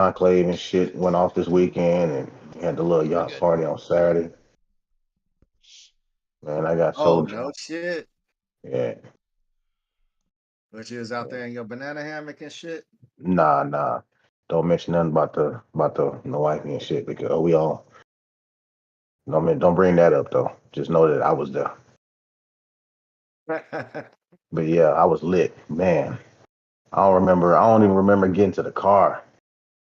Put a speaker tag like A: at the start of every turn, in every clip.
A: conclave and shit went off this weekend, and we had the little
B: Oh,
A: yacht
B: good.
A: party on Saturday. Man, I got so
C: Oh no
A: drunk.
C: shit.
A: Yeah,
C: But you was out there in your banana hammock and shit.
A: nah, nah. Don't mention nothing about the wifey and shit because we all don't bring that up though. Just know that I was there.
C: What
A: But yeah, I was lit, man. I don't remember. I don't even remember getting to the car.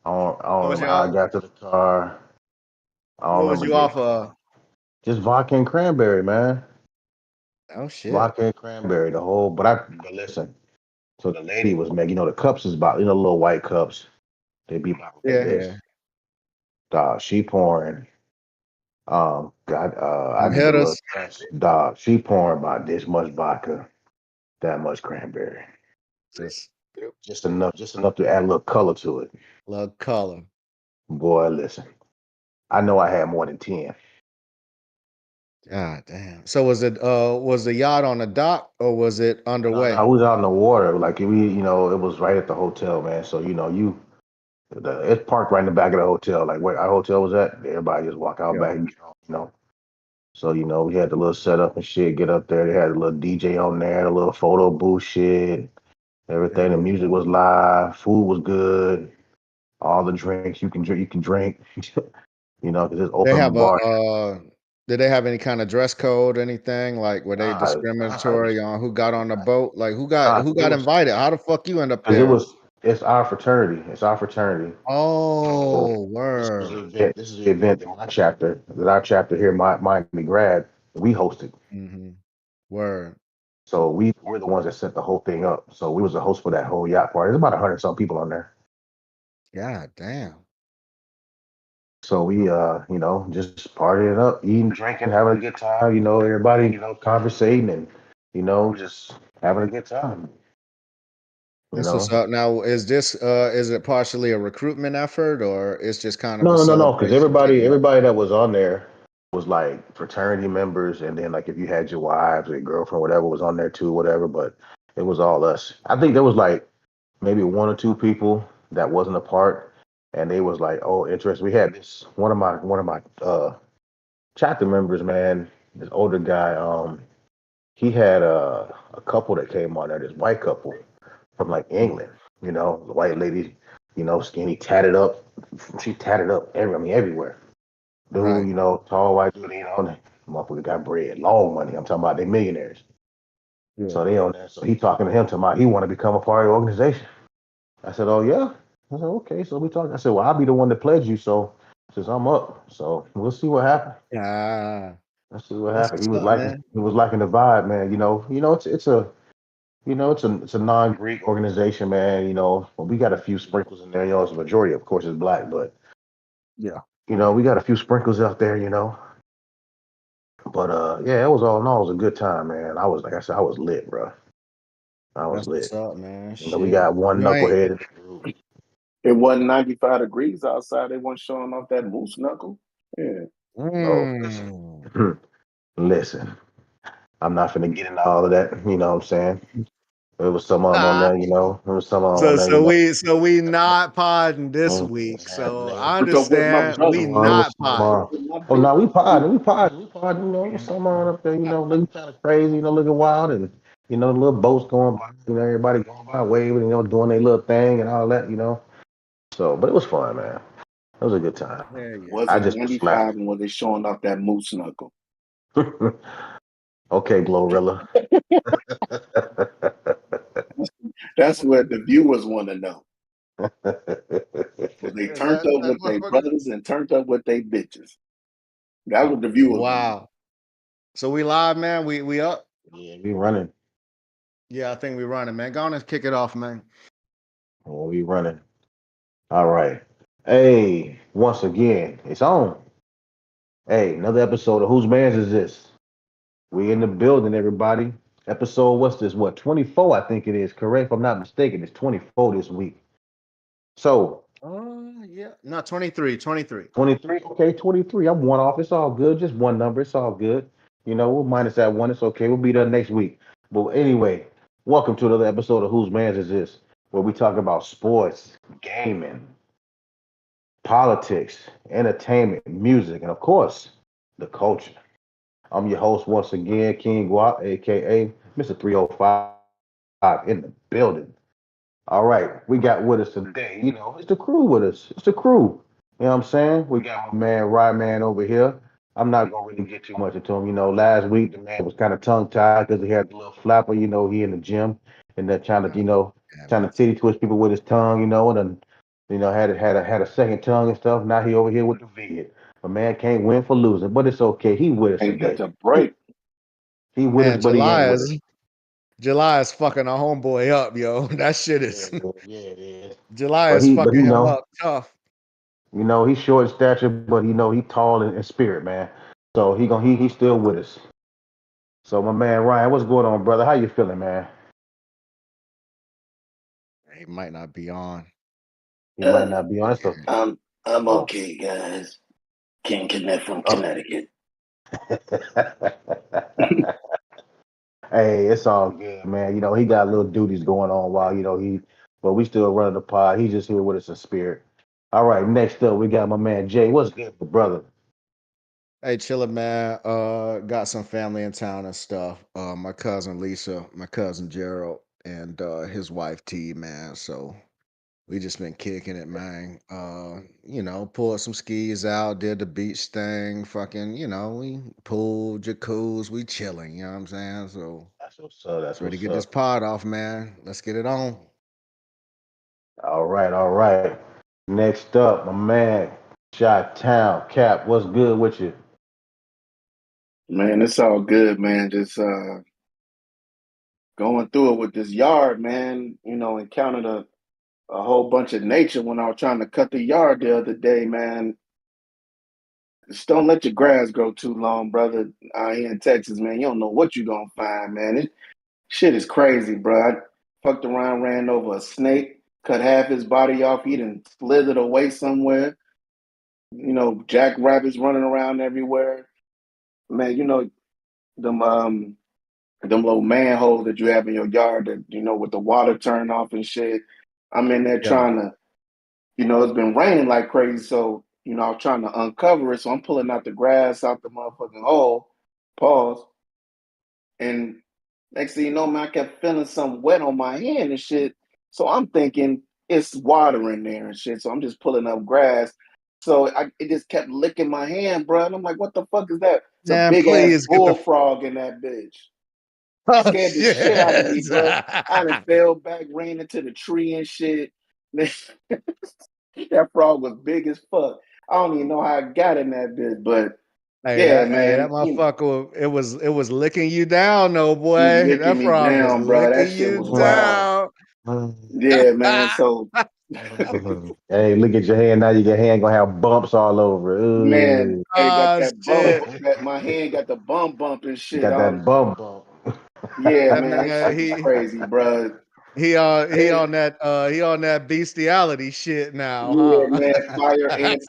A: I don't
C: was
A: remember
C: you
A: how I
C: off?
A: got to the car. I don't
C: What was
A: remember
C: you
A: getting
C: off of?
A: just vodka and cranberry, man.
C: Oh shit.
A: Vodka and cranberry, the whole. But listen. So the lady was making, the cups is about, little white cups. They be about like
C: Yeah,
A: this.
C: yeah.
A: Dog, she pouring. God, I
C: Them
A: did the little
C: hitters.
A: test. Dog, she pouring about this much vodka, that much cranberry.
C: Just
A: Just enough to add a little color to it.
C: love color.
A: Boy, listen. I know I had more than 10.
C: God damn. So was the yacht on the dock or was it
A: No, no,
C: underway?
A: we was out in the water. Like it was right at the hotel, man. So it's parked right in the back of the hotel. Like where our hotel was at, everybody just walk out
C: Yeah.
A: back, So we had the little setup and shit. Get up there, they had a little DJ on there, a little photo booth shit,
C: Yeah,
A: everything. The
C: yeah.
A: music was live, food was good, all the drinks you can drink, because it's
C: They
A: open
C: have a
A: bar.
C: did they have any kind of dress code, anything? Like were they
A: Nah, nah,
C: discriminatory on who got on the boat? Like
A: nah,
C: who
A: it
C: got
A: was
C: invited? How the fuck you end up
A: because
C: there?
A: it's our fraternity. It's our fraternity. So
C: Oh,
A: this was the
C: word.
A: event. This is the event that our chapter here, Miami grad, we hosted.
C: Mhm. Word.
A: So we're the ones that set the whole thing up. So we was the host for that whole yacht party. There's about 100 some people on there.
C: God damn.
A: So we just partying up, eating, drinking, having a good time. Everybody conversating and just having a good time. You
C: This was
A: know.
C: up. Now, is it partially a recruitment effort or it's just kind of
A: No,
C: a
A: no, no, no. Because
C: celebration to get
A: everybody that was on there was like fraternity members, and then like if you had your wives or your girlfriend, whatever, was on there too, whatever. But it was all us. I think there was like maybe one or two people that wasn't a part, and they was like, oh, interesting. We had this one of my chapter members, man, this older guy. He had a couple that came on there, this white couple from like
C: Mm.
A: England. The white lady, skinny, tatted up. She tatted up everywhere. Dude,
C: Right.
A: tall white dude, the motherfucker got bread, long money. I'm talking about they millionaires.
C: Yeah.
A: So they on there. So he talking to him, talking about he want to become a part of the organization. I said, oh yeah. I said, okay. So we talking. I said, well, I'll be the one that pledged you. So since I'm up, so we'll see what happens.
C: Ah,
A: Let's see what
C: that's
A: happened.
C: what's up, man.
A: He was liking the vibe, man. It's a non-Greek organization, man. Well, we got a few sprinkles in there. It's a majority, of course, is black, but
C: Yeah.
A: we got a few sprinkles out there. But yeah, it was all in all, it was a good time, man. I was like I said, I was lit, bro. I was
C: That's what's
A: lit.
C: up, man.
A: We
C: Shit.
A: got one
C: You ain't
A: knucklehead in the group.
B: It wasn't 95 degrees outside. They weren't showing off that moose knuckle. Yeah.
A: Oh,
C: mm.
A: listen, listen. I'm not finna get into all of that. You know what I'm saying? There was some on
C: Ah,
A: there. There was some on there.
C: so we not podding this week. So I
B: So what's my
C: understand we
B: brother?
A: It was
C: not
A: some
C: podding.
A: on.
B: What's my
A: Oh no,
B: brother?
A: we pod. There was some on up there. Looking kind of crazy. Looking wild, and the little boats going by. Everybody going by waving. Doing their little thing and all that. So, but it was fun, man. It was a good time.
C: Yeah, yeah.
B: Was
A: I
B: it
A: just was smacked.
B: 95 and was they showing off that moose knuckle?
A: Okay, Glorilla.
B: That's what the viewers want to know.
A: Yeah,
B: Was they
C: Is
B: turned up
C: that
B: with their
C: motherfucker?
B: brothers and turned up with their bitches? That what the viewers want to know.
C: Wow. So we live, man. We up.
A: we running.
C: Yeah, I think we running, man. Go on and kick it off, man.
A: Oh, we running. All right. Hey, once again, it's on. Hey, another episode of Whose Man's Is This? We in the building, everybody. Episode, what's this? What, 24, I think it is, correct? If I'm not mistaken, it's 24 this week. So,
C: Yeah. No, 23, 23.
A: 23? Okay, 23. I'm one off. It's all good. Just one number. It's all good. We'll minus that one. It's okay. We'll be there next week. But anyway, welcome to another episode of Whose Man's Is This? Where we talk about sports, gaming, politics, entertainment, music, and of course, the culture. I'm your host once again, King Guap, aka Mr. 305 in the building. All right, we got with us today. It's the crew with us. It's the crew. You know what I'm saying? We got my man Ryman over here. I'm not gonna really get too much into him. Last week the man was kind of tongue tied because he had the little flapper. He in the gym and they're trying to, trying to titty twist people with his tongue. And then, had a second tongue and stuff. Now he over here with the vid. A man can't win for losing, but it's okay. He with us
B: Ain't got
A: today.
B: to break.
A: He with us,
C: Man,
A: but he ain't with us.
C: July is fucking a homeboy up, yo. That shit is
A: Yeah, it is.
C: July
A: But
C: is
A: he, but
C: fucking him up tough.
A: he's short in stature, but he tall in spirit, man. So he's still with us. So my man Ryan, what's going on, brother? How you feeling, man?
C: He might not be on.
A: He might not be on. So,
B: I'm okay, guys. King Connect from Connecticut.
A: Hey, it's all good, man. He got little duties going on while but we still running the pod. He's just here with us in spirit. All right, next up we got my man Jay. What's good, brother?
C: Hey, chillin', man. Got some family in town and stuff. My cousin Lisa, my cousin Gerald, and his wife T, man. So we just been kicking it, man. Pulled some skis out, did the beach thing, fucking, we pool, jacuzzi, we chilling, you know what I'm saying? So
A: That's what's up. That's
C: ready to
A: what's
C: get this
A: up.
C: pod off, man. Let's get it on.
A: All right, all right. Next up, my man Shot Town Cap. What's good with you?
B: Man, it's all good, man. Just going through it with this yard, man. Encountered a whole bunch of nature when I was trying to cut the yard the other day, man. Just don't let your grass grow too long, brother. Out here in Texas, man, you don't know what you're gonna find, man. Shit is crazy, bro. I fucked around, ran over a snake, cut half his body off. He done slithered away somewhere. Jackrabbits running around everywhere. Man, them little manholes that you have in your yard that, with the water turn off and shit. I'm in there
C: Yeah.
B: trying to, it's been raining like crazy. So, I was trying to uncover it. So I'm pulling out the grass out the motherfucking hole. Pause. And next thing you know, man, I kept feeling something wet on my hand and shit. So I'm thinking it's water in there and shit. So I'm just pulling up grass. So it just kept licking my hand, bro. And I'm like, what the fuck is that? It's a
C: Man,
B: big ass
C: please get the
B: bullfrog in that bitch.
C: oh,
B: Scared the shit out of me,
C: shit.
B: bro. I done fell back, ran into the tree and shit. That frog was big as fuck. I don't even know how I got in that bitch, but
C: Hey,
B: yeah,
C: that
B: man,
C: motherfucker, it was licking you down, no
B: he was
C: boy. That
B: licking me
C: frog was
B: down, bro. That
C: licking
B: shit
C: you
B: was wild.
C: down.
B: Yeah, man. So,
A: Hey, look at your hand now. Your hand gonna have bumps all over.
B: man,
A: Ooh.
B: hey, got
C: Oh
B: that bump.
C: shit.
B: That my hand got the bump and shit.
A: Got that bump.
B: Yeah,
C: That
B: man, that
C: man,
B: shit was crazy, bro.
C: he
B: Hey,
C: he on that bestiality shit now,
B: yeah,
C: huh?
B: man, fire ants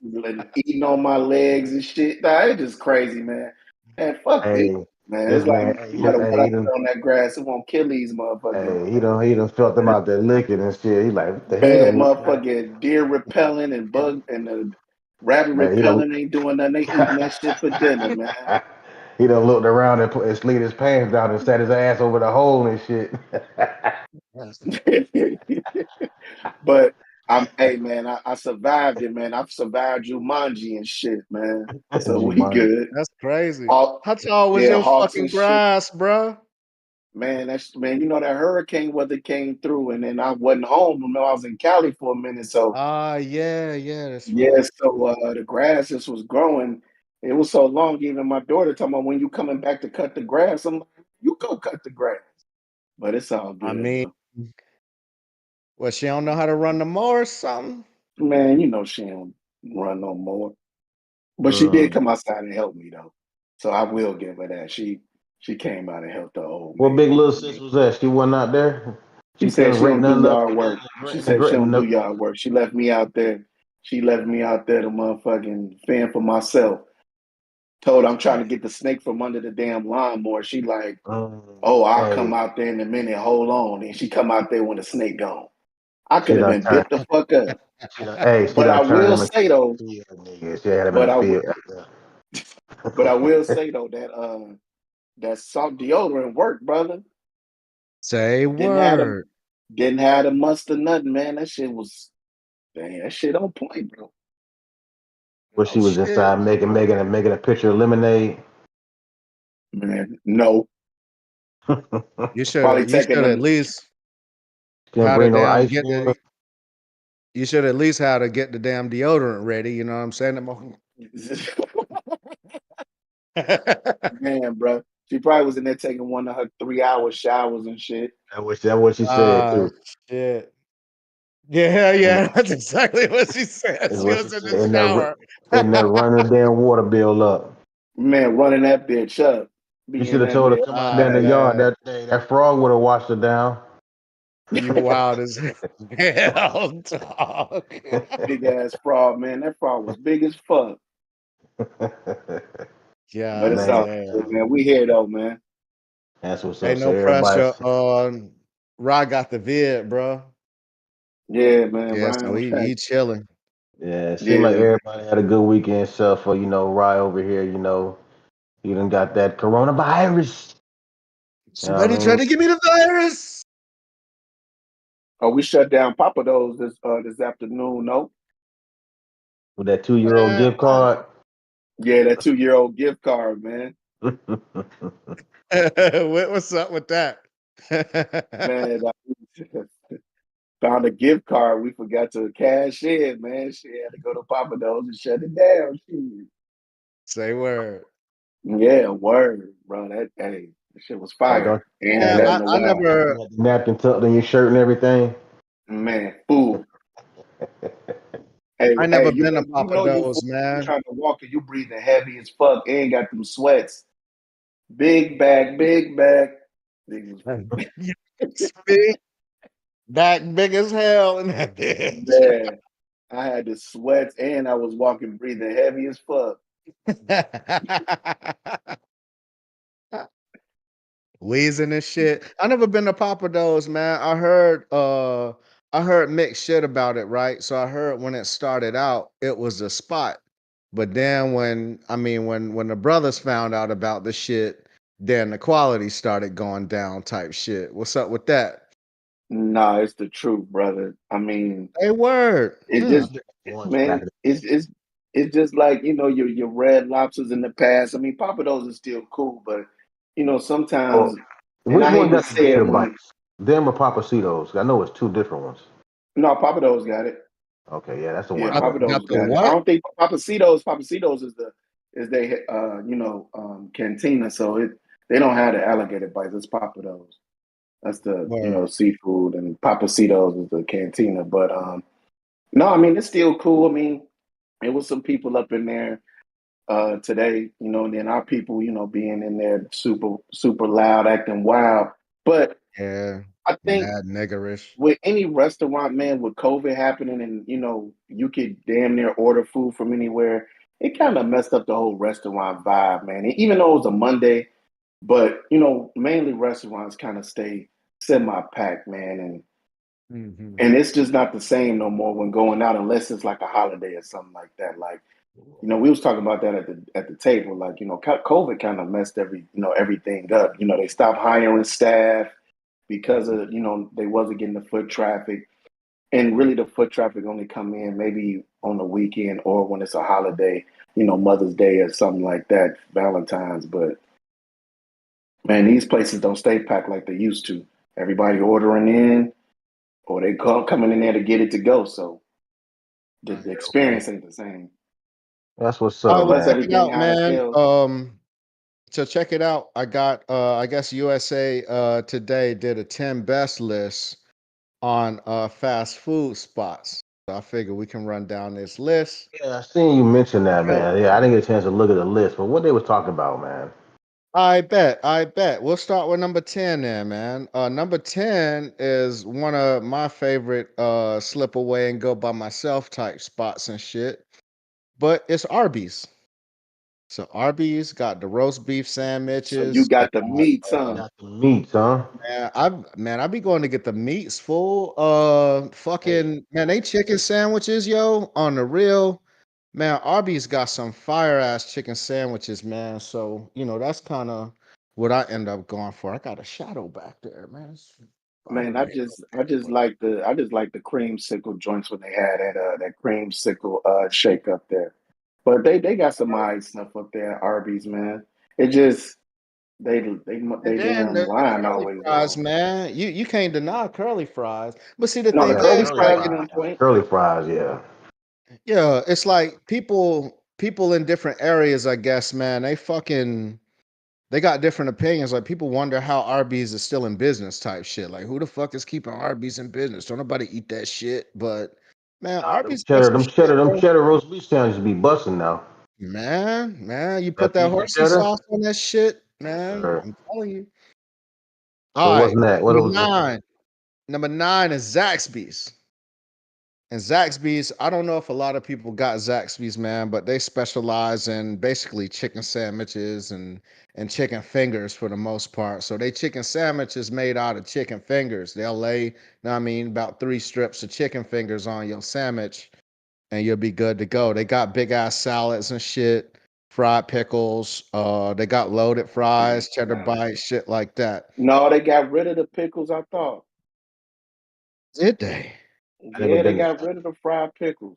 B: eating on my legs and shit. Nah, it's just crazy, man. And fuck this,
A: Hey,
B: man. It's
A: this
B: like
A: man,
B: no matter what I put on that grass, it won't kill these motherfuckers.
A: he done felt them out there licking and shit. He like, what the hell? He
B: Bad
A: done,
B: motherfucking deer repellent and bug and the rabbit
A: man, he done,
B: repellent ain't doing nothing. They eating that shit for dinner, man.
A: he done looked around and slid his pants down and sat his ass over the hole and shit.
B: But hey man, I survived it, man. I've survived Jumanji and shit, man. So we
A: Jumanji.
B: good.
C: That's crazy.
B: All
C: How tall was
B: yeah,
C: your
B: hawks
C: fucking
B: and shit.
C: grass, bro?
B: Man, that hurricane weather came through and then I wasn't home. I was in Cali for a minute. So
C: Yeah, that's
B: yeah,
C: right.
B: so the grass just was growing. It was so long, even my daughter talking about when you coming back to cut the grass. I'm like, you go cut the grass. But it's all
C: I
B: good
C: mean,
B: though.
C: well, she don't know how to run the mower or something.
B: Man, she don't run no more. But she did
A: Mm.
B: come outside and help me though. So I will give her that. She came out and helped the old
A: What
B: man
A: big little
B: for
A: sis
B: me.
A: was that? She wasn't out there.
B: She
A: She
B: said
A: couldn't
B: she
A: rake
B: don't do
A: nothing up.
B: yard work. She said she don't do yard work. She left me out there. She left me out there to motherfucking fend for myself. Told her I'm trying to get the snake from under the damn lawnmower. She like, oh, I'll come
A: Hey,
B: out there in a minute. Hold on. And she come out there when the snake gone. I
A: she
B: could have
A: done
B: been bit
A: turned.
B: the fuck up.
A: Hey, she
B: But I
A: done turned
B: will
A: them into
B: say though,
A: field niggas. She had them in
B: but
A: the
B: I w-
A: field.
B: but I will say though that soft deodorant worked, brother.
C: Say
B: Didn't have a
C: word.
B: didn't have a mustard nothing, man. That shit was dang, that shit on point, bro.
A: Where
C: Oh
A: she was
C: shit.
A: inside making a picture of lemonade.
B: Man, no. Probably
C: You
B: taking
C: should at
B: them.
C: least
A: Didn't
C: how to
A: bring no
C: damn
A: ice
C: get
A: for
C: the
A: her.
C: you should at least how to get the damn deodorant ready, you know what I'm saying?
B: Man, bro. She probably was in there taking one of her 3 hour showers and shit.
A: That what she said
C: Ah,
A: too.
C: shit. Yeah,
A: And
C: yeah, that's exactly what she said.
A: is
C: She
A: what she
C: was in the
A: said.
C: shower.
A: In there running the damn water bill up.
B: Man, running that bitch up.
A: You
B: Be
A: should
B: in
A: have
B: that
A: told her
B: bitch.
A: come out there
C: Ah,
A: in the yard.
C: man,
A: That frog would have washed her down.
C: you wild as hell, dog.
B: Big ass frog, man. That frog was big as fuck. But it's
C: God
A: Man,
B: all good,
C: damn.
B: man. We here though, man.
A: that's what's up.
C: Ain't
A: So
C: no
A: everybody,
C: pressure on Rod got the vid, bro.
B: Yeah, man.
C: Yeah, so
B: Ryan
C: he
B: had
C: chilling.
A: yeah, it seemed like
B: yeah.
A: everybody had a good weekend. Except for Rye over here. He done got that coronavirus. You know what
C: Somebody
A: I
C: trying
A: mean?
C: to give me the virus.
B: Oh, we shut down Papa Do's this afternoon, no?
A: With that 2-year-old
C: Man,
A: gift card.
B: Yeah, that 2 year old gift card, man.
C: what's up with that?
B: Man, found a gift card. We forgot to cash in, man. She had to go to Papa Do's and shut it down. Shit.
C: Say word.
B: Yeah, word, bro. That shit was
A: Like, don't
B: fire. And
A: you
C: Man,
A: had,
B: 11 a
C: I
B: while.
C: never
A: you had the napkin tucked in your shirt and everything?
B: Man, fool. Hey,
C: I
B: hey,
C: never
B: you
C: been
B: know,
C: to
B: you
C: Papa
B: know you fool
C: Do's, man.
B: trying to walk and you breathing heavy as fuck and got them sweats. Big bag, big bag. Niggas,
C: Big back big as hell in that bitch.
B: man, I had the sweats and I was walking breathing heavy as fuck.
C: Wheezing and shit. I never been to Papa Do's, man. I heard mixed shit about it, right? So I heard when it started out, it was a spot. But then when the brothers found out about the shit, then the quality started going down type shit. What's up with that?
B: Nah, it's the truth, brother. I mean,
C: Hey word.
B: it
C: Hmm.
B: just
A: Ones back
B: man,
A: in
B: it's just like, your red lobsters in the past. I mean, Papa Do's is still cool, but
A: Oh,
B: sometimes, and
A: which
B: I
A: one
B: hate to
A: got the
B: say
A: gator
B: it when
A: bites? Them or Papacitos? I know it's two different ones.
B: no, Papa Do's got it.
A: Okay, yeah, that's the one
B: Yeah,
A: I
B: Papa
A: want.
C: Got
B: Do's
C: the
B: got it. I
C: what?
B: don't think Papacitos is they cantina, so they don't have the alligator bites. It's Papa Do's. That's the
C: Word.
B: seafood, and Papacitos is the cantina. But no, I mean it's still cool. I mean, it was some people up in there today, and then our people, being in there super super loud, acting wild. But
C: Yeah.
B: I think
C: Mad niggerish.
B: with any restaurant, man, with COVID happening and you could damn near order food from anywhere, it kind of messed up the whole restaurant vibe, man. And even though it was a Monday, but mainly restaurants kind of stay semi-packed, man,
C: Hmm.
B: and it's just not the same no more when going out unless it's like a holiday or something like that. Like, we was talking about that at the table. Like, COVID kind of messed everything up. They stopped hiring staff because of they wasn't getting the foot traffic, and really the foot traffic only come in maybe on the weekend or when it's a holiday, Mother's Day or something like that, Valentine's. But man, these places don't stay packed like they used to. Everybody ordering in, or they coming in there to get it to go. So the experience ain't the same.
A: That's what's
C: All
A: up,
C: right, well,
B: Plus
A: man.
C: check it
B: everything
C: out,
B: hot as
C: man.
B: hell.
C: So check it out. I got I guess USA today did a 10 best list on fast food spots. So I figure we can run down this list.
A: Yeah, I seen you mention that,
C: Real
A: man. Yeah, I didn't get a chance to look at the list, but what they was talking about, man.
C: I bet. We'll start with number 10 then, man. Number 10 is one of my favorite slip away and go by myself type spots and shit. But it's Arby's. So Arby's got the roast beef
B: So you
C: sandwiches.
B: got the meats, huh?
A: Got the meats, huh?
C: I be going to get the meats full.
A: Hey,
C: Fucking man, they chicken sandwiches, yo, on the real. Man, Arby's got some fire ass chicken sandwiches, man. So that's kind of what I end up going for. I got a shadow back there, man. It's
B: Man,
C: bothering me.
B: I just like the creamsicle joints when they had that creamsicle shake up there. But they got some nice stuff up there at Arby's, man. It just
C: And
B: they
C: then
B: damn
C: the
B: line
C: curly
B: always
C: fries,
B: long.
C: man. You can't deny curly fries. But see, the
B: No, the
C: thing
A: yeah, the
B: curly
C: is,
A: curly
C: like,
B: fries get
A: fries.
B: on point.
A: Curly fries, yeah.
C: yeah, it's like people in different areas, I guess, man. They got different opinions. Like people wonder how Arby's is still in business type shit. Like who the fuck is keeping Arby's in business? Don't nobody eat that shit. But man,
A: Nah, them
C: Arby's got
A: cheddar,
C: some
A: them
C: shit,
A: cheddar, them
C: bro.
A: cheddar roast beef sandwiches be busting now.
C: Man, you put
A: That
C: that
A: piece of
C: horsey
A: cheddar,
C: sauce on that shit,
A: yes,
C: man.
A: sir.
C: I'm telling you.
A: So
C: All right,
A: wasn't that what it
C: number
A: was?
C: nine. Number nine is Zaxby's. And Zaxby's, I don't know if a lot of people got Zaxby's, man, but they specialize in basically chicken sandwiches and chicken fingers for the most part. So they chicken sandwiches made out of chicken fingers. They'll lay, know what I mean, about 3 strips of chicken fingers on your sandwich, and you'll be good to go. They got big ass salads and shit, fried pickles. They got loaded fries, cheddar bites, shit like that.
B: No, they got rid of the pickles, I thought.
C: Did they?
A: I never
B: Yeah, they
A: been to
B: got
A: Zaxby's.
B: rid of the fried pickles.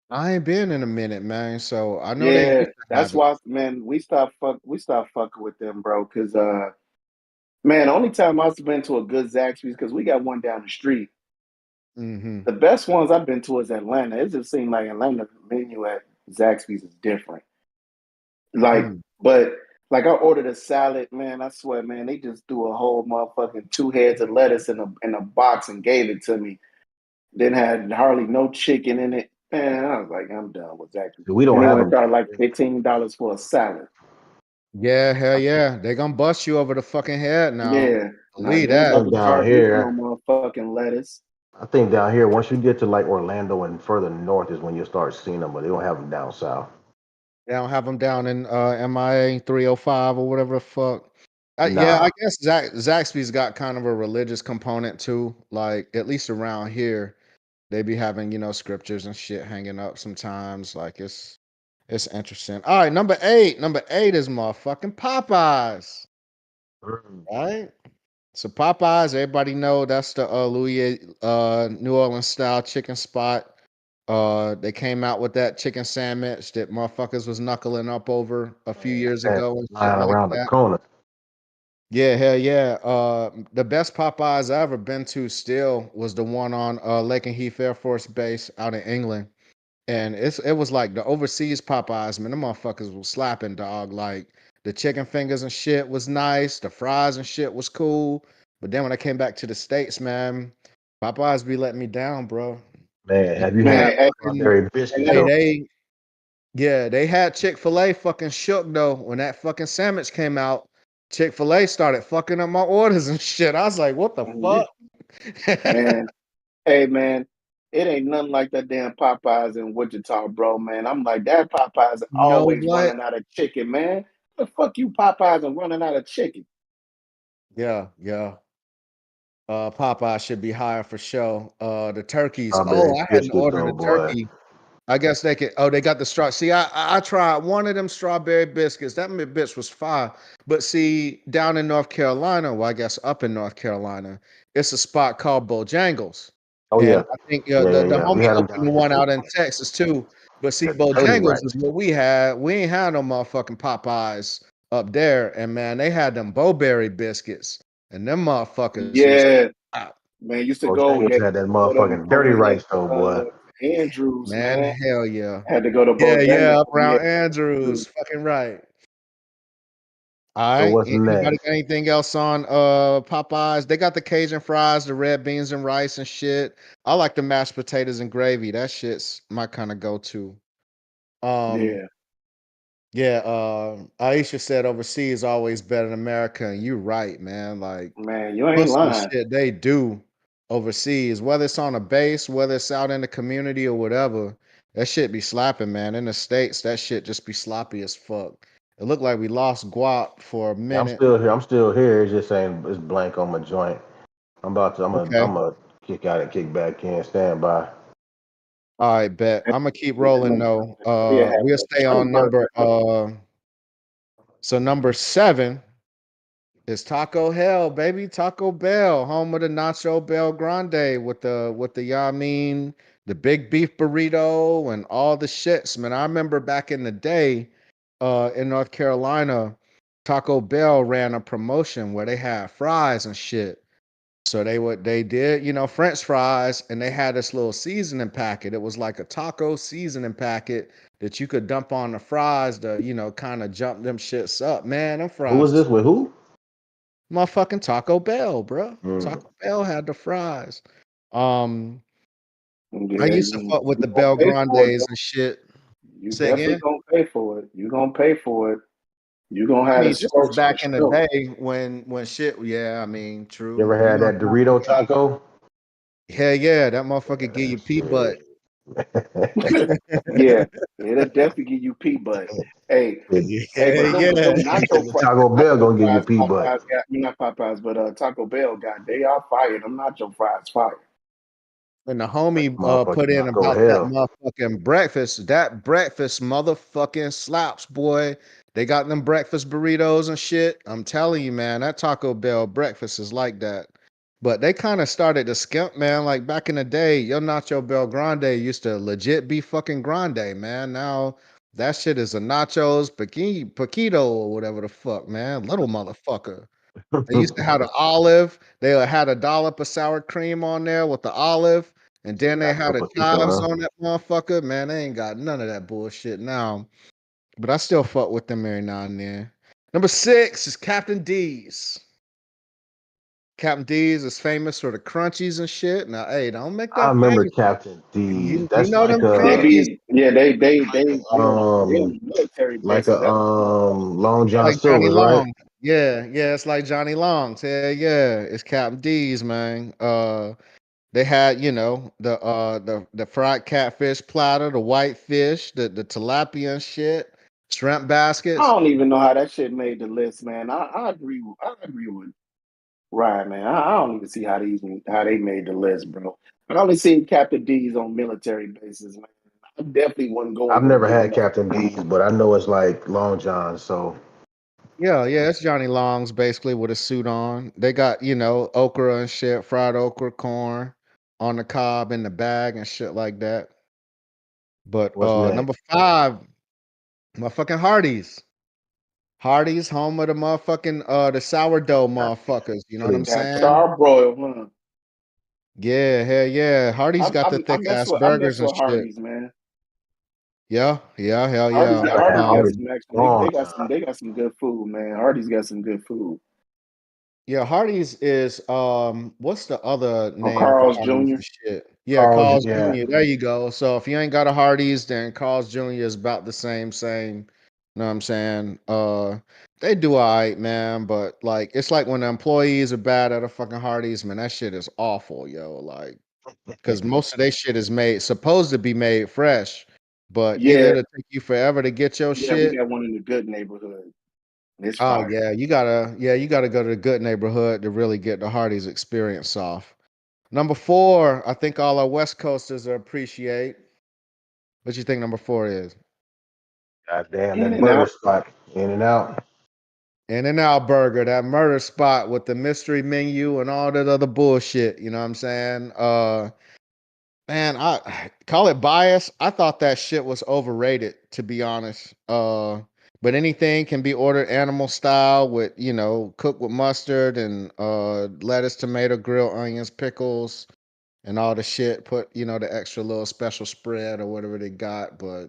C: I ain't been in a minute, man. So I know they
B: Yeah,
C: used to have
B: that's
C: it.
B: why, man, we stopped fucking with them, bro. Cause man, only time I've been to a good Zaxby's because we got one down the street.
C: Hmm.
B: The best ones I've been to is Atlanta. It just seemed like Atlanta menu at Zaxby's is different. Like,
C: Mm.
B: but like I ordered a salad, man. I swear, man, they just threw a whole motherfucking 2 heads of lettuce in a box and gave it to me. Then had hardly no chicken in it. Man, I was like, I'm done with Zaxby's.
A: We
B: And
A: don't
B: they
A: have
B: want to
A: them
B: charge
A: down
B: like
A: here.
B: $15 for a salad.
C: Yeah, hell yeah. They gonna bust you over the fucking head now.
B: Yeah. Now
C: Believe
B: you ain't
A: I
C: that.
B: about
A: think
B: to
A: down
B: charge me for no
A: here,
B: motherfucking lettuce.
A: I think down here, once you get to like Orlando and further north is when you start seeing them, but they don't have them down south.
C: They don't have them down in MIA 305 or whatever the fuck. Yeah, I
A: Nah.
C: guess Zaxby's got kind of a religious component too. Like at least around here, they be having scriptures and shit hanging up sometimes. Like it's interesting. All right, number eight. Number eight is motherfucking Popeyes.
A: Mm.
C: Right? So Popeyes, everybody know that's the Louis New Orleans style chicken spot. They came out with that chicken sandwich that motherfuckers was knuckling up over a few
A: Man,
C: years
A: that
C: ago and shit
A: line
C: like
A: around the
C: that.
A: corner.
C: Yeah, hell yeah. The best Popeyes I ever been to still was the one on Lake and Heath Air Force Base out in England. And it was like the overseas Popeyes, man. The motherfuckers was slapping, dog. Like the chicken fingers and shit was nice. The fries and shit was cool. But then when I came back to the States, man, Popeyes be letting me down, bro.
A: Man,
C: You
A: have you
C: can't
A: had
C: have
B: Man, hey,
C: fucking
A: strawberry biscuits
B: hey,
C: hey,
A: though?
C: they had Chick-fil-A fucking shook though. When that fucking sandwich came out, Chick-fil-A started fucking up my orders and shit. I was like, what the fuck?
B: man, hey, man, it ain't nothing like that damn Popeyes in Wichita, bro, man. I'm like, that Popeyes
C: You know
B: always
C: what?
B: running out of chicken, man. The fuck you Popeyes are running out of chicken.
C: Yeah. Popeye should be higher for sure. The turkeys.
A: Strawberry
C: Oh, I hadn't
A: biscuits
C: ordered
A: though,
C: a
A: boy.
C: turkey. I guess they could. Oh, they got the straw. See, I tried one of them strawberry biscuits. That bitch was fire. But see, down in North Carolina, well, I guess up in North Carolina, it's a spot called Bojangles,
A: Oh
C: and
A: yeah,
C: I think
A: yeah,
C: the
A: yeah. We
C: homie
A: had them
C: opened
A: down
C: the
A: here
C: one
A: too.
C: out in Texas too. But see,
A: Yeah, the dirty
C: Bojangles is
A: rice.
C: what we had. We ain't had no motherfucking Popeyes up there, and man, they had them Bowberry biscuits, and them motherfuckers was.
B: Yeah, man, used to go,
A: Bojangles
B: yeah,
A: had that
B: go to
A: motherfucking dirty
B: over here
A: rice though,
B: to
A: boy.
B: Andrews,
C: Man,
B: man.
C: hell yeah.
B: Had to go to
C: Yeah,
B: Bojangles
C: up
B: for me.
C: around Andrews. Fucking right. All
A: So
C: right.
A: what's
C: Anybody
A: next?
C: got anything else on Popeyes? They got the Cajun fries, the red beans and rice and shit. I like the mashed potatoes and gravy. That shit's my kind of go-to. Um,
B: Yeah,
C: yeah, Aisha said overseas is always better than America, and you're right, man. Like
B: man, you ain't
C: most of the
B: lying.
C: shit they do overseas, whether it's on a base, whether it's out in the community or whatever, That shit be slapping, man. In the States, that shit just be sloppy as fuck. It looked like we lost guap for a
A: Yeah, I'm
C: minute.
A: still here. I'm still here. It's just saying it's blank on my joint. I'm about to.
C: Okay.
A: I'm gonna kick out and kick back in. Stand by.
C: All right, bet. I'm gonna keep
B: Yeah,
C: rolling though.
B: yeah, have
C: We'll
B: a
C: stay
B: straight
C: on
B: burger.
C: so number 7 is Taco Hell, baby. Taco Bell, home of the Nacho Bell Grande with the y'all mean the big beef burrito and all the shits, man. I remember back in the day, in North Carolina, Taco Bell ran a promotion where they had fries and shit. So they did, French fries, and they had this little seasoning packet. It was like a taco seasoning packet that you could dump on the fries to, kind of jump them shits up. Man, them
A: Who was
C: fries,
A: this with? Who?
C: motherfucking Taco Bell, bro.
A: Mm.
C: Taco Bell had the fries. Um, I
B: Yeah,
C: used to fuck with
B: you
C: the
B: gonna
C: Bell
B: pay for it
C: Grandes
B: though.
C: and shit.
B: You
C: Say
B: definitely
C: again.
B: gonna pay for it. You gonna pay for it. You gonna
C: I
B: have to
C: mean, this is
B: scorch for
C: back in the
B: sure.
C: day when shit. Yeah, I mean,
A: You
C: true.
A: ever had that Dorito taco?
C: Hell yeah, that motherfucker give
A: Yeah,
C: you pee butt.
A: shit.
B: Yeah, it'll definitely give you P, but hey, hey,
C: Yeah,
B: but
C: yeah.
B: them
A: Taco Bell
B: nacho
A: gonna give you
B: fries,
A: P butt.
B: Popeyes got, not Popeyes, but Taco Bell got, they are fire. Them nacho fries fire.
C: And the homie put
A: Motherfucking
C: in
A: Taco
C: about that
A: Hell.
C: motherfucking breakfast. That breakfast motherfucking slaps, boy. They got them breakfast burritos and shit. I'm telling you, man, that Taco Bell breakfast is like that. But they kind of started to skimp, man. Like back in the day, your Nacho Bell Grande used to legit be fucking grande, man. Now that shit is a nachos paquito or whatever the fuck, man. Little motherfucker. They used to have the olive. They had a dollop of sour cream on there with the olive, and then they
A: Nacho
C: had the
A: Paquito,
C: chives
A: huh?
C: on that motherfucker. Man, they ain't got none of that bullshit now. But I still fuck with them every now and then. Number 6 is Captain D's. Captain D's is famous for the crunchies and shit. Now, hey, don't make
A: I
C: that
A: remember
C: face.
A: Captain D's.
C: You
A: That's
C: know
A: like
C: them
B: They
A: a
C: crunchies
B: be, yeah,
A: like
B: they on the military
A: like
B: bases.
A: a
B: That's what I'm talking
A: Long John
C: like Johnny
A: Silver's, right?
C: Long. Yeah, it's like Johnny Long's. Yeah, it's Captain D's, man. They had, the fried catfish platter, the white fish, the tilapia and shit, shrimp
B: I
C: baskets.
B: don't even know how that shit made the list, man. I agree with Ryan, man. I don't even see how they made the list, bro. I only seen Captain D's on military bases, man. I definitely wasn't going
A: I've
B: there
A: never
B: getting
A: had
B: no.
A: Captain D's, but I know it's like Long John. So
C: Yeah, it's Johnny Long's basically with a suit on. They got, okra and shit, fried okra, corn on the cob in the bag and shit like that. But
A: what's
C: number
A: next?
C: 5, motherfucking Hardee's. Hardee's, home of the motherfucking the sourdough motherfuckers. You know what I'm
B: That
C: saying?
B: charbroil, huh?
C: Yeah, hell yeah. Hardee's got the thick ass
B: I mess
C: burgers and
B: with
C: shit.
B: Hardee's, man.
C: Yeah, hell yeah.
A: Never had
B: Got
A: Hardee's
B: some
A: in
B: actually.
A: a long time.
B: They got some good food, man. Hardee's got some good food.
C: Yeah, Hardee's is what's the other
B: Oh,
C: name for
B: Carl's
C: Hardee's
B: Jr.
C: and shit? Yeah,
A: Carl's,
C: Carl's
A: yeah.
C: Jr. There you go. So if you ain't got a Hardee's, then Carl's Jr. is about the same. You know what I'm saying? They do all right, man, but like it's like when the employees are bad at a fucking Hardee's, man, that shit is awful, yo. Like, because most of their shit is made supposed to be made fresh, but either
B: Yeah,
C: it'll take you forever to get your
B: yeah, we
C: shit.
B: got one in the good neighborhood. It's
C: Oh
B: fire.
C: yeah, you gotta go to the good neighborhood to really get the Hardee's experience off. Number 4, I think all our West Coasters appreciate. What you think number 4 is?
A: God damn,
B: In
A: that
B: and
A: burger
B: out.
A: spot. In and out.
C: In-N-Out Burger, that murder spot with the mystery menu and all that other bullshit. You know what I'm saying? Man, I call it bias. I thought that shit was overrated, to be honest. But anything can be ordered animal style with, cooked with mustard and lettuce, tomato, grilled onions, pickles, and all the shit. Put, the extra little special spread or whatever they got. But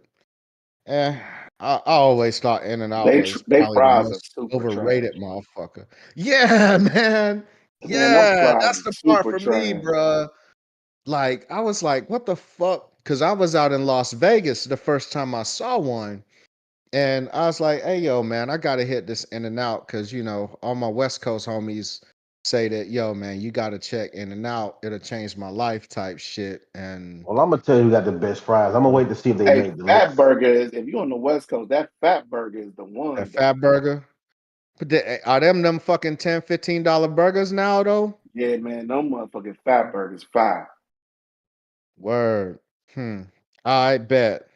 C: eh, I always thought In and Out was
B: They
C: probably the
B: fries are
C: most
B: super trash.
C: overrated motherfucker. Yeah, man.
B: Man, them
C: Yeah,
B: fries
C: that's
B: are
C: the part
B: super
C: for me,
B: trash.
C: bruh. Like, I was like, what the fuck? Because I was out in Las Vegas the first time I saw one. And I was like, hey, yo, man, I got to hit this In and Out because, all my West Coast homies, say that, yo, man, you got to check In and Out. It'll change my life type shit. And
A: Well, I'm gonna tell you who got the best fries. I'm gonna wait to see if they
B: Hey,
A: make the
B: Fat
A: list.
B: Burger is if you're on the West Coast, that Fat Burger is the
C: that
B: one though.
C: Fat Burger. But are them fucking $10, $15 burgers now, though?
B: Yeah, man, them motherfucking Fat Burgers fire.
C: Word. I bet.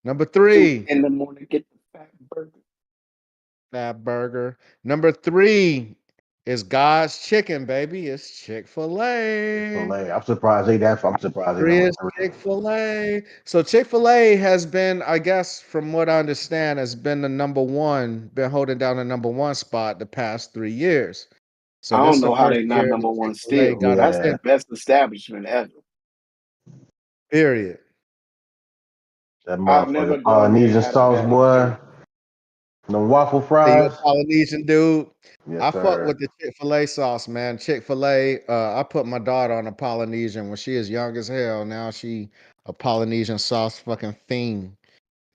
C: Number
B: 2
C: 3,
B: in the morning, get the Fat Burger.
C: Fat Burger. Number 3 is God's Chicken, baby. It's Chick-fil-A.
A: Chick-fil-A. I'm surprised they that. I'm surprised they
C: 3
A: number
C: is
A: 3.
C: Chick-fil-A. So Chick-fil-A has been, I guess, from what I understand, has been the number one, been holding down the number one spot the past 3 years. So
B: I
C: this
B: don't
C: is the
B: know how
C: first
B: they not
C: year that
B: number one
C: Chick-fil-A
B: still.
C: got a
B: That's
A: Yeah,
B: their
C: chip.
B: best establishment ever.
C: Period.
A: that
B: I've never
A: motherfucking
B: gone there and
A: Polynesian
B: had a
A: sauce,
B: bad
A: boy.
B: experience.
A: The waffle
C: So you a
A: fries.
C: Polynesian dude?
A: Yes,
C: I fuck
A: sir.
C: with the Chick-fil-A sauce, man. Chick-fil-A, I put my daughter on a Polynesian when she is young as hell. Now she a Polynesian sauce fucking fiend.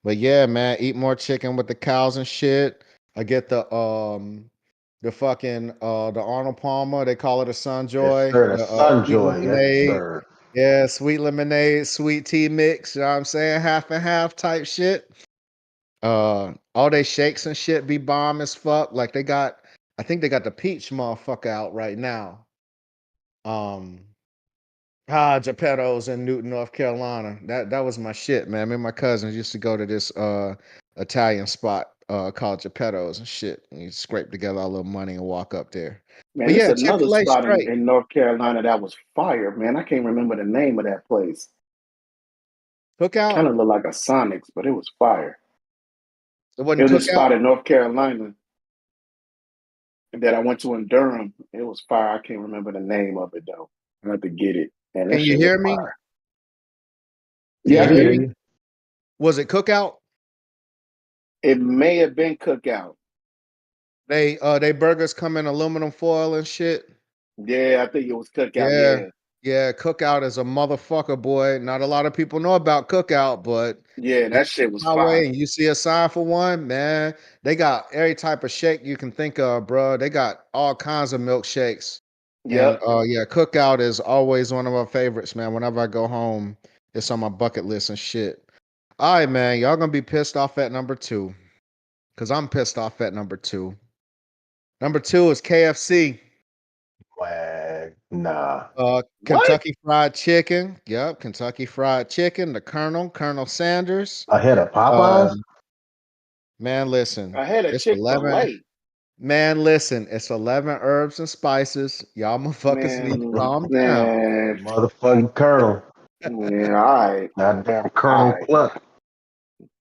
C: But yeah, man, eat more chicken with the cows and shit. I get the fucking the Arnold Palmer, they call it a
A: Yes,
C: Sunjoy,
A: sir. The
C: the sweet
A: Sunjoy. Yes,
C: lemonade.
A: sir.
C: Yeah, sweet lemonade, sweet tea mix, you know what I'm saying? Half and half type shit. All they shakes and shit be bomb as fuck. Like I think they got the peach motherfucker out right now. Um, Geppetto's in Newton, North Carolina. That was my shit, man. Me and my cousins used to go to this Italian spot called Geppetto's and shit. And you scrape together a little money and walk up there.
B: Man,
C: But
B: it's
C: yeah,
B: another
C: Chick-fil-A
B: spot
C: straight.
B: in North Carolina that was fire, man. I can't remember the name of that place.
C: Cookout.
B: Kind of looked like a Sonics, but it was fire.
C: It
B: It
C: wasn't
B: was a
C: Cookout.
B: spot in North Carolina that I went to in Durham. It was fire. I can't remember the name of it though. I have to get it. And that
C: Can you
B: shit was
C: hear me?
B: fire.
C: Can
B: Yeah,
A: Yeah,
B: I
C: you
A: I
B: can
A: can
C: hear
B: hear
A: hear
C: me?
B: you.
A: you.
C: Was it Cookout?
B: It may have been Cookout.
C: They burgers come in aluminum foil and shit.
B: Yeah, I think it was Cookout.
C: Yeah.
B: Yeah.
C: Yeah, Cookout is a motherfucker, boy. Not a lot of people know about Cookout, but
B: Yeah,
C: you
B: that shit was
C: my
B: fire.
C: way and you see a sign for one, man. They got every type of shake you can think of, bro. They got all kinds of milkshakes. And
B: Yep.
C: yeah, Cookout is always one of my favorites, man. Whenever I go home, it's on my bucket list and shit. All right, man. Y'all gonna be pissed off at number 2. Cause I'm pissed off at number 2. Number 2 is KFC.
A: Wag. Nah.
B: What?
C: Kentucky Fried Chicken. Yep, Kentucky Fried Chicken. The Colonel Sanders.
A: Ahead of Popeyes.
C: Um, man, listen,
B: I had a
C: it's 11.
B: Chick-fil-A.
C: Man, listen, it's 11 herbs and spices. Y'all motherfuckers need to calm down.
B: Man,
A: Motherfucking Colonel.
B: yeah, all right.
A: Goddamn
B: All
A: Colonel
B: right.
A: Cluck.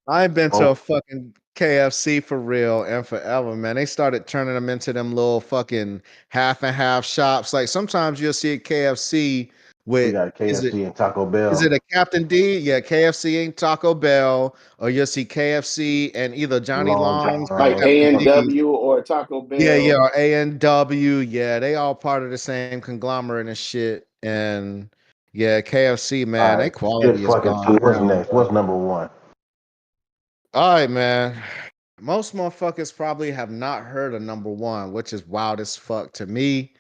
C: I ain't been to a
A: Oh,
C: fucking KFC for real and forever, man. They started turning them into them little fucking half and half shops. Like sometimes you'll see a KFC
A: we
C: with
A: got
C: is it
A: KFC and Taco
C: Is it
A: Bell.
C: a Captain D? Yeah, KFC ain't Taco Bell, or you'll see KFC and either Johnny
A: Long
C: Long's or
B: Like
A: John.
C: Captain D's.
B: A&W or Taco
C: Yeah, yeah,
B: Bell.
C: or A&W. Yeah, they all part of the same conglomerate and shit. And yeah, KFC, man,
A: All
C: they
A: right. Skip
C: quality is
A: fucking
C: gone
A: 2. What's
C: down,
A: next?
C: bro.
A: What's number 1?
C: All right, man. Most motherfuckers probably have not heard of number 1, which is wild as fuck to me.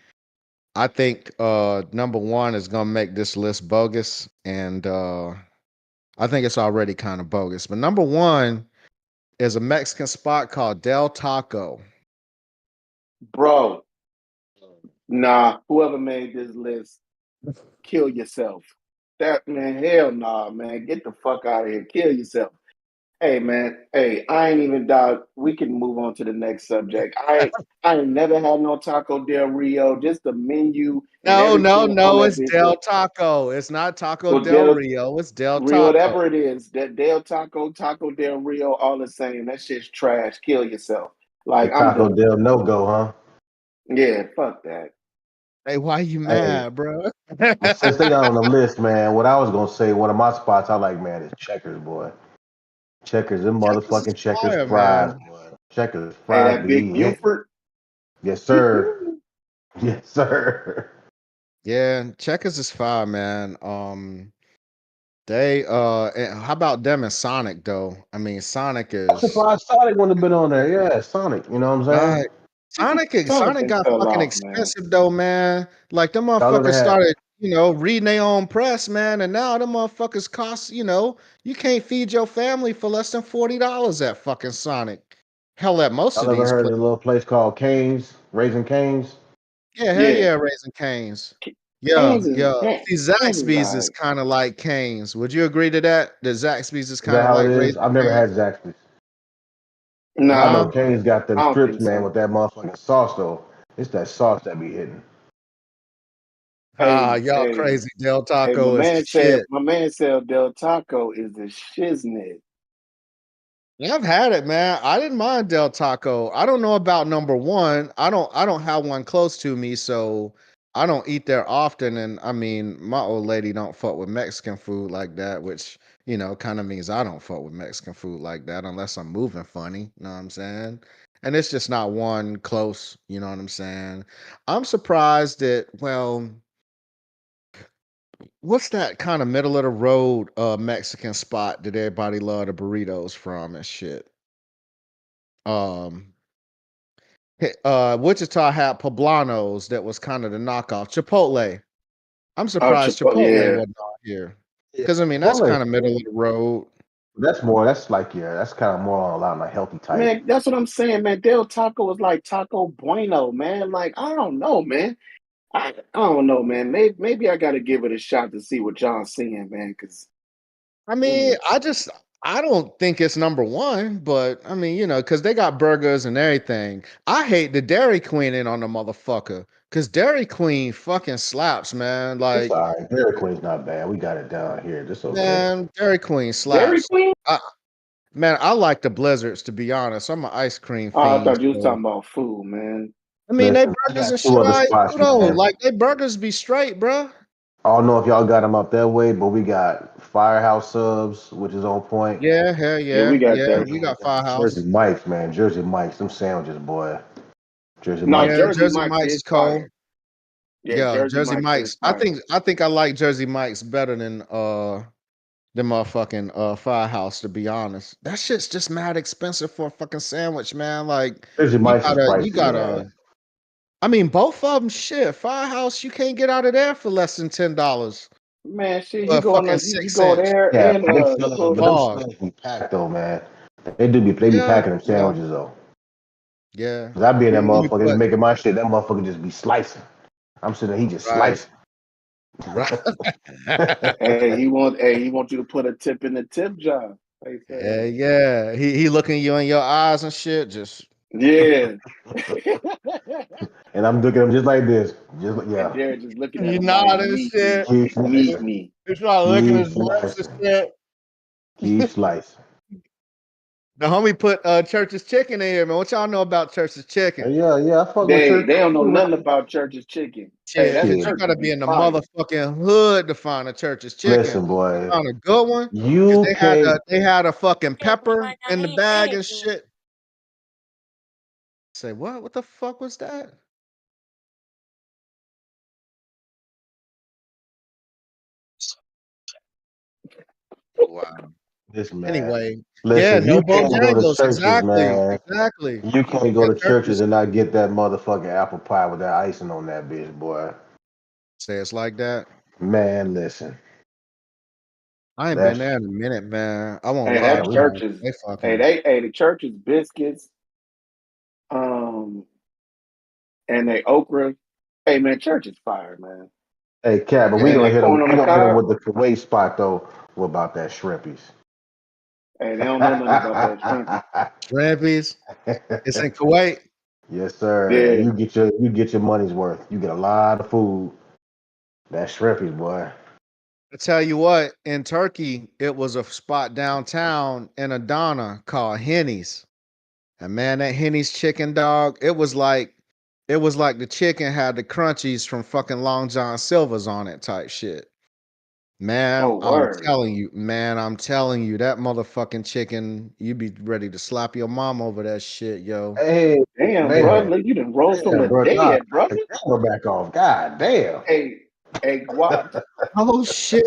C: I think number 1 is gonna make this list bogus, and I think it's already kind of bogus. But number 1 is a Mexican spot called Del Taco.
B: Bro, nah, whoever made this list, kill yourself. That man, hell nah, man. Get the fuck out of here. Kill yourself. Hey man, hey, I ain't even doubt we can move on to the next subject. I ain't never had no Taco Del Rio, just the menu and
C: No, no,
B: everything on
C: no,
B: that
C: it's
B: bitch
C: Del
B: was
C: Taco. It's not Taco
B: well
C: Del
B: Del
C: Rio. It's Del
B: Rio,
C: Taco.
B: whatever it is, that Del Taco, Taco Del Rio, all the same. That shit's trash. Kill yourself.
A: The
B: Like I'm
A: Taco
B: done.
A: Bell no go, huh?
B: Yeah, fuck that.
C: Hey, why you
A: Hey,
C: mad, bro?
A: well, since they got on the list, man, what I was gonna say, one of my spots I like, man, is Checkers, boy. Checkers, them
C: Checkers is
A: motherfucking Checkers
C: fire,
A: fries,
C: man.
A: boy. Checkers
B: Hey,
A: fries
B: that
A: be
B: Big
A: hitting.
B: Buford.
A: Yes, sir. Yes, sir.
C: Yeah, Checkers is fire, man. They how about them and Sonic though? I mean, Sonic
A: I'm
C: is
A: surprised Sonic wouldn't have been on there. Yeah, Sonic. You know what I'm
C: that
A: saying?
C: Sonic
B: Sonic
C: got
B: fell
C: fucking
B: off, man.
C: expensive though, man. Like them
A: Y'all ever
C: motherfuckers
A: had
C: started, reading their own press, man, and now them motherfuckers cost, you can't feed your family for less than $40 at fucking Sonic. Hell, at most
A: y'all
C: of
A: ever
C: these
A: heard of
C: places.
A: the little place called Cane's, Raising Cane's?
C: Yeah, hell
B: Yeah,
C: yeah, Raising Cane's. Yeah,
B: Canes is
C: yeah. See,
B: Canes is
C: Zaxby's is
B: like,
C: kind of like Cane's. Would you agree to that? That Zaxby's is
A: Is
C: kind
A: that
C: of
A: how it
C: like
A: is?
C: Raising
A: I've never had
C: Cane's?
A: Zaxby's. But I know
B: nah,
C: Nah.
A: Cane's got them
B: I don't
A: strips,
B: think
A: man,
B: so.
A: with that motherfucking sauce though. It's that sauce that be hitting.
C: Ah,
B: Hey,
C: y'all
B: hey,
C: crazy. Del
B: hey,
C: Taco is shit.
B: my man said Del Taco is the shiznit.
C: Yeah, I've had it, man. I didn't mind Del Taco. I don't know about number one. I don't have one close to me, so I don't eat there often. And I mean, my old lady don't fuck with Mexican food like that, which, kind of means I don't fuck with Mexican food like that unless I'm moving funny. You know what I'm saying? And it's just not one close, you know what I'm saying? I'm surprised that, well, what's that kind of middle of the road Mexican spot that everybody love the burritos from and shit? Um Wichita had Poblanos that was kind of the knockoff. Chipotle. I'm
B: Oh,
C: surprised
B: Chipotle,
C: Chipotle
B: yeah.
C: wasn't on here.
A: Yeah,
C: Because I mean that's
A: Chipotle.
C: kind of middle of the road.
A: That's like that's kind of more on a lot of like healthy type.
B: Man, that's what I'm saying, man. Del Taco was like Taco Bueno, man. Like, I don't know, man. I don't know, man. Maybe I got to give it a shot to see what y'all seeing, man. Because
C: I mean, I don't think it's number one, but I mean, because they got burgers and everything. I hate the Dairy Queen in on the motherfucker. Cause Dairy Queen fucking slaps, man.
A: It's
C: Like,
A: all right. Dairy Queen's not bad. We got it down here. Just okay.
C: man, Dairy Queen
B: Dairy
C: slaps.
B: Queen.
C: Man, I like the blizzards to be honest. I'm an ice cream
B: Oh, I
C: fiend,
B: thought you was
C: so
B: talking about food, man.
C: I mean, they
A: Listen, I
C: burgers
A: got
C: and
A: two
C: shit
A: other
C: I
A: spots,
C: though.
A: man.
C: Like they burgers be straight, bruh.
A: I don't know if y'all got them up that way, but we got Firehouse Subs, which is on point.
C: Yeah, hell
B: Yeah, we
C: yeah,
B: got
C: yeah.
B: that.
A: And
C: We
A: then we
C: got
A: got Jersey
C: Firehouse.
A: Mike's, man. Jersey Mike's, them sandwiches, boy. Jersey
B: No,
A: Mike's.
C: Yeah,
B: Jersey
C: Jersey
B: Mike's
C: Mike's is
B: is
C: cold.
B: fire. Yeah,
C: Yeah,
B: Jersey
C: Jersey
B: Mike's is
C: Mike's. I
B: fire.
C: think I think I like Jersey Mike's better than motherfucking Firehouse, to be honest. That shit's just mad expensive for a fucking sandwich, man. Like
A: Jersey
C: you
A: Mike's is
C: you
A: pricey,
C: gotta
A: man.
C: I mean both of them shit. Firehouse, you can't get out of there for less than $10
B: Man, shit,
C: for
B: you
C: a
B: go on
C: fucking
B: a, you
C: 6
B: go
C: inch.
B: there
A: Yeah,
B: and
A: but them
C: Pause.
A: studs be packed though, man. They be
C: Yeah,
A: packing them
C: yeah,
A: sandwiches though.
C: yeah.
A: Cause I be in that
B: you,
C: You
A: motherfucker, they be
C: put
A: making my shit. That motherfucker just be slicing. I'm sitting there, he just
C: right,
A: slicing.
C: right.
B: he want you to put a tip in the tip jar. They
C: Yeah,
B: say,
C: yeah. He looking you in your eyes and shit. Just
B: yeah.
A: And I'm looking at him just like this. Just like,
B: And
A: yeah.
B: Derek just looking at
C: you
B: him like,
C: nod and
B: meet me,
C: shit.
A: Keep
B: meet
A: slicing.
B: me.
C: He's trying to look at
A: Keep
C: his lips and
A: slicing.
C: shit.
A: Keep slicing.
C: The homie put Church's chicken in here, man. What y'all know about Church's chicken?
A: Yeah, I fuck with
B: They
A: church
B: don't know
A: too,
B: nothing
A: man.
B: about Church's chicken. Hey,
C: Shit,
B: that
C: because you
A: Shit.
B: church
C: gotta be
B: be
C: in the
B: fire.
C: motherfucking hood to find a Church's chicken.
A: Listen,
C: You
A: boy.
C: found a good one because
A: You can't
C: they had a fucking pepper in the bag and shit. Say what? What the fuck was that? Wow.
A: listen, man.
C: Anyway, yeah,
A: Listen,
C: no
A: you can't go to
C: Bojangles.
A: churches,
C: Exactly,
A: man.
C: exactly.
A: You can't go
C: Yeah,
A: to churches
C: Church's
A: and not get that motherfucking apple pie with that icing on that bitch, boy.
C: say it's like that.
A: Man, listen.
C: I ain't been
A: That's
C: there in a minute, man. I won't
B: Hey,
C: lie,
B: that
A: man, we
B: church
C: man.
B: is
C: They fucking
B: the church's biscuits, um, and they okra. Hey man, church is fire, man.
A: hey Cat, but
B: And that corn on
A: we
B: the
A: gonna hit him
B: cob.
A: with the Kuwait spot though. What about that shrimpies?
B: Hey, they don't know nothing about that shrimpy.
C: Shrimpies. It's in Kuwait.
A: Yes, sir. And
B: Yeah.
A: you get your money's worth. You get a lot of food. That shrimpies, boy.
C: I tell you what, in Turkey, it was a spot downtown in Adana called Henny's. And man, that Henny's chicken dog, it was like the chicken had the crunchies from fucking Long John Silver's on it type shit.
B: Oh, word.
C: Man, I'm telling you, that motherfucking chicken, you be ready to slap your mom over that shit, yo.
A: Hey,
B: Damn, bro.
A: man.
B: Look, you done rose from
A: Damn,
B: the
A: bro. Nah,
B: dead, brother.
A: turn the camera back off. God damn.
B: Hey, hey, Guap.
C: Oh shit.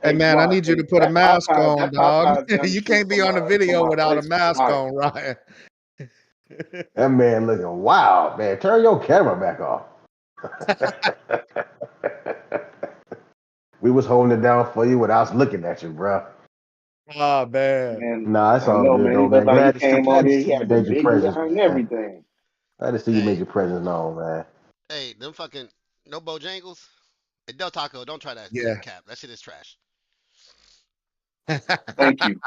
C: Hey
B: Hey,
C: man, I
B: Guap.
C: need you
B: Hey,
C: to put a mask on,
B: that
C: dog.
B: Popeyes down the
C: You
B: street
C: can't be on the
B: from
C: video
B: my
C: without a
B: place was
C: mask
B: fire.
C: on, Ryan.
A: That man looking wild, man. Turn your camera back off. We was holding it down for you without looking at you, bro.
C: Oh man.
B: Man,
A: Nah, it's
B: I
A: all
B: know,
A: good
B: man.
A: though,
B: He looked
A: man.
B: like he
A: Glad to see,
B: came on
A: glad to
B: here. He
A: see you
B: had the
A: made your
B: big
A: presence,
B: guy and
A: man.
B: everything.
A: Glad to see you made
D: Hey,
A: your presence known, man.
D: hey, them fucking no Bojangles. Hey, Del Taco, don't try that
C: Yeah.
D: cap. That shit is trash.
B: Thank you,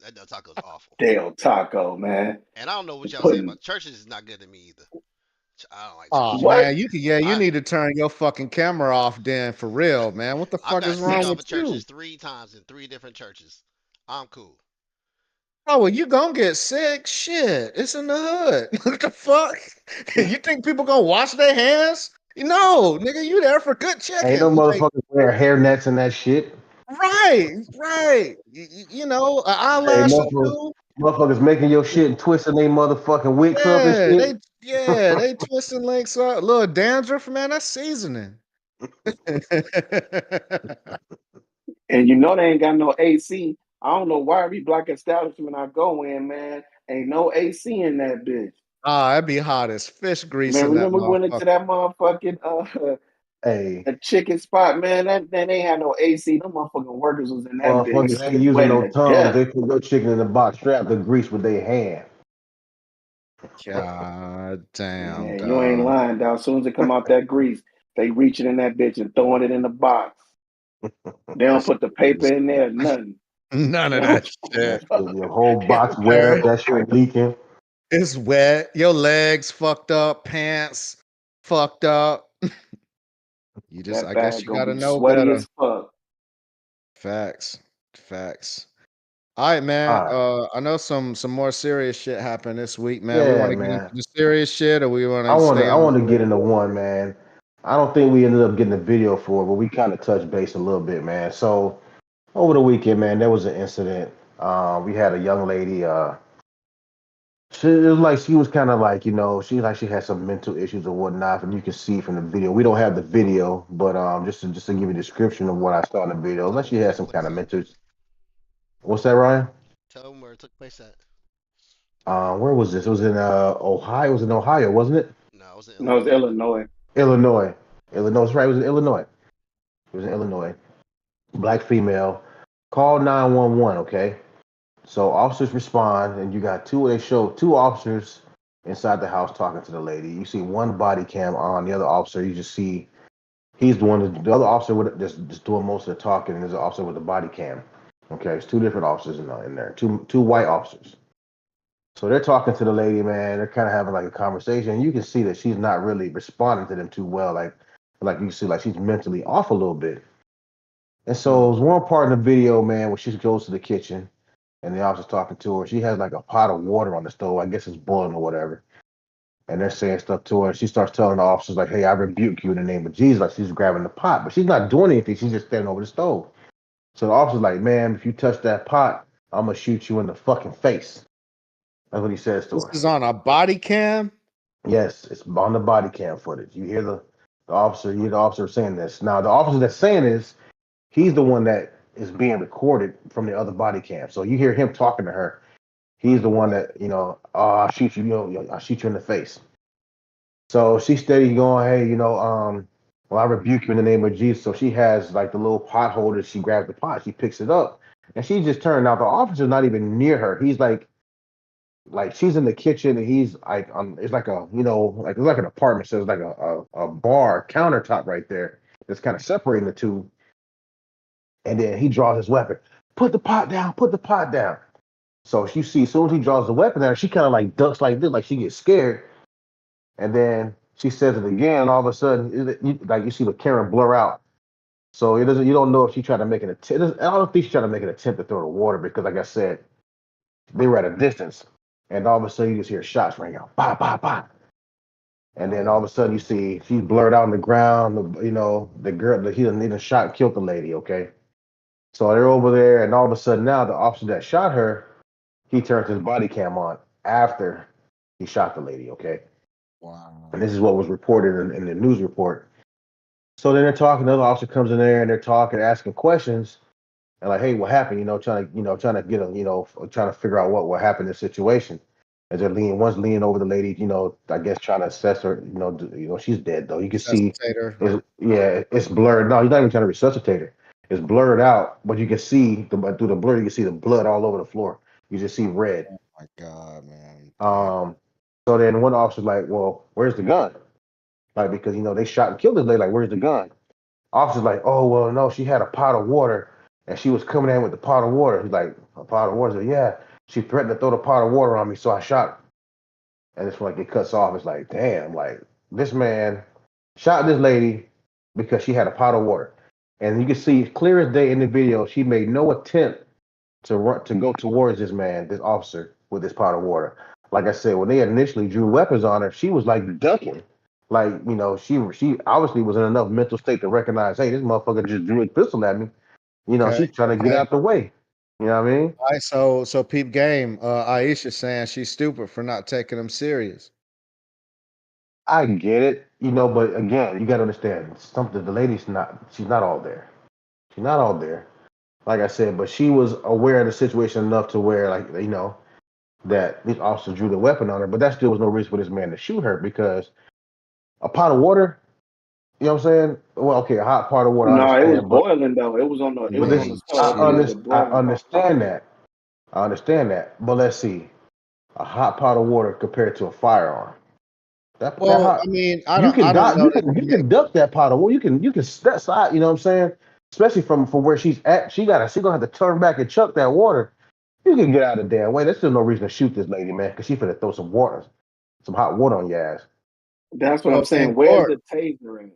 D: That Del Taco's awful.
B: Del Taco, man.
D: And I don't know what y'all saying
B: Putting
D: about churches is not good to me either. I don't like
C: Oh
D: churches.
B: what?
C: man, you
D: I
C: need to turn your fucking camera off then for real, man. What the
D: I've
C: fuck
D: got
C: is
D: kicked
C: wrong
D: off
C: with
D: of
C: you?
D: churches 3 times in 3 different churches. I'm cool.
C: Oh well, you gonna get sick. Shit. It's in the hood. What the fuck? You think people gonna wash their hands? No, nigga, you there for good
A: Ain't no
C: chicken. Like,
A: motherfuckers wear hair nets and that shit.
C: right. You know, an
A: Hey,
C: eyelash or two.
A: motherfuckers making your shit and twisting they motherfucking wicks up and
C: Yeah,
A: shit.
C: they twisting links up. A little dandruff, man. That's seasoning.
B: And you know they ain't got no AC. I don't know why every black establishment I go in, man, ain't no AC in that bitch.
C: Ah, it'd be hot as fish grease
B: Man,
C: in that
B: remember we went
C: motherfucker.
B: into that motherfucking
A: Hey,
B: a chicken spot, man. That they ain't had no AC. Them motherfucking workers was in that bitch
A: motherfuckers ain't using
B: sweating
A: no
B: to
A: tongues.
B: death.
A: They put your chicken in the box, strap the grease with their hand.
C: God damn,
B: Man, you ain't
C: dog.
B: lying, dog. As soon as it come out that grease, they reaching in that bitch and throwing it in the box. They don't put the paper in there, nothing.
C: None of
B: Yo,
C: that
A: That
C: shit.
A: shit, your whole box wet
C: Okay.
A: up. That shit leaking.
C: It's wet. Your legs fucked up, pants fucked up.
B: that
C: I guess
B: bag
C: you
B: gonna
C: gotta
B: be
C: know
B: sweaty
C: better.
B: as fuck.
C: Facts. Facts. All right,
A: All
C: man.
A: right.
C: I know some more serious shit happened this week, man. We
A: Yeah,
C: want to get into
A: man.
C: the serious shit, or we want to stay
A: I
C: on
A: want to get
C: the.
A: into one, man. I don't think we ended up getting a video for it, but we kind of touched base a little bit, man. So over the weekend, man, there was an incident. We had a young lady. It was like she was kind of like, she had some mental issues or whatnot, and you can see from the video. We don't have the video, but just to give you a description of what I saw in the video, it was like she
D: Where it
A: had
D: took
A: some kind
D: place
A: of
D: at?
A: mental. What's that, Ryan?
D: Tell them where it took place at.
A: Where was this? It was in Ohio. It was in Ohio, wasn't it?
D: No, I was in
B: No, it's
D: Illinois.
B: Illinois.
A: Illinois. Illinois. That's right. It was in Illinois. It was in Illinois. Black female. Call 911. Okay. So officers respond, and you got two. They show two officers inside the house talking to the lady. You see one body cam on the other officer. You just see he's the one. The other officer with just doing most of the talking, and there's an officer with the body cam. Okay, it's two different officers in there. Two white officers. So they're talking to the lady, man. They're kind of having like a conversation. And you can see that she's not really responding to them too well. Like you see, like she's mentally off a little bit. And so
C: Mm.
A: there's one part in the video, man, where she goes to the kitchen and the officer's talking to her. She has like a pot of water on the stove. I guess it's boiling or whatever. And they're saying stuff to her. She starts telling the officers, like, hey, I rebuke you in the name of Jesus. Like she's grabbing the pot, but she's not doing anything. She's just standing over the stove. So the officer's like, ma'am, if you touch that pot, I'm going to shoot you in the fucking face. That's what he says to
C: This
A: her.
C: is on a body cam.
A: Yes, it's on the body cam footage. You hear you hear the officer saying this. Now, the officer that's saying this, he's the one that is being recorded from the other body cam. So you hear him talking to her. He's the one
C: Right.
A: that, oh, I'll shoot you, I'll shoot you in the face. So she's steady going, hey, well, I rebuke you in the name of Jesus. So she has like the little pot holder. She grabs the pot, she picks it up, and she just turned. Now the officer's not even near her. He's like she's in the kitchen and he's like it's like like it's like an apartment, so it's like a bar countertop right there that's kind of separating the two. And then he draws his weapon. Put the pot down, put the pot down. So you see, as soon as he draws the weapon at her, she kind of like ducks like this, like she gets scared. And then she says it again, and all of a sudden, like you see the camera blur out. So it doesn't. You don't know if she tried to make an attempt. I don't think she tried to make an attempt to throw the water because, like I said, they were at a distance. And all of a sudden, you just hear shots ring out, bah, bah, bah. And then all of a sudden, you see she's blurred out on the ground. The girl, he done shot, killed the lady. Okay, so they're over there, and all of a sudden, now the officer that shot her, he turns his body cam on after he shot the lady. Okay, and
C: Wow.
A: this is what was reported in the news report. So then they're talking. Another officer comes in there, and they're talking, asking questions, and like, hey, what happened? Trying to get trying to figure out what happened in this situation. As they're one's leaning over the lady, I guess trying to assess her. She's dead though. You can see,
C: Resuscitator.
A: it's blurred. No, he's not even trying to resuscitate her. It's blurred out, but you can see through the blur. You can see the blood all over the floor. You just see red.
C: Oh my God, man. Damn.
A: So then one officer's like, "Well, where's the gun?" Like because they shot and killed this lady. Like, where's the gun? Officer's like, "Oh well, no, she had a pot of water, and she was coming in with the pot of water." He's like, "A pot of water?" He's like, "Yeah, she threatened to throw the pot of water on me, so I shot her." And it's like it cuts off. It's like, damn, like this man shot this lady because she had a pot of water, and you can see clear as day in the video, she made no attempt to go towards this man, this officer, with this pot of water. Like I said, when they initially drew weapons on her, she was like ducking. Like, she obviously was in enough mental state to recognize, hey, this motherfucker just drew a pistol at me.
C: Okay.
A: She's trying to get
C: Okay.
A: out the way. You know what I mean?
C: All right. So peep game. Aisha saying she's stupid for not taking him serious.
A: I get it, but again, you got to understand something. The lady's she's not all there. She's not all there. Like I said, but she was aware of the situation enough to where, like, that these officers drew the weapon on her. But that still was no reason for this man to shoot her because a pot of water, you know what I'm saying? Well, okay, a hot pot of water, I
B: No, it was
A: understand, but
B: boiling though. It was on the
C: I
B: it was on
A: this,
B: the
C: mean,
B: stove. It was a
A: I
B: boiling hot pot.
A: understand that. I understand that. But let's see, a hot pot of water compared to a firearm. That
C: well, I
A: hot,
C: mean,
A: you
C: I
A: can
C: don't
A: dodge,
C: know that
A: you can duck that pot of water. You can step side. You know what I'm saying? Especially from where she's at, she gonna have to turn back and chuck that water. You can get out of the damn way. There's still no reason to shoot this lady, man, because she finna throw some hot water on your ass.
B: That's what I'm
C: well in
B: saying. Where's
C: court.
B: the taser in?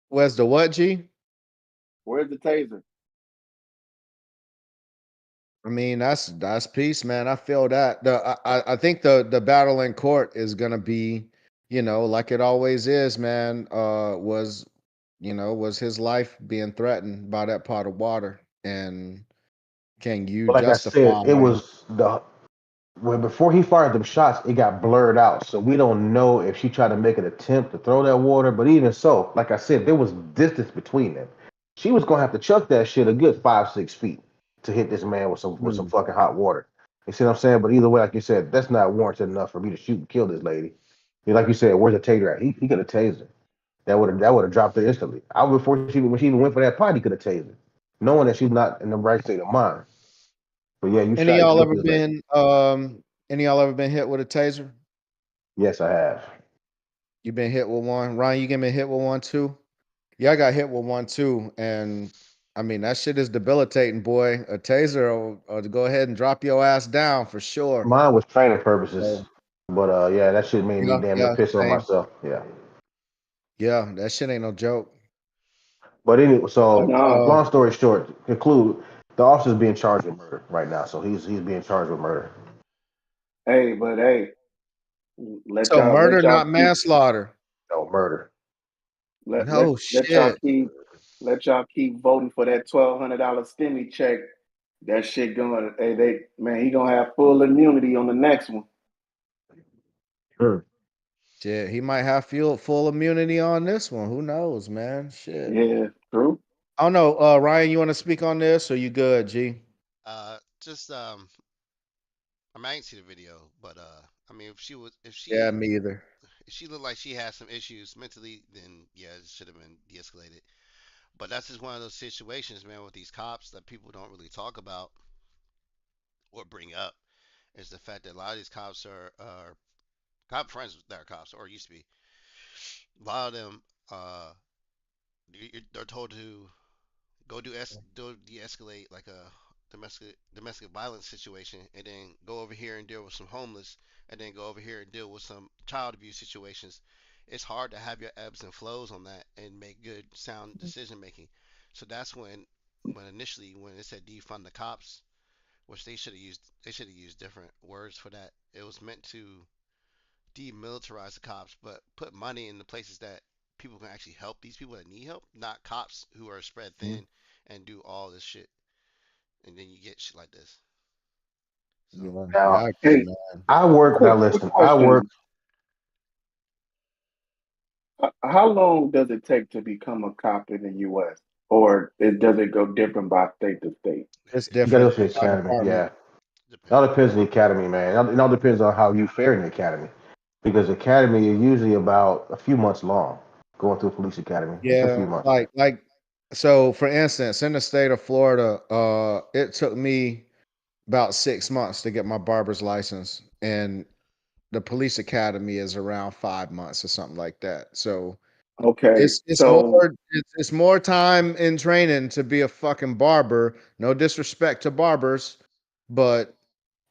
C: Where's the what, G?
B: Where's the taser?
C: I mean, that's peace, man. I feel that. I think the battle in court is gonna be, like it always is, man. Was his life being threatened by that pot of water? And can you
A: But like I said,
C: justify?
A: it was when before he fired them shots, it got blurred out. So we don't know if she tried to make an attempt to throw that water. But even so, like I said, there was distance between them. She was gonna have to chuck that shit a good 5, 6 feet to hit this man with some
C: Hmm.
A: fucking hot water. You see what I'm saying? But either way, like you said, that's not warranted enough for me to shoot and kill this lady. Like you said, where's the taser at? He could have tased her. That would have dropped her instantly. Before when she even went for that pot, he could have tased her, knowing that she's not in the right state of mind. But yeah, you
C: Any of
A: shot and
C: y'all
A: killed
C: ever
A: this lady.
C: been hit with a taser?
A: Yes, I have.
C: You been hit with one? Ryan, you been hit with one too? Yeah, I got hit with one too, and I mean that shit is debilitating, boy. A taser will go ahead and drop your ass down for sure.
A: Mine was training purposes,
C: So
A: but yeah, that shit made me
C: yeah,
A: damn near
C: yeah,
A: piss on
C: same.
A: myself. Yeah.
C: Yeah, that shit ain't no joke.
A: But anyway,
C: But
A: so
B: No.
A: long story short, conclude the officer's being charged with murder right now. So he's being charged with murder.
B: Hey, let
C: so
B: y'all
C: murder,
B: let y'all
C: not
B: keep
C: manslaughter.
A: No murder.
C: No
B: let y'all
C: shit.
B: keep voting for that $1,200 stimmy check. That shit going. Hey, he gonna have full immunity on the next one.
A: Hmm.
C: Shit, he might have full immunity on this one. Who knows, man? Shit.
B: Yeah, true.
C: I don't know. Ryan, you want to speak on this or you good, G?
D: Just I mean, I ain't see the video, but I mean,
C: Yeah, me either.
D: if she looked like she had some issues mentally, then yeah, it should have been de-escalated. But that's just one of those situations, man, with these cops that people don't really talk about or bring up. Is the fact that a lot of these cops are cop friends that are cops or used to be. A lot of them, uh, they're told to go de-escalate like a domestic violence situation, and then go over here and deal with some homeless, and then go over here and deal with some child abuse situations. It's hard to have your ebbs and flows on that and make good sound decision making. So that's when initially when it said defund the cops, which they should have used different words for that. It was meant to demilitarize the cops, but put money in the places that people can actually help these people that need help, not cops who are spread
C: Mhm.
D: thin and do all this shit, and then you get shit like this. So
C: Yeah, yeah,
A: Now
C: I agree,
B: Hey,
C: man.
A: I work. Now
B: quick
A: listen, I work.
B: question. How long does it take to become a cop in the U.S. Or does it go different by state to state?
C: It's
A: You got to
C: different
A: go to the
C: by
A: academy.
C: department.
A: Yeah, It all
D: Depending.
A: depends on the academy, man. It all depends on how you fare in the academy, because academy is usually about a few months long. Going through a police academy, it's a few
C: Yeah,
A: months.
C: like so for instance, in the state of Florida, it took me about 6 months to get my barber's license, and the police academy is around 5 months or something like that. So
B: Okay,
C: it's more
B: so
C: it's more time in training to be a fucking barber. No disrespect to barbers, but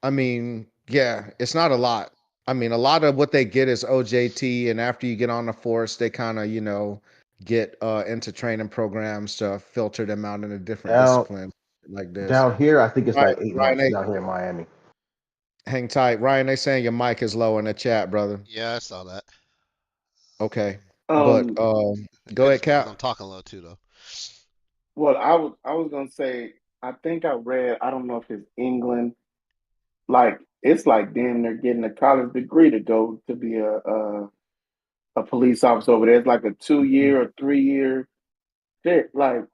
C: I mean, yeah, it's not a lot. I mean, a lot of what they get is OJT, and after you get on the force, they kind of, get into training programs to filter them out into different
A: Down
C: disciplines like this.
A: down here, I think it's
C: Right,
A: like eight
C: Ryan,
A: months down here in Miami.
C: hang tight. Ryan, they saying your mic is low in the chat, brother.
D: Yeah, I saw that.
C: Okay, but
B: um,
D: It
C: go
D: could
C: ahead,
D: just be because
C: Cap.
D: I'm talking low too, though.
B: well, I was gonna say, I think I read, I don't know if it's England, like it's like damn near getting a college degree to go to be a police officer over there. It's like a 2 year or 3 year shit. Like,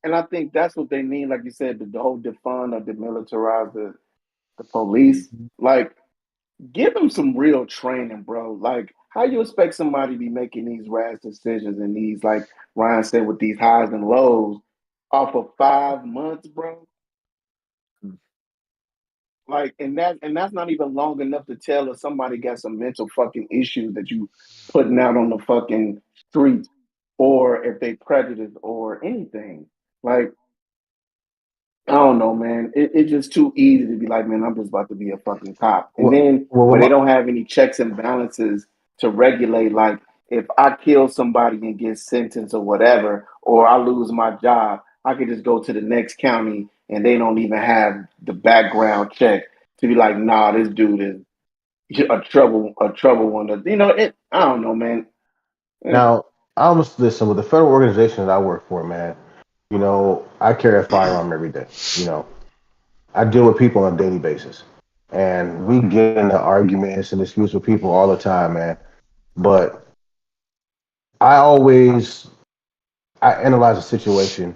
B: and I think that's what they mean, like you said, the whole defund or demilitarize the police.
C: Mhm.
B: Like, give them some real training, bro. Like, how you expect somebody to be making these rash decisions and these, like Ryan said, with these highs and lows off of 5 months, bro? Like, and that's not even long enough to tell if somebody got some mental fucking issues that you putting out on the fucking street, or if they prejudiced or anything. Like, I don't know, man. It's just too easy to be like, man, I'm just about to be a fucking cop. And
A: Well,
B: then
A: well,
B: where they
A: my,
B: don't have any checks and balances to regulate, like if I kill somebody and get sentenced or whatever, or I lose my job, I could just go to the next county and they don't even have the background check to be like, nah, this dude is a trouble one. I don't know, man. Eh,
A: now I almost listen with the federal organization that I work for, man. I carry a firearm every day. You know, I deal with people on a daily basis, and we get into arguments and disputes with people all the time, man. But I always I analyze a situation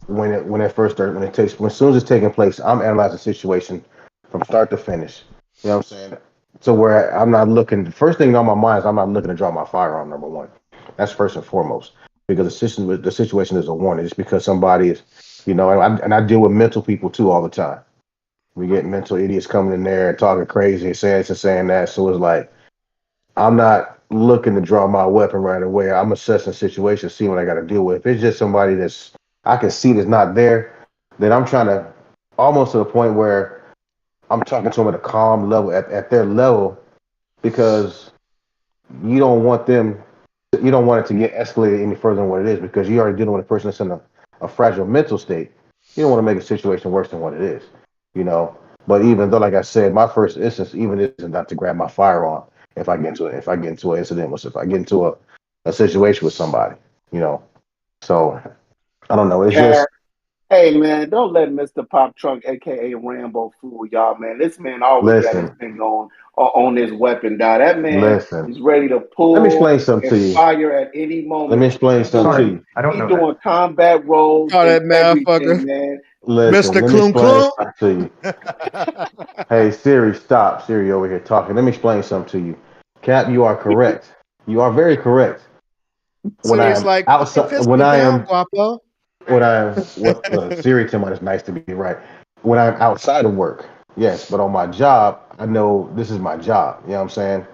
A: when it first starts when as soon as it's taking place, I'm analyzing the situation from start to finish. You know what I'm saying? So where I'm not looking, the first thing on my mind is I'm not looking to draw my firearm. Number one, that's first and foremost, because the situation is a warning. It's because somebody is, and I deal with mental people too all the time. We get mental idiots coming in there and talking crazy and saying this and saying that. So it's like I'm not looking to draw my weapon right away. I'm assessing the situation, see what I got to deal with. If it's just somebody that's I can see that's not there, then I'm trying to almost to the point where I'm talking to them at a calm level, at their level, because you don't want them, you don't want it to get escalated any further than what it is, because you're already dealing with a person that's in a fragile mental state. You don't want to make a situation worse than what it is, you know. But even though, like I said, my first instance even isn't not to grab my firearm if I get into an incident if I get into a situation with somebody, you know. So I don't know. It's just
B: Hey man, don't let Mr. Pop Trunk, aka Rambo, fool y'all, man. This man always got his
A: listen,
B: thing on his weapon, dog. That man
A: listen.
B: is ready to
A: Let me
B: pull
A: explain something to
B: and
A: you.
B: fire at any
A: Let me
B: moment.
A: explain
B: He
A: something to
B: doing
E: Sorry,
A: you.
E: I don't
B: he
E: know that.
B: doing combat roles
C: Call
B: and
C: that motherfucker,
B: everything, man.
A: Listen,
C: Mister
A: let me
C: Klum
A: explain
C: Klum.
A: something to you. Hey Siri, stop. Siri over here talking. Let me explain something to you. Cap, you are correct. You are very correct. When I
C: Serious,
A: am
C: like put your
A: outside, when
C: pistol
A: I
C: down,
A: am,
C: Guapo.
A: when I am, what Siri tell me it's nice to be right. When I'm outside of work, yes, but on my job, I know this is my job. You know what I'm saying?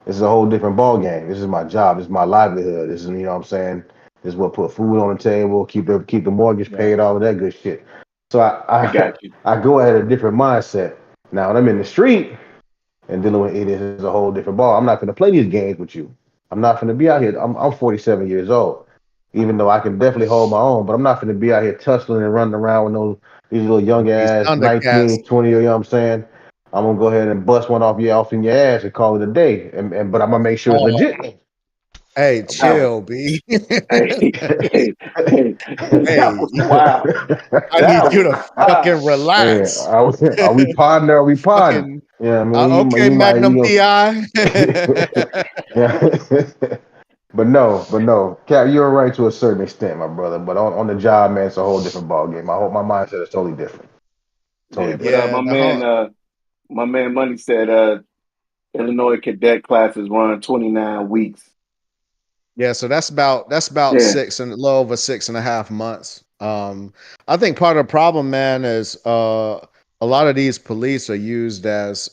A: This is a whole different ball game. This is my job. This is my livelihood. This is, what I'm saying. This is what put food on the table, keep the mortgage
B: Right.
A: paid, all of that good shit. So I
B: I
A: I,
B: got you.
A: I go at a different mindset. Now when I'm in the street and dealing with idiots is a whole different ball. I'm not gonna play these games with you. I'm not gonna be out here. I'm 47 years old. Even though I can definitely hold my own, but I'm not gonna be out here tussling and running around with these little young
C: These
A: ass
C: Thundercats.
A: 19, 20, you know what I'm saying? I'm gonna go ahead and bust one off in your ass and call it a day. And but I'm gonna make sure it's
C: Oh,
A: legit.
C: hey,
B: That
C: chill, B.
B: hey, that
C: Hey,
B: was wild.
C: I
B: That
C: need you
B: was
C: to
B: wild.
C: fucking
A: Hey,
C: relax.
A: are we partner? Are we partner?
C: Fucking
A: Yeah, I mean,
C: okay,
A: you might,
C: Magnum PI.
A: yeah. but no, Cap, you're right to a certain extent, my brother. But on the job, man, it's a whole different ball game. My mindset is totally different. Totally
B: Yeah, but
A: different.
C: Yeah, the whole
B: my man Money said Illinois cadet classes run 29 weeks.
C: Yeah, so that's about
B: Yeah,
C: six and a little over 6.5 months. I think part of the problem, man, is a lot of these police are used as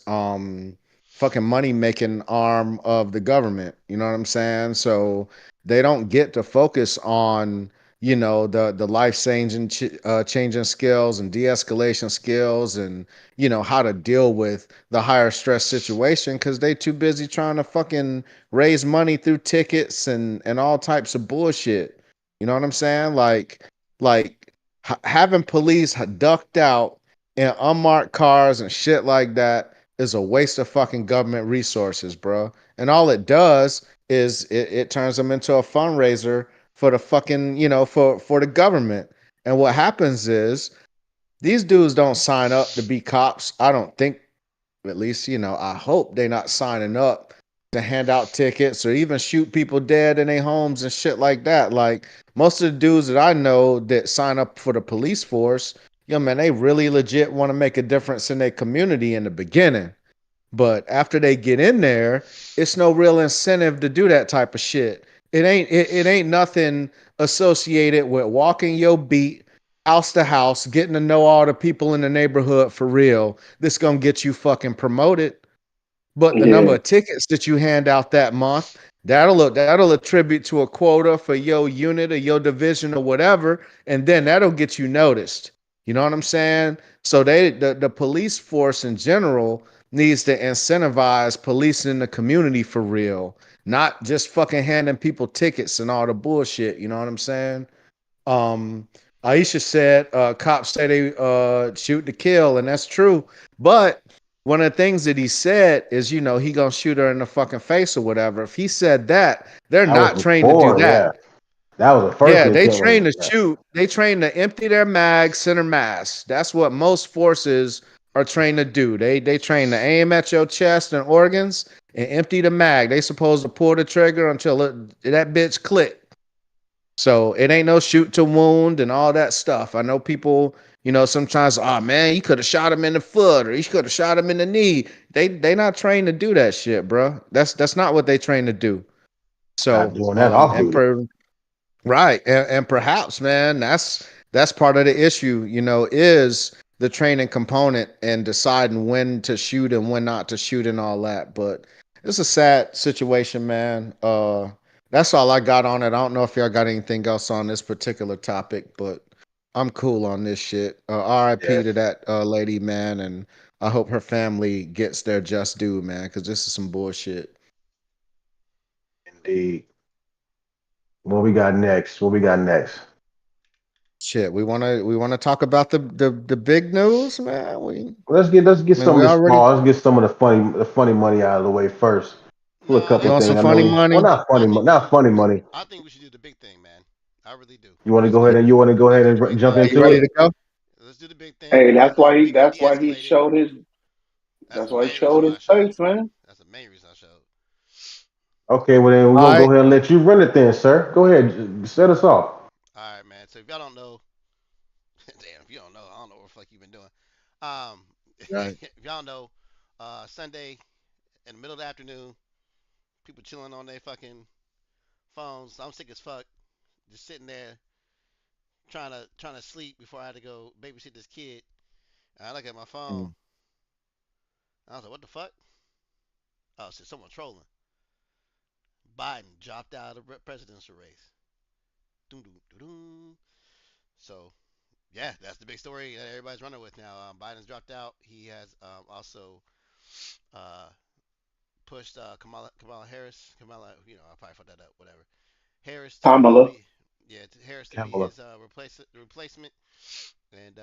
C: fucking money making arm of the government. You know what I'm saying? So they don't get to focus on the life changing skills and de-escalation skills and how to deal with the higher stress situation because they too busy trying to fucking raise money through tickets and all types of bullshit. You know what I'm saying? Like having police ducked out in unmarked cars and shit like that is a waste of fucking government resources, bro. And all it does is it turns them into a fundraiser for the fucking for the government. And what happens is these dudes don't sign up to be cops. I don't think, at least, I hope they're not signing up to hand out tickets or even shoot people dead in their homes and shit like that. Like most of the dudes that I know that sign up for the police force, man, they really legit want to make a difference in their community in the beginning. But after they get in there, it's no real incentive to do that type of shit. It ain't nothing associated with walking your beat house to house, getting to know all the people in the neighborhood for real. This gonna get you fucking promoted. But the number
B: yeah,
C: of tickets that you hand out that month, that'll attribute to a quota for your unit or your division or whatever, and then that'll get you noticed. You know what I'm saying? So the police force in general needs to incentivize policing in the community for real, not just fucking handing people tickets and all the bullshit. You know what I'm saying? Um, Aisha said, cops say they shoot to kill, and that's true. But one of the things that he said is, he gonna shoot her in the fucking face or whatever. If he said that, they're
A: That was
C: not trained to do
A: before,
C: that.
A: yeah. That was the first
C: Yeah, they
A: intent
C: train
A: was
C: to shoot. They train to empty their mag, center mass. That's what most forces are trained to do. They train to aim at your chest and organs and empty the mag. They supposed to pull the trigger until that bitch click. So it ain't no shoot to wound and all that stuff. I know people, sometimes, oh man, you could have shot him in the foot or you could have shot him in the knee. They not trained to do that shit, bro. That's not what they trained to do.
A: not
C: So
A: doing that off
C: and
A: duty.
C: right, and perhaps, man, that's part of the issue, is the training component and deciding when to shoot and when not to shoot and all that. But it's a sad situation, man. That's all I got on it. I don't know if y'all got anything else on this particular topic, but I'm cool on this shit. RIP
A: Yes,
C: to that lady, man, and I hope her family gets their just due, man, because this is some bullshit.
A: indeed. What we got next? What we got next?
C: Shit, we wanna talk about the big news, man.
A: Let's get
C: I mean,
A: some
C: we
A: of the
C: already.
A: small. Let's get some of the funny money out of the way first. Pull a
D: Nah,
C: You
A: couple of
C: want some
A: things. I
C: funny
A: know. Well,
C: money?
A: not funny, not funny money.
D: I think we should do the big thing, man. I really do.
A: You want to
D: Let's
A: go
D: do
A: ahead
D: the
A: and
D: let's do the big
A: jump
D: thing.
C: Yeah, you
A: into
C: ready
A: it?
C: to go?
D: Let's do the big thing.
B: hey,
D: We gonna
B: that's why he
D: de-escalate it.
B: showed his
D: That's
B: that's
D: the
B: why he
D: main reason
B: showed
D: why
B: his
D: I showed.
B: face, man.
D: That's the main reason I showed.
A: Okay, well then we're
C: All
A: gonna
C: right.
A: go ahead and let you run it then, sir. Go ahead, set us off.
D: All right, man. So if y'all don't know, damn, if you don't know, I don't know what the fuck you've been doing. Um,
C: Right.
D: if y'all know, Sunday in the middle of the afternoon, people chilling on their fucking phones. I'm sick as fuck, just sitting there trying to sleep before I had to go babysit this kid. And I look at my phone.
C: Mm.
D: I was like, what the fuck? Oh, shit, someone trolling. Biden dropped out of the presidential race. Doom, doom, doom, doom. So yeah, that's the big story that everybody's running with now. Biden's dropped out. He has also uh, pushed Kamala Harris. Kamala, I probably fucked that up. Whatever. Harris to
B: Kamala.
D: be, yeah, Harris to be
A: Kamala.
D: his replacement, and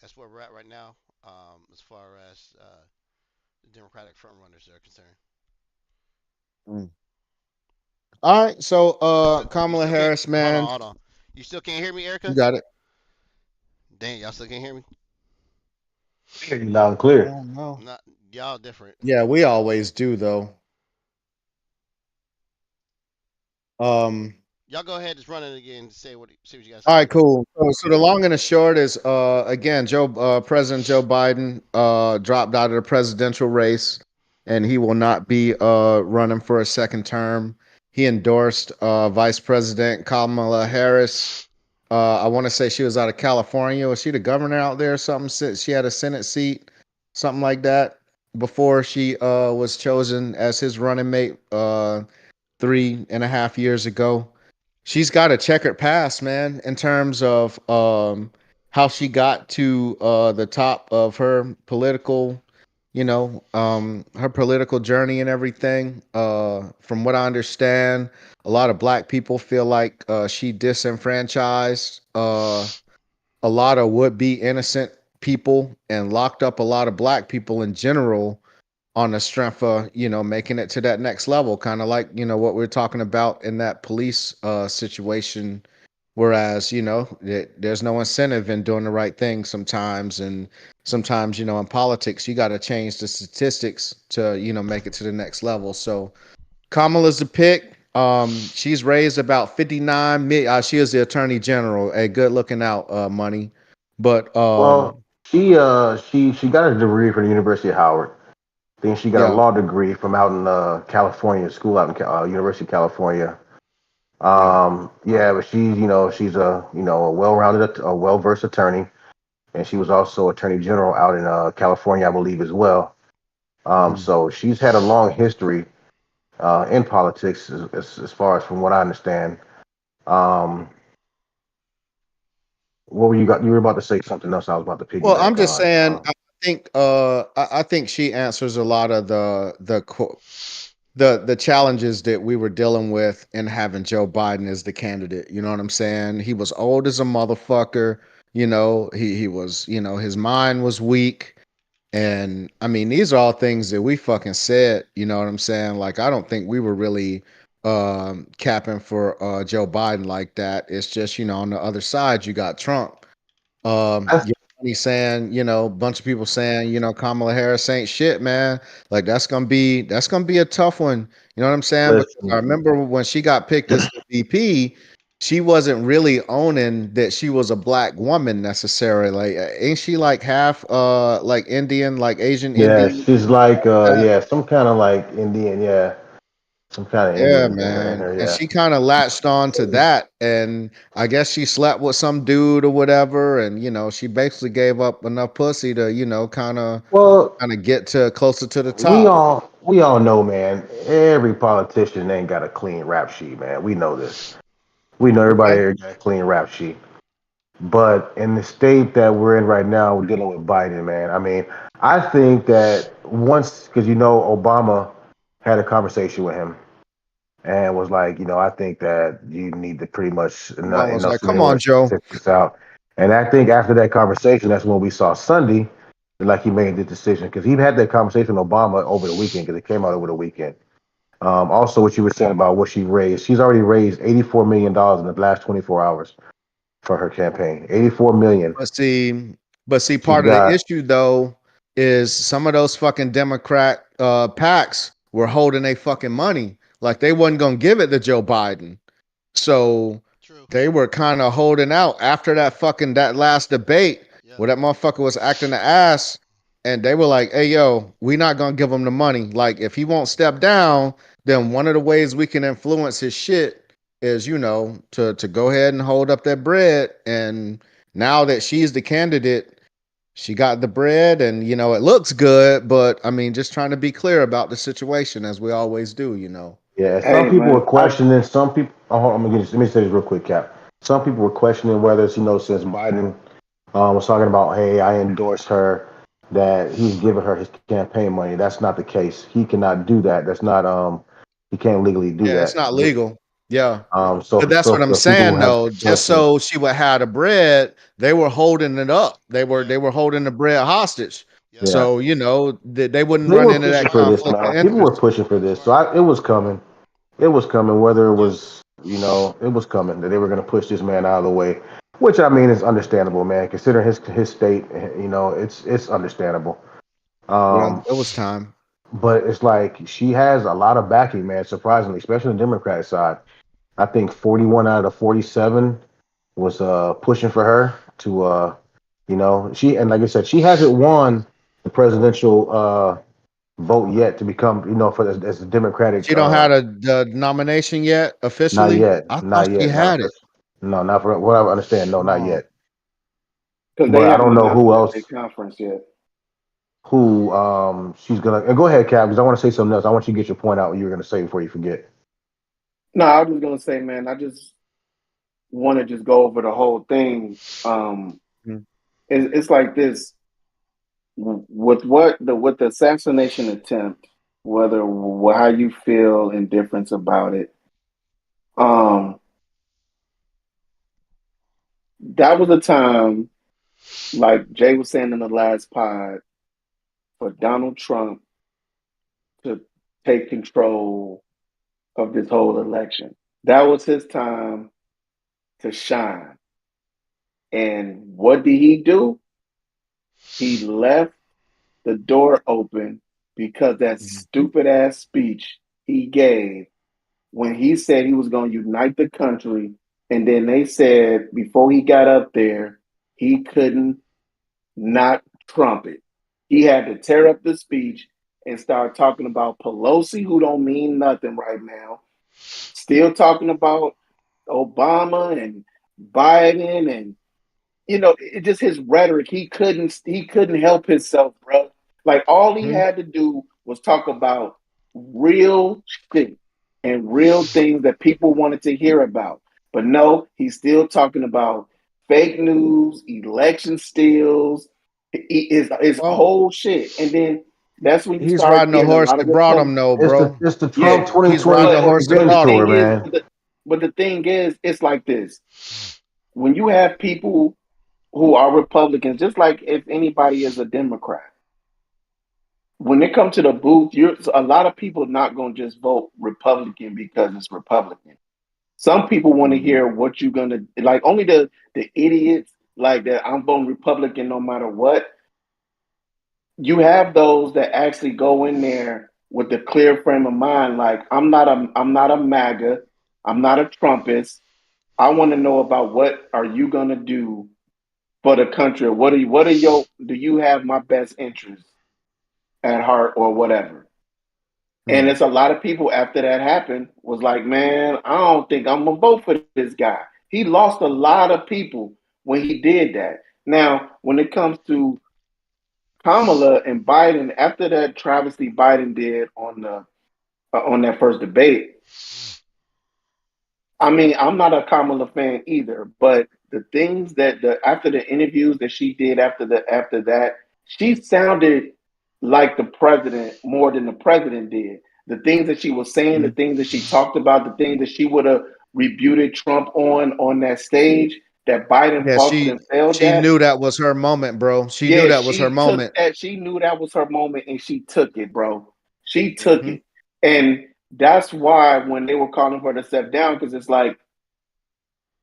D: that's where we're at right now. As far as the Democratic frontrunners are concerned.
C: Mm. All right. So
D: You
C: Kamala
D: still can't.
C: Harris,
D: Hold
C: man,
D: on, hold on. You still can't hear me,
C: you
D: Erica?
C: got it.
D: Dang, y'all still can't hear me?
A: Hear you loud and
C: I
A: clear.
C: don't know.
D: Not y'all different.
C: Yeah, we always do though. Um,
D: Y'all go ahead, just run it again. See what you guys
C: All
D: say.
C: right, cool. So the long and the short is, again, President Joe Biden, dropped out of the presidential race, and he will not be running for a second term. He endorsed Vice President Kamala Harris. I want to say she was out of California. Was she the governor out there or something? She had a Senate seat, something like that, before she was chosen as his running mate 3.5 years ago. She's got a checkered past, man, in terms of how she got to the top of her political, her political journey and everything. From what I understand, a lot of black people feel like she disenfranchised a lot of would-be innocent people and locked up a lot of black people in general on the strength of making it to that next level, kind of like what we're talking about in that police situation. Whereas there's no incentive in doing the right thing sometimes, and sometimes in politics you got to change the statistics to make it to the next level. So Kamala's the pick. She's raised about 59 million. She is the attorney general. A good looking out, money, but
A: Well, she got a degree from the University of Howard. Then she got a
C: yeah,
A: law degree from out in California, school out in University of California.
C: yeah.
A: Yeah, but she's a well-rounded, a well-versed attorney, and she was also attorney general out in California, I believe, as well.
C: Mhm.
A: So she's had a long history in politics, as far as from what I understand. Um, what were you got? You were about to say something else. I was about to
C: Well, I'm
A: piggyback
C: just
A: on.
C: saying. I think she answers a lot of the challenges that we were dealing with in having Joe Biden as the candidate. You know what I'm saying? He was old as a motherfucker. He was. His mind was weak. And I mean, these are all things that we fucking said. You know what I'm saying? Like, I don't think we were really capping for Joe Biden like that. It's just on the other side you got Trump.
A: I,
C: He's saying, a bunch of people saying, Kamala Harris ain't shit, man. Like that's gonna be a tough one. You know what I'm saying? Because I
A: listen,
C: remember when she got picked as the VP, she wasn't really owning that she was a black woman necessarily. Like, ain't she like half like Indian, like Asian
A: yeah,
C: Indian?
A: she's like yeah, some kind of like Indian, yeah, some kind of
C: Yeah,
A: Indian in
C: man.
A: her,
C: And
A: yeah.
C: she kind of latched on to that. And I guess she slept with some dude or whatever. And, she basically gave up enough pussy to,
A: Well,
C: kind of get to closer to the
A: we
C: top.
A: all we all know, man. Every politician ain't got a clean rap sheet, man. We know this. We know everybody
C: Okay.
A: here got a clean rap sheet. But in the state that we're in right now, we're dealing with Biden, man. I mean, I think that once, because Obama had a conversation with him and was like, I think that you need to pretty much
C: Mom was like,
A: enough
C: come on,
A: to
C: Joe.
A: sit this out. And I think after that conversation, that's when we saw Sunday, like he made the decision because he had that conversation with Obama over the weekend because it came out over the weekend. Also, what you were saying about what she raised, she's already raised $84 million in the last 24 hours for her campaign. 84 million.
C: But see,
A: She's
C: part of the
A: got
C: issue though is some of those fucking Democrat PACs were holding a fucking money. Like they wasn't gonna give it to Joe Biden. So
D: True.
C: they were kind of holding out after that last debate
D: Yep.
C: where that motherfucker was acting the ass, and they were like, "Hey, yo, we not gonna give him the money. Like, if he won't step down, then one of the ways we can influence his shit is, to go ahead and hold up that bread." And now that she's the candidate, she got the bread, and it looks good. But I mean, just trying to be clear about the situation as we always do.
A: yeah. Some
B: Hey
A: people were
B: man,
A: questioning. Some people. Oh, hold on, let me say this real quick, Cap. Some people were questioning whether it's since Biden was talking about, hey, I endorsed her, that he's giving her his campaign money. That's not the case. He cannot do that. That's not he can't legally do
C: Yeah, it's
A: that.
C: not legal. Yeah.
A: So
C: But that's what I'm
A: for people who
C: saying
A: have
C: though. Just
A: questions,
C: so she would have the bread, they were holding it up. They were holding the bread hostage.
D: Yep.
A: yeah,
C: So they wouldn't
A: they
C: run
A: were
C: into
A: pushing
C: that
A: for this,
C: conflict of
A: man. People were
C: interest.
A: pushing for this, so
D: Smart.
A: it was coming. It was coming. Whether it
D: Yep.
A: was, it was coming that they were going to push this man out of the way, which I mean is understandable, man. Considering his state, it's understandable.
C: Yeah,
A: Um,
C: it was time.
A: but it's like she has a lot of backing, man. Surprisingly, especially on the Democratic side. I think 41 out of the 47 was pushing for her to she, and like I said, she hasn't won the presidential vote yet to become, for as a Democratic.
C: She don't have the nomination yet
A: Not
C: officially.
A: yet,
C: I thought
A: not
C: she
A: yet, not
C: had it.
A: official. No, not for what I understand. No, not
C: Oh,
A: yet.
B: because they
A: But I
B: haven't
A: don't know
B: announced
A: who
B: it at their
A: else
B: conference yet.
A: who she's gonna. And go ahead, Cap, because I want to say something else. I want you to get your point out. What you were gonna say before you forget.
B: No, I was just gonna say, man, I just want to just go over the whole thing.
C: mm,
B: It's like this with the assassination attempt, whether how you feel indifference about it. Um, that was a time, like Jay was saying in the last pod, for Donald Trump to take control of this whole election. That was his time to shine. And what did he do? He left the door open because that
C: mm,
B: stupid ass speech he gave when he said he was going to unite the country. And then they said before he got up there, he couldn't not trump it. He had to tear up the speech and start talking about Pelosi, who don't mean nothing right now. Still talking about Obama and Biden and it just his rhetoric. He couldn't help himself, bro. Like all he
C: mm.
B: had to do was talk about real shit and real things that people wanted to hear about. But no, he's still talking about fake news, election steals, his
C: Well,
B: whole shit. And then that's when you
C: he's
B: start
C: riding the
B: getting a
C: horse
B: lot of
C: that brought
B: Republicans.
C: him, though,
A: It's the
C: bro.
A: it's the
B: Yeah,
A: Trump
C: He's riding the
B: but
A: 2024
C: horse that
B: but
A: revenge
B: the
C: brought
A: tour,
C: him.
B: thing is,
A: man.
B: but the thing is, it's like this: when you have people who are Republicans, just like if anybody is a Democrat, when it comes to the booth, you're a lot of people not going to just vote Republican because it's Republican. Some people want to
C: Mhm.
B: hear what you're gonna like. Only the idiots like that. I'm voting Republican no matter what. You have those that actually go in there with the clear frame of mind. Like I'm not a MAGA. I'm not a Trumpist. I want to know about what are you gonna do for the country. Do you have my best interests at heart or whatever? And
C: Mm.
B: it's a lot of people after that happened was like, man, I don't think I'm gonna vote for this guy. He lost a lot of people when he did that. Now, when it comes to Kamala and Biden, after that travesty Biden did on that first debate, I mean, I'm not a Kamala fan either, but the things that the after the interviews that she did after that, she sounded like the president more than the president did. The things that she was saying, the
C: Mm.
B: things that she talked about, the things that she would have rebuted Trump on that stage that Biden
C: Yeah,
B: faltered and failed
C: she
B: at.
C: knew that was her moment, bro. She knew
B: Yeah,
C: that was her
B: she took
C: moment.
B: that. She knew that was her moment and she took it, bro. She took
C: Hmm.
B: it. And that's why when they were calling her to step down, because it's like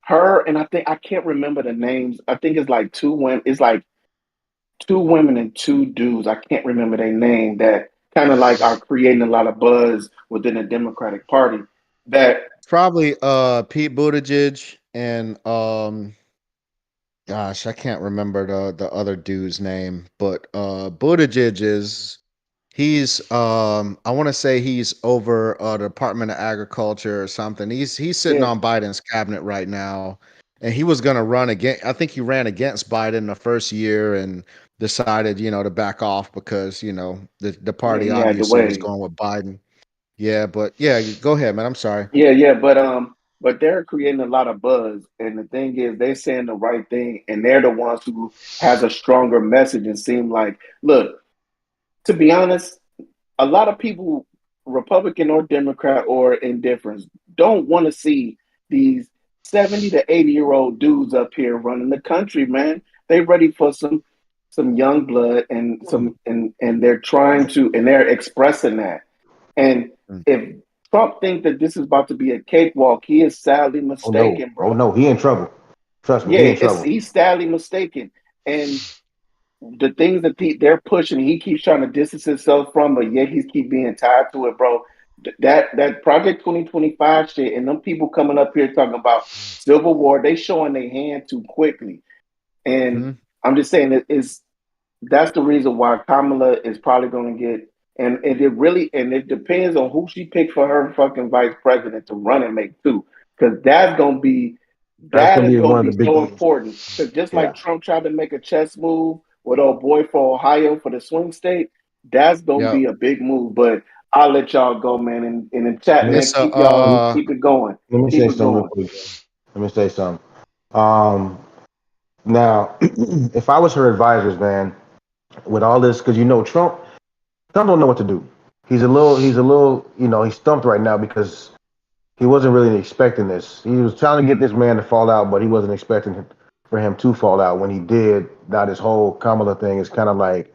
B: her and I think I can't remember the names. I think it's like two women. It's like two women and two dudes. I can't remember their name that kind of like are creating a lot of buzz within the Democratic Party. That
C: Probably Pete Buttigieg and gosh, I can't remember the other dude's name, but Buttigieg is he's I want to say he's over Department of Agriculture or something. He's sitting
B: yeah
C: on Biden's cabinet right now, and he was going to run again. I think he ran against Biden the first year and decided, to back off because, the
B: yeah
C: party
B: he had to
C: obviously was
B: wait.
C: going with Biden. Yeah, but yeah, go ahead, man. I'm sorry.
B: Yeah, but they're creating a lot of buzz, and the thing is, they're saying the right thing, and they're the ones who has a stronger message and seem like, look, to be honest, a lot of people, Republican or Democrat or indifference, don't want to see these 70 to 80-year-old dudes up here running the country, man. They ready for some young blood and
C: Mm,
B: they're trying to and they're expressing that. And
C: mm.
B: if Trump thinks that this is about to be a cakewalk, he is sadly
A: Oh no,
B: mistaken,
A: oh
B: bro.
A: no, he in trouble. Trust me,
B: Yeah,
A: he in trouble.
B: he's sadly mistaken. And the things that they're pushing, he keeps trying to distance himself from, but yet he's keep being tied to it, bro. That Project 2025 shit and them people coming up here talking about Civil War, they showing their hand too quickly. And
C: Mhm.
B: I'm just saying that is that's the reason why Kamala is probably going to get and it depends on who she picked for her fucking vice president to run and make too, because
A: That's
B: that
A: gonna
B: is
A: be
B: going
A: one
B: to
A: of the
B: be
A: big
B: so
A: things.
B: important. Because just
A: Yeah,
B: like Trump tried to make a chess move with old boy for Ohio for the swing state, that's going to
C: Yep.
B: be a big move. But I'll let y'all go, man, and in the chat,
A: let me,
B: man,
C: It's a
B: keep it going,
A: let me
B: keep
A: say
B: it
A: something real
B: going.
A: quick. Let me say something. Um, Now, if I was her advisors, man, with all this, because Trump don't know what to do. He's a little, he's stumped right now because he wasn't really expecting this. He was trying to get this man to fall out, but he wasn't expecting for him to fall out. When he did, now this whole Kamala thing is kind of like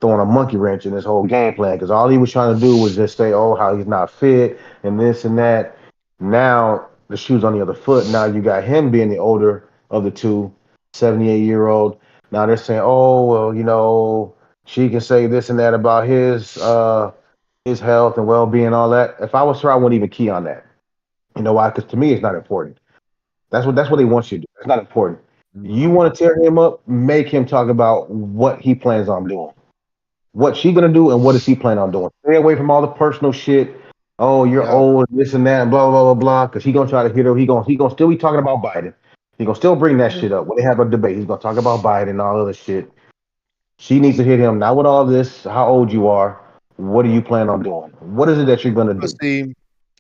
A: throwing a monkey wrench in his whole game plan because all he was trying to do was just say, oh, how he's not fit and this and that. Now the shoe's on the other foot. Now you got him being the older of the two, 78-year-old. Now they're saying, oh, well, she can say this and that about his health and well being, all that. If I was her, I wouldn't even key on that. You know why? Because to me, it's not important. That's what they want you to do. It's not important. You
C: Mhm.
A: want to tear him up, make him talk about what he plans on doing. What she gonna do and what does he plan on doing? Stay away from all the personal shit. Oh, you're
C: Yep.
A: old, this and that, and blah blah blah blah. Because he gonna try to hit her. He gonna still be talking about Biden. He gonna still bring that shit up when they have a debate. He's gonna talk about Biden and all other shit. She needs to hit him not with all this. How old you are? What do you plan on doing? What is it that you're gonna
C: But
A: do?
C: see,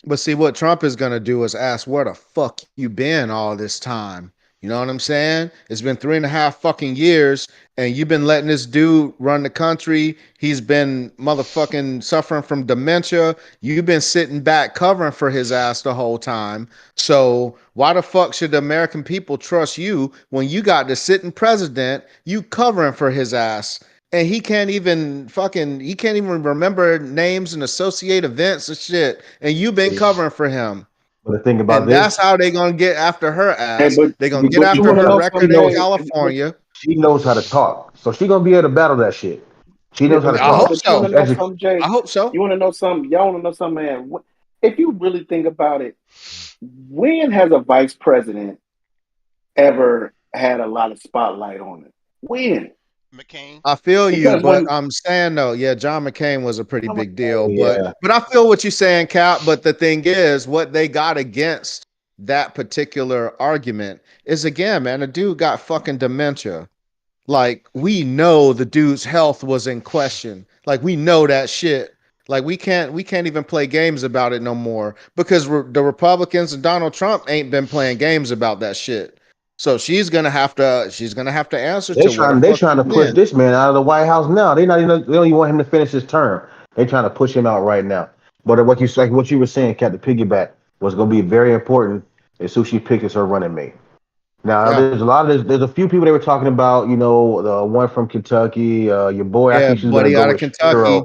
C: but see, what Trump is gonna do is ask, where the fuck you been all this time? You know what I'm saying? It's been 3.5 fucking years, and you've been letting this dude run the country. He's been motherfucking suffering from dementia. You've been sitting back covering for his ass the whole time. So why the fuck should the American people trust you when you got the sitting president, you covering for his ass? And he can't even remember names and associate events and shit. And you've been covering for him.
A: But the thing about
C: And that's
A: this,
C: how they gonna get after her
B: Hey,
C: ass. They gonna get
B: but you
C: after
B: want to
C: her
B: know
A: she
C: record
B: something,
C: in
A: knows
B: Jay? But
C: California.
A: she knows how to talk, so she gonna be able to battle that shit. She
B: yeah,
A: knows how to
C: I hope
A: talk.
B: but you want
C: so.
B: to
A: She's
B: know
A: educated.
B: something, Jay?
C: I hope so.
B: You want to know something? Y'all want to know something, man? If you really think about it, when has a vice president ever had a lot of spotlight on it? When?
D: McCain.
C: I feel you,
B: Because
C: but
B: when
C: I'm saying though, yeah, John McCain was a pretty
B: I'm like,
C: big deal. But
A: Yeah,
C: but I feel what you're saying, Cap. But the thing is, what they got against that particular argument is again, man, the dude got fucking dementia. Like we know the dude's health was in question. Like we know that shit. Like we can't even play games about it no more because the Republicans and Donald Trump ain't been playing games about that shit. So she's gonna have to answer
A: they
C: to where the
A: trying they
C: fuck
A: trying
C: you
A: to push
C: been.
A: this man out of the White House now. They don't even want him to finish his term. They trying to push him out right now. But what you were saying, Captain Piggyback, was going to be very important. Is who she picked as her running mate. Now
C: Yeah,
A: there's a few people they were talking about. The one from Kentucky, your boy. I
C: yeah,
A: think she's going to
C: buddy
A: go
C: out of
A: with
C: Kentucky.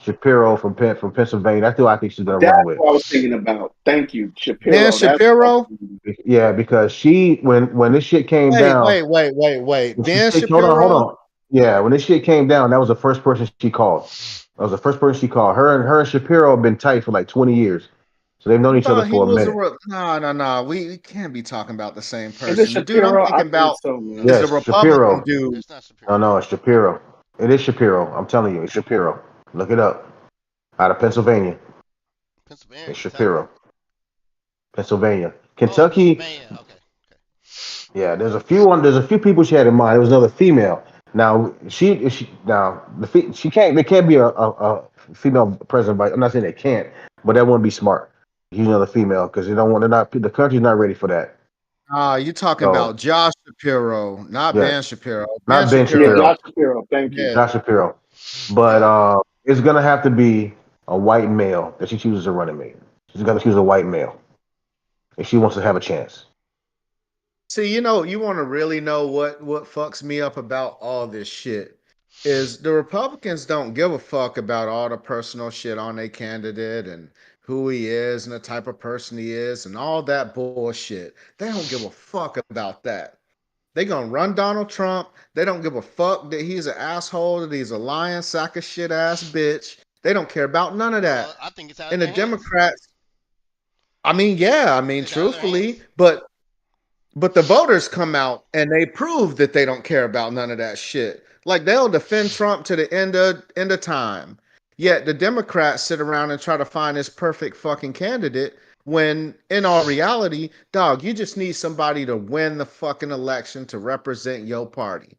A: Shapiro from Pennsylvania. That's who I think she's going to
B: that's
A: run with.
B: what I was thinking about. Thank you,
C: Ben
B: Shapiro. That's what I was
C: Shapiro.
B: thinking.
A: Yeah, because she when this shit came
C: Wait,
A: down,
C: wait, wait, wait, wait.
A: when she
C: Ben
A: picked, hold
C: Shapiro.
A: on. Yeah, when this shit came down, that was the first person she called. That was the first person she called. Her and Shapiro have been tight for like 20 years. So they've known
C: I
A: each other
C: thought he
A: for a
C: was a
A: minute.
C: no, no, no. We can't be talking about the same
B: Is it
C: person. The dude I'm
B: Shapiro? I
C: thinking
B: think
C: about
B: so, man.
C: is the
A: Yes,
C: Republican
A: Shapiro.
C: dude.
D: It's not
A: No,
D: Shapiro.
A: no, it's Shapiro. It is Shapiro. I'm telling you, it's Shapiro. Look it up. Out of Pennsylvania.
D: Pennsylvania,
A: It's
D: Kentucky.
A: Shapiro. Pennsylvania.
D: Oh,
A: Kentucky,
D: Pennsylvania. Okay, okay.
A: yeah, there's a few people she had in mind. There was another female. Now she can't there can't be a female president, but I'm not saying they can't, but that wouldn't be smart. Use another female because they don't want they're not the country's not ready for that.
C: You talking
A: So
C: about Josh Shapiro, not Ben
A: yes,
C: Shapiro. Ben
A: not Ben
B: Yeah,
C: Shapiro,
A: Shapiro,
B: Josh Shapiro. Thank you.
C: yeah.
A: Josh Shapiro. But
D: Yeah.
A: it's gonna have to be a white male that she chooses to run running mate. She's gonna choose a white male if she wants to have a chance.
C: See, you want to really know what fucks me up about all this shit is the Republicans don't give a fuck about all the personal shit on their candidate and who he is and the type of person he is and all that bullshit. They don't give a fuck about that. They gonna run Donald Trump. They don't give a fuck that he's an asshole, that he's a lying sack of shit ass bitch. They don't care about none of that.
D: Well, I think it's out of
C: And the
D: their hands.
C: Democrats, I mean, yeah, I mean,
D: It's out of their
C: truthfully,
D: hands.
C: but the voters come out and they prove that they don't care about none of that shit. Like they'll defend Trump to the end of time. Yet the Democrats sit around and try to find this perfect fucking candidate when in all reality, dog, you just need somebody to win the fucking election to represent your party.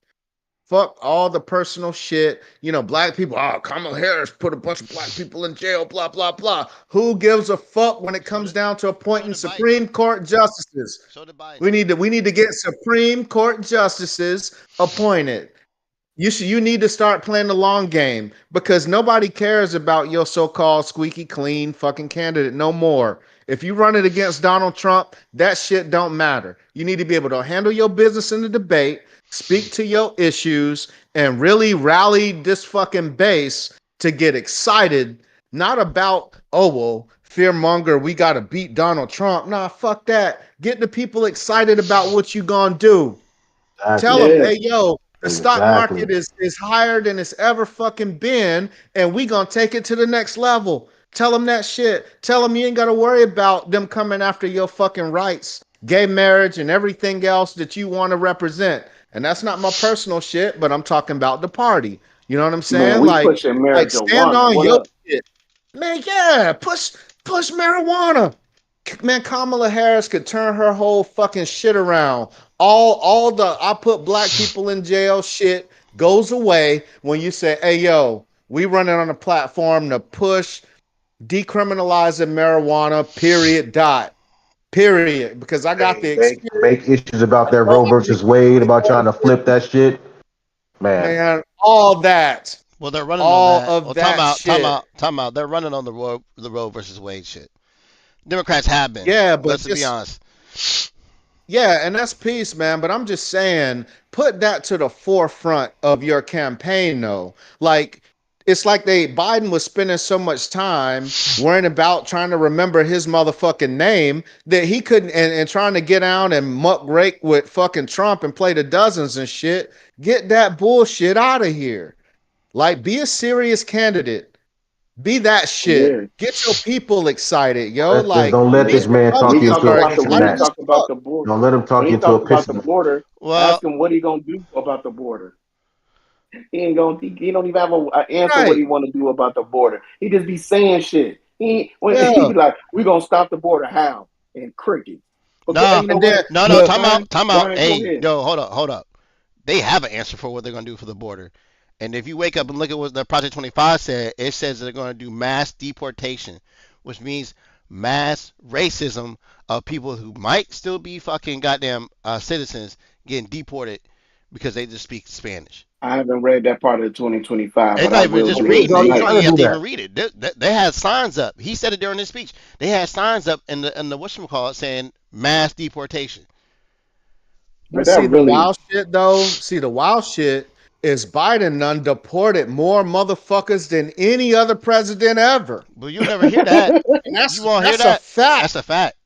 C: Fuck all the personal shit. Black people, oh, Kamala Harris put a bunch of black people in jail, blah, blah, blah. Who gives a fuck when it
D: So
C: comes
D: did
C: down to
D: so
C: appointing
D: did Biden.
C: Supreme Court justices?
D: So did Biden.
C: We need to get Supreme Court justices appointed. You need to start playing the long game because nobody cares about your so-called squeaky clean fucking candidate no more. If you run it against Donald Trump, that shit don't matter. You need to be able to handle your business in the debate, speak to your issues, and really rally this fucking base to get excited, not about, oh well, fearmonger, we gotta beat Donald Trump. Nah, fuck that. Get the people excited about what you gonna do. Tell
A: Exactly.
C: them,
B: Yeah,
C: hey, yo, the stock
A: Exactly.
C: market is higher than it's ever fucking been, and we gonna take it to the next level. Tell them that shit. Tell them you ain't gotta worry about them coming after your fucking rights, gay marriage, and everything else that you want to represent. And that's not my personal shit, but I'm talking about the party. You know what I'm
B: man,
C: saying?
B: we
C: Like,
B: pushing
C: stand
B: marijuana.
C: on
B: What
C: your
B: up?
C: shit. Man, yeah, push marijuana. Man, Kamala Harris could turn her whole fucking shit around. All the I put black people in jail shit goes away when you say, "Hey, yo, we running on a platform to push decriminalizing marijuana. Period. Dot. Period." Because I got the experience.
A: Make issues about
C: I
A: that
C: know
A: Roe
C: how to
A: versus
C: get
A: Wade about
C: that
A: trying to
C: shit.
A: flip that shit. Man,
C: Man, all that,
D: Well, they're running on
C: all
D: that.
C: of
D: Well, time
C: that
D: out, time
C: shit.
D: out, time out. They're running on the Roe versus Wade shit. Democrats have been.
C: Yeah, but
D: Let's be
C: just
D: honest.
C: yeah, and that's peace, man. But I'm just saying, put that to the forefront of your campaign, though. Like, it's like Biden was spending so much time worrying about trying to remember his motherfucking name that he couldn't, and trying to get out and muck rake with fucking Trump and play the dozens and shit. Get that bullshit out of here. Like, be a serious candidate. Be that shit.
B: Yeah,
C: Get your people excited, yo.
A: let this
C: Like,
A: don't let
B: yeah.
A: these
C: these
A: man
B: When
A: talk
B: he
A: you
C: Republicans
A: into
B: talk
A: a
C: are
B: about the
A: pissing
B: when he
C: excited
A: match.
C: as
B: talk
C: fuck.
B: about the border,
A: Don't let them
B: when
A: talk
B: he
A: you into
B: talk
A: a
B: about the
A: pissing match.
B: border,
D: Well,
B: ask him what he gonna do about the border. He ain't gonna. He don't even have a answer what
C: Right.
B: he want to do about the border. He just be saying shit. When he
C: Yeah.
B: be like, "We gonna stop the border how?" And cricket. Because
D: nah,
B: you know
C: And
B: what?
C: then,
D: no,
C: but
D: time out, time out.
B: Ryan, go
D: Hey,
B: ahead.
D: yo, hold up. They have an answer for what they're gonna do for the border. And if you wake up and look at what the Project 25 said, it says they're gonna do mass deportation, which means mass racism of people who might still be fucking goddamn citizens getting deported because they just speak Spanish.
B: I haven't read that part of the 2025,
D: It's
B: but I
D: not even
B: will
D: just
A: Okay,
B: do it
A: he's
D: reading it.
A: already
D: You
B: tonight.
D: don't
A: trying
D: even
A: to
D: have
A: do
D: to
A: that.
D: even read it. They had signs up. He said it during his speech. They had signs up in the whatchamacallit saying mass deportation.
B: But
C: but
B: that
C: see the
B: really,
C: wild shit though. See the wild shit is Biden done deported more motherfuckers than any other president ever.
D: But you'll never hear that.
C: And
D: You
C: that's
D: won't hear
C: that's a
D: that.
C: fact.
D: That's a fact.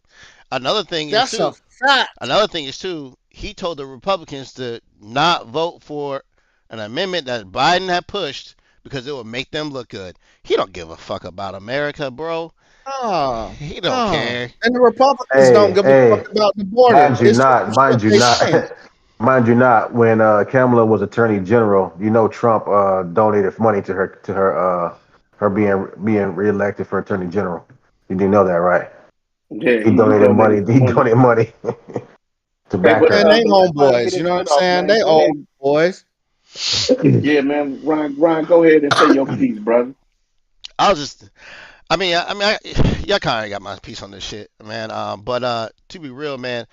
D: Another thing is
C: That's a
D: too.
C: fact.
D: Another thing is too. He told the Republicans to not vote for an amendment that Biden had pushed because it would make them look good. He don't give a fuck about America, bro.
C: Oh,
D: He don't
C: oh.
D: care.
C: And the Republicans don't
A: Hey,
C: give a fuck
A: hey,
C: about the border. It's just some shit
A: mind you
C: they
A: not,
C: saying.
A: mind you not. When Kamala was Attorney General, you know Trump donated money to her being reelected for Attorney General. You do know that, right?
B: yeah,
A: He
B: he
A: donated money.
B: donated some
A: He
B: money.
A: donated money to
B: Hey,
A: back
B: but
C: Man,
A: her.
C: they
B: let Ryan get
C: homeboys. You
B: his
C: know what I'm
B: shit off,
C: saying?
B: man.
C: They
B: Go
C: old
B: ahead.
C: boys.
B: Yeah, man. Ryan, go ahead and say your piece, brother.
D: I was just. Y'all kind of got my piece on this shit, man. But to be real, man,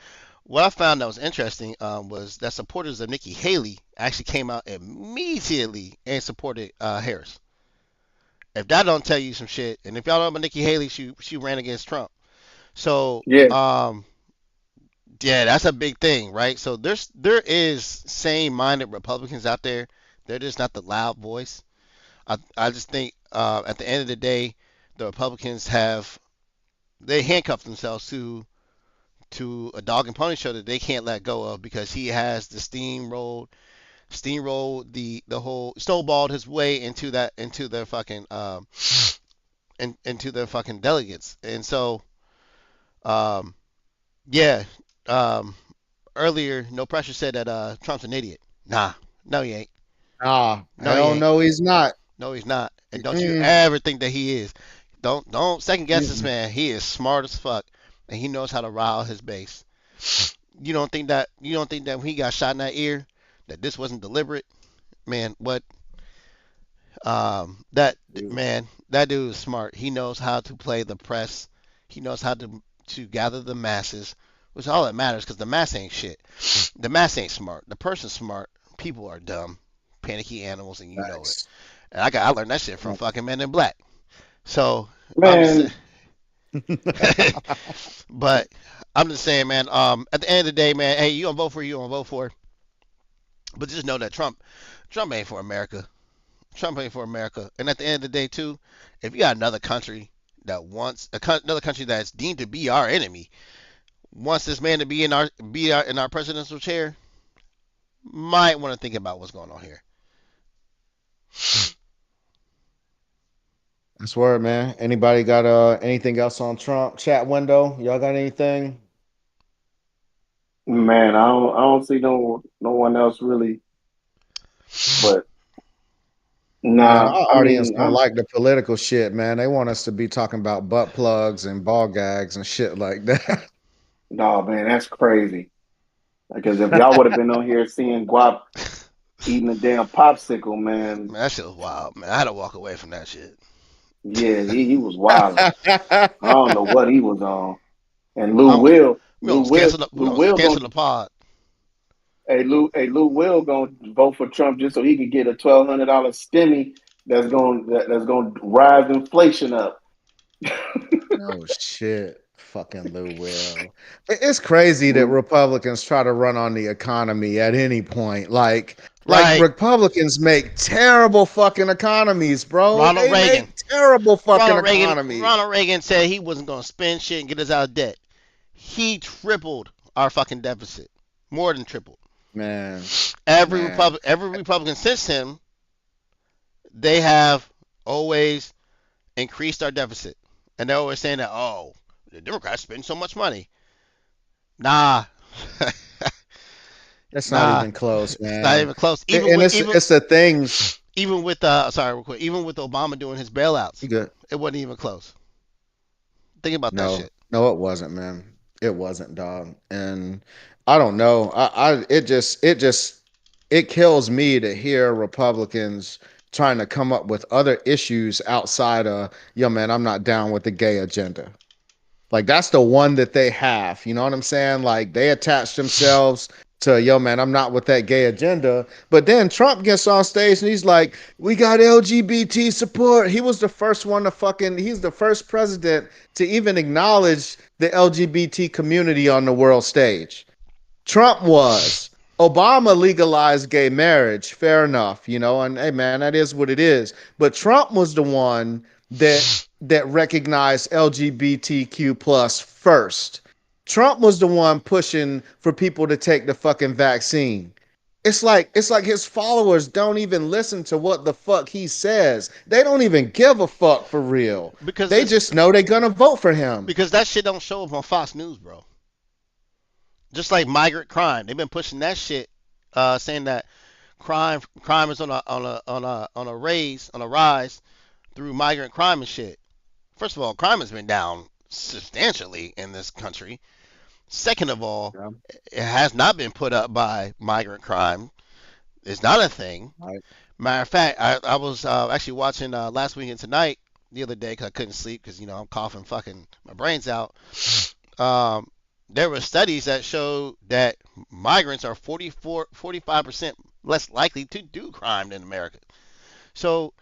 D: what I found that was interesting was that supporters of Nikki Haley actually came out immediately and supported Harris. If that don't tell you some shit, and if y'all know about Nikki Haley, she ran against Trump. So
B: Yeah,
D: yeah, that's a big thing, right? So there is sane-minded Republicans out there. They're just not the loud voice. I just think at the end of the day, the Republicans have they handcuffed themselves to a dog and pony show that they can't let go of because he has the steamrolled steamrolled the whole snowballed his way into the fucking into the fucking delegates. And so um yeah, um earlier No Pressure said that Trump's an idiot. Nah, no he ain't.
C: Ah,
D: No he
C: hell
D: ain't.
C: no, he's not.
D: No he's not. And don't you
C: Mm-mm,
D: ever think that he is. Don't second guess this
C: mm-mm.
D: man. He is smart as fuck and he knows how to rile his base. You don't think that when he got shot in that ear that this wasn't deliberate? Man, what that
C: Dude,
D: man, that dude is smart. He knows how to play the press. He knows how to gather the masses, which is all that matters because the mass ain't shit. The mass ain't smart. The person's smart. People are dumb, panicky animals, and you know it.
C: facts.
D: And I learned that shit from
C: Yep.
D: fucking Men in Black. So I'm just
B: Man,
D: but I'm just saying, man. At the end of the day, man. Hey, you gonna vote for you gonna vote for, but just know that Trump ain't for America. Trump ain't for America. And at the end of the day, too, if you got another country that wants another country that's deemed to be our enemy wants this man to be in our presidential chair, might want to think about what's going on here.
C: That's word, man. Anybody got anything else on Trump chat window? Y'all got anything?
B: man, I don't see no one else really. But
C: Man,
B: nah,
C: our
B: I
C: audience
B: mean,
C: don't like the political shit, man. They want us to be talking about butt plugs and ball gags and shit like that.
B: no, man, that's crazy. Because if y'all would have been on here seeing Guap eating a damn popsicle, man,
D: Man, that shit was wild, man. I had to walk away from that shit.
B: yeah, he was wilding. I don't know what he was on. And
D: I almost, we almost
B: Lou Will
D: canceled
B: gonna
D: the pod.
B: Lou Will gonna vote for Trump just so he could get a $1,200 stimmy that's gonna rise inflation up.
C: No shit. Fucking Lou Will. It's crazy that
B: Lou,
C: Republicans try to run on the economy at any point. Like
D: Right,
C: Republicans make terrible fucking economies, bro.
D: Ronald
C: They
D: Reagan.
C: make terrible fucking economies.
D: Ronald Reagan said he wasn't gonna spend shit and get us out of debt. He tripled our fucking deficit, more than tripled.
C: Man, man.
D: Every Republican since him, they have always increased our deficit, and they're always saying that the Democrats spend so much money. Nah,
C: That's not
D: nah,
C: even close,
D: it's not
C: man.
D: even close.
C: And it's the things.
D: Even with sorry, real quick, even with Obama doing his bailouts,
C: You good.
D: it wasn't even close. Think about that
C: No,
D: shit.
C: no, it wasn't, man. It wasn't, dog. And I don't know. It kills me to hear Republicans trying to come up with other issues outside of, yo, man, I'm not down with the gay agenda. Like that's the one that they have. You know what I'm saying? Like they attach themselves to, yo, man, I'm not with that gay agenda. But then Trump gets on stage and he's like, we got LGBT support. He was the first one to fucking, he's the first president to even acknowledge the LGBT community on the world stage. Trump was. Obama legalized gay marriage, fair enough, and hey man, that is what it is. But Trump was the one that recognized LGBTQ plus first. Trump was the one pushing for people to take the fucking vaccine. It's like his followers don't even listen to what the fuck he says. They don't even give a fuck for real.
D: Because
C: They
D: it's
C: just know they're gonna vote for him.
D: because that shit don't show up on Fox News, bro. Just like migrant crime, they've been pushing that shit, saying that crime is on a rise through migrant crime and shit. First of all, crime has been down substantially in this country. Second of all,
C: Yeah.
D: it has not been put up by migrant crime. It's not a thing.
C: Right.
D: Matter of fact, I was actually watching Last Weekend Tonight the other day because I couldn't sleep because I'm coughing fucking my brains out. Um, there were studies that showed that migrants are 45% less likely to do crime than America. So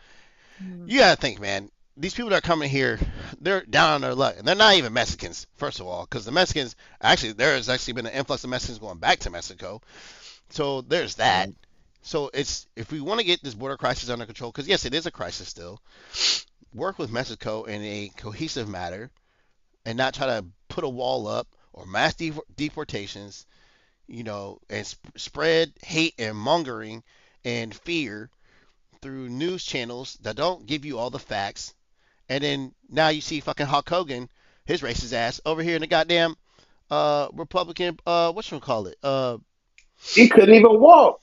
D: you gotta think, man. These people that are coming here, they're down on their luck, and they're not even Mexicans, first of all, because the Mexicans actually there has actually been an influx of Mexicans going back to Mexico. So there's that.
C: Right.
D: So it's if we want to get this border crisis under control, because yes, it is a crisis still. Work with Mexico in a cohesive manner, and not try to put a wall up or mass deportations. and spread hate and mongering and fear through news channels that don't give you all the facts. And then now you see fucking Hulk Hogan, his racist ass, over here in the goddamn Republican what you call it?
B: He couldn't even walk.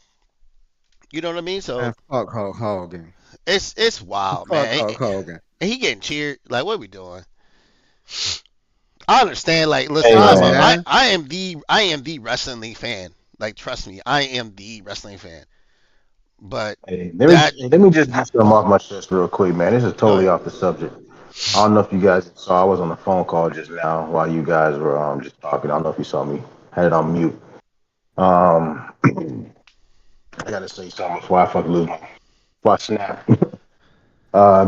D: You know what I mean?
C: Man,
D: So
C: fuck Hulk Hogan.
D: it's wild,
C: Fuck
D: man.
C: Hulk Hogan.
D: And he getting cheered. Like, what are we doing? I understand. Like, listen,
A: Hey
C: Us,
A: man,
C: man.
D: I am the wrestling fan. Like, trust me, I am the wrestling fan. But
A: hey,
D: that
A: let me just get something off my chest real quick, man. This is
D: go
A: totally
D: ahead.
A: off the subject. I don't know if you guys saw. I was on a phone call just now while you guys were just talking. I don't know if you saw me. Had it on mute. Um, I gotta say something before I fucking lose my before I snap.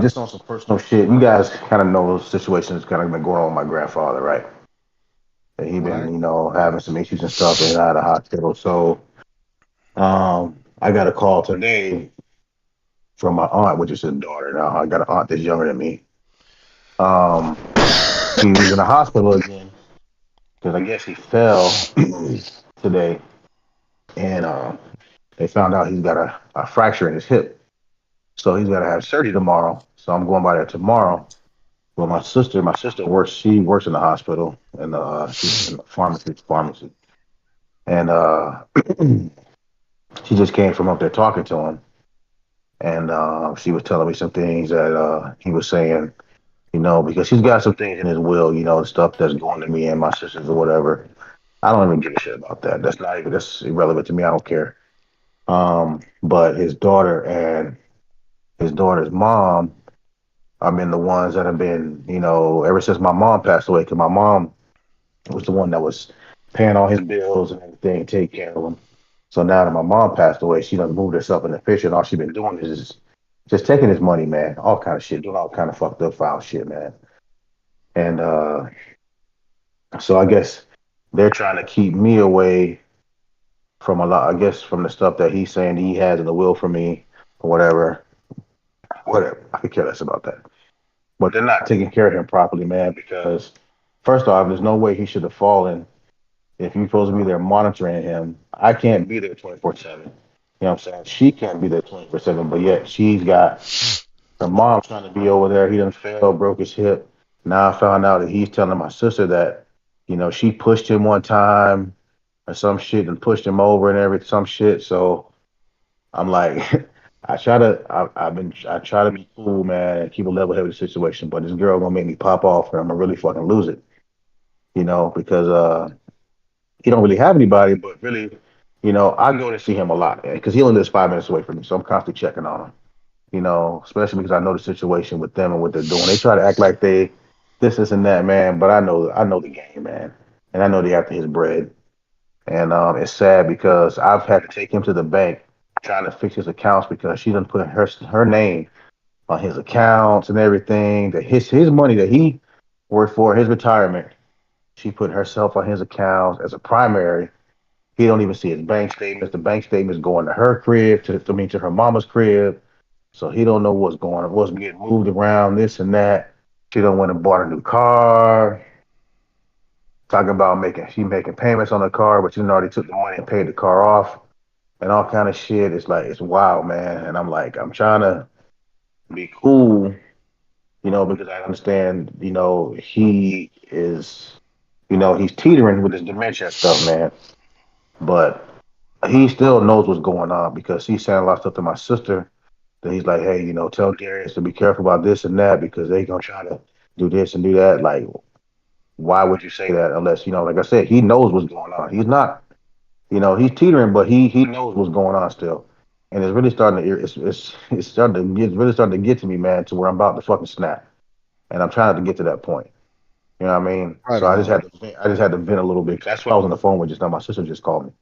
A: Just on some personal shit. You guys kind of know the situation that's kind of been going on with my grandfather, right? And he been,
C: Right.
A: having some issues and stuff and out of the hospital. So, I got a call today from my aunt, which is his daughter. Now I got an aunt that's younger than me. Um, he's in the hospital again because I guess he fell today, and they found out he's got a fracture in his hip. So he's got to have surgery tomorrow. So I'm going by there tomorrow. Well, my sister works. She works in the hospital, and she's in the pharmacy, and she just came from up there talking to him, and she was telling me some things that he was saying, because he's got some things in his will, stuff that's going to me and my sisters or whatever. I don't even give a shit about that. That's irrelevant to me. I don't care. But his daughter and his daughter's mom have been the ones that have been, ever since my mom passed away. Because my mom was the one that was paying all his bills and everything, take care of him. So now that my mom passed away, she done moved herself in the picture, and all she been doing is just taking his money, man. All kind of shit, doing all kind of fucked up foul shit, man. And so I guess they're trying to keep me away from a lot. I guess from the stuff that he's saying he has in the will for me, or whatever. Whatever. I could care less about that. But they're not taking care of him properly, man. Because first off, there's no way he should have fallen if you're supposed to be there monitoring him. I can't be there 24/7. You know what I'm saying? She can't be there 24/7, but yet she's got her mom trying to be over there. He done fell, broke his hip. Now I found out that he's telling my sister that, she pushed him one time or some shit and pushed him over and some shit. So I'm like, I try to be cool, man, and keep a level head with the situation. But this girl gonna make me pop off, and I'm gonna really fucking lose it, because he don't really have anybody, but really, I go to see him a lot, because he only lives 5 minutes away from me, so I'm constantly checking on him. Especially because I know the situation with them and what they're doing. They try to act like they this and that, man, but I know the game, man, and I know they after his bread, and it's sad because I've had to take him to the bank trying to fix his accounts because she done put her name on his accounts and everything. That his money that he worked for his retirement, she put herself on his accounts as a primary. He don't even see his bank statements. The bank statements going to her crib, to her mama's crib. So he don't know what's going on, what's getting moved around, this and that. She don't went and bought a new car. Talking about making payments on the car, but she already took the money and paid the car off and all kind of shit. It's like it's wild, man. And I'm like, I'm trying to be cool, because I understand, he is, he's teetering with his dementia and stuff, man. But he still knows what's going on because he's saying a lot of stuff to my sister. That he's like, hey, tell Darius to be careful about this and that because they gonna try to do this and do that. Like, why would you say that unless like I said, he knows what's going on. He's not, he's teetering, but he knows what's going on still, and it's really starting to it's starting to it's really starting to get to me, man, to where I'm about to fucking snap, and I'm trying to get to that point. You know what I mean?
C: Right
A: So
C: on.
A: I just had to vent a little bit. That's why I was on the phone with just now. My sister just called me,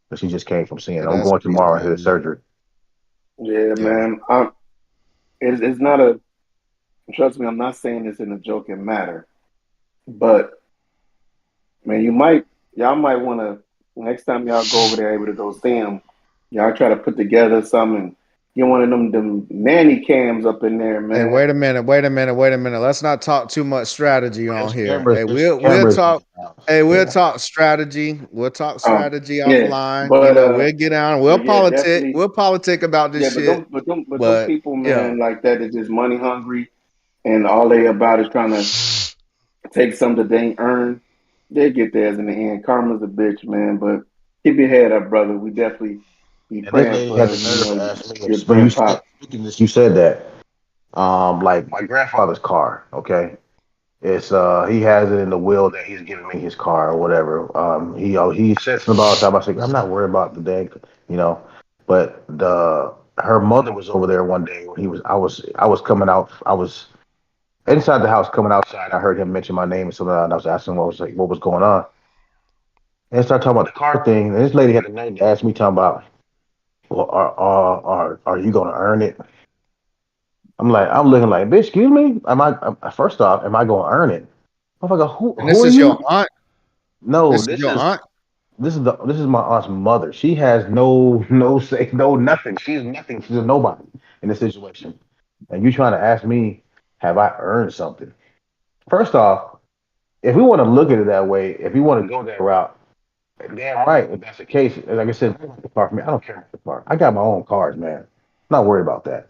A: but she just came from seeing.
C: Yeah,
A: I'm
C: that's
A: going
C: peace,
A: tomorrow to
C: man.
A: his surgery.
B: Yeah,
C: Yeah, man.
B: man. It's not a. Trust me, I'm not saying this in a joking matter, but man, y'all might want to next time y'all go over there able to go see him. Y'all try to put together something. get one of them nanny cams up in there,
C: Hey,
B: man.
C: wait a minute, wait a minute, wait a minute. Let's not talk too much strategy on here. Hey,
A: There's
C: we'll
A: cameras in
C: talk.
A: the house.
C: Hey, we'll
A: Yeah.
C: talk strategy. We'll talk
B: Um,
C: strategy
B: yeah,
C: offline. You
B: but
C: know, we'll get down. We'll
B: yeah,
C: politic.
B: definitely.
C: We'll politic about this
B: Yeah, but
C: shit.
B: them
C: But
B: people,
C: yeah,
B: man, like that is just money hungry, and all they about is trying to take something that they ain't earned. They get theirs in the end. Karma's a bitch, man. But keep your head up, brother. We definitely be
A: And this
B: praying
A: lady had
B: for
A: the nerve to ask me
B: your
A: when you said
B: grandpop.
A: speaking this, you said that. Like my grandfather's car, okay? It's he has it in the will that he's giving me his car or whatever. He said something about the time. I said, I'm not worried about the day, you know. But the her mother was over there one day when I was coming out. I was inside the house coming outside. I heard him mention my name and something, and I was asking what was going on. And I started talking about the car thing. And this lady had the nerve to ask me talking about, well, are you gonna earn it? I'm looking like, bitch, excuse me? First off, am I gonna earn it? I'm like,
C: and
A: who
C: this
A: are
C: is your
A: you?
C: aunt.
A: No,
C: This is your aunt.
A: this is my aunt's mother. She has no say, no nothing. She's nothing. She's a nobody in this situation. And you trying to ask me, have I earned something? First off, if we want to look at it that way, if we want to go that route, damn right. If that's the case, like I said, the car for me, I don't care about the car. I got my own cars, man. I'm not worried about that.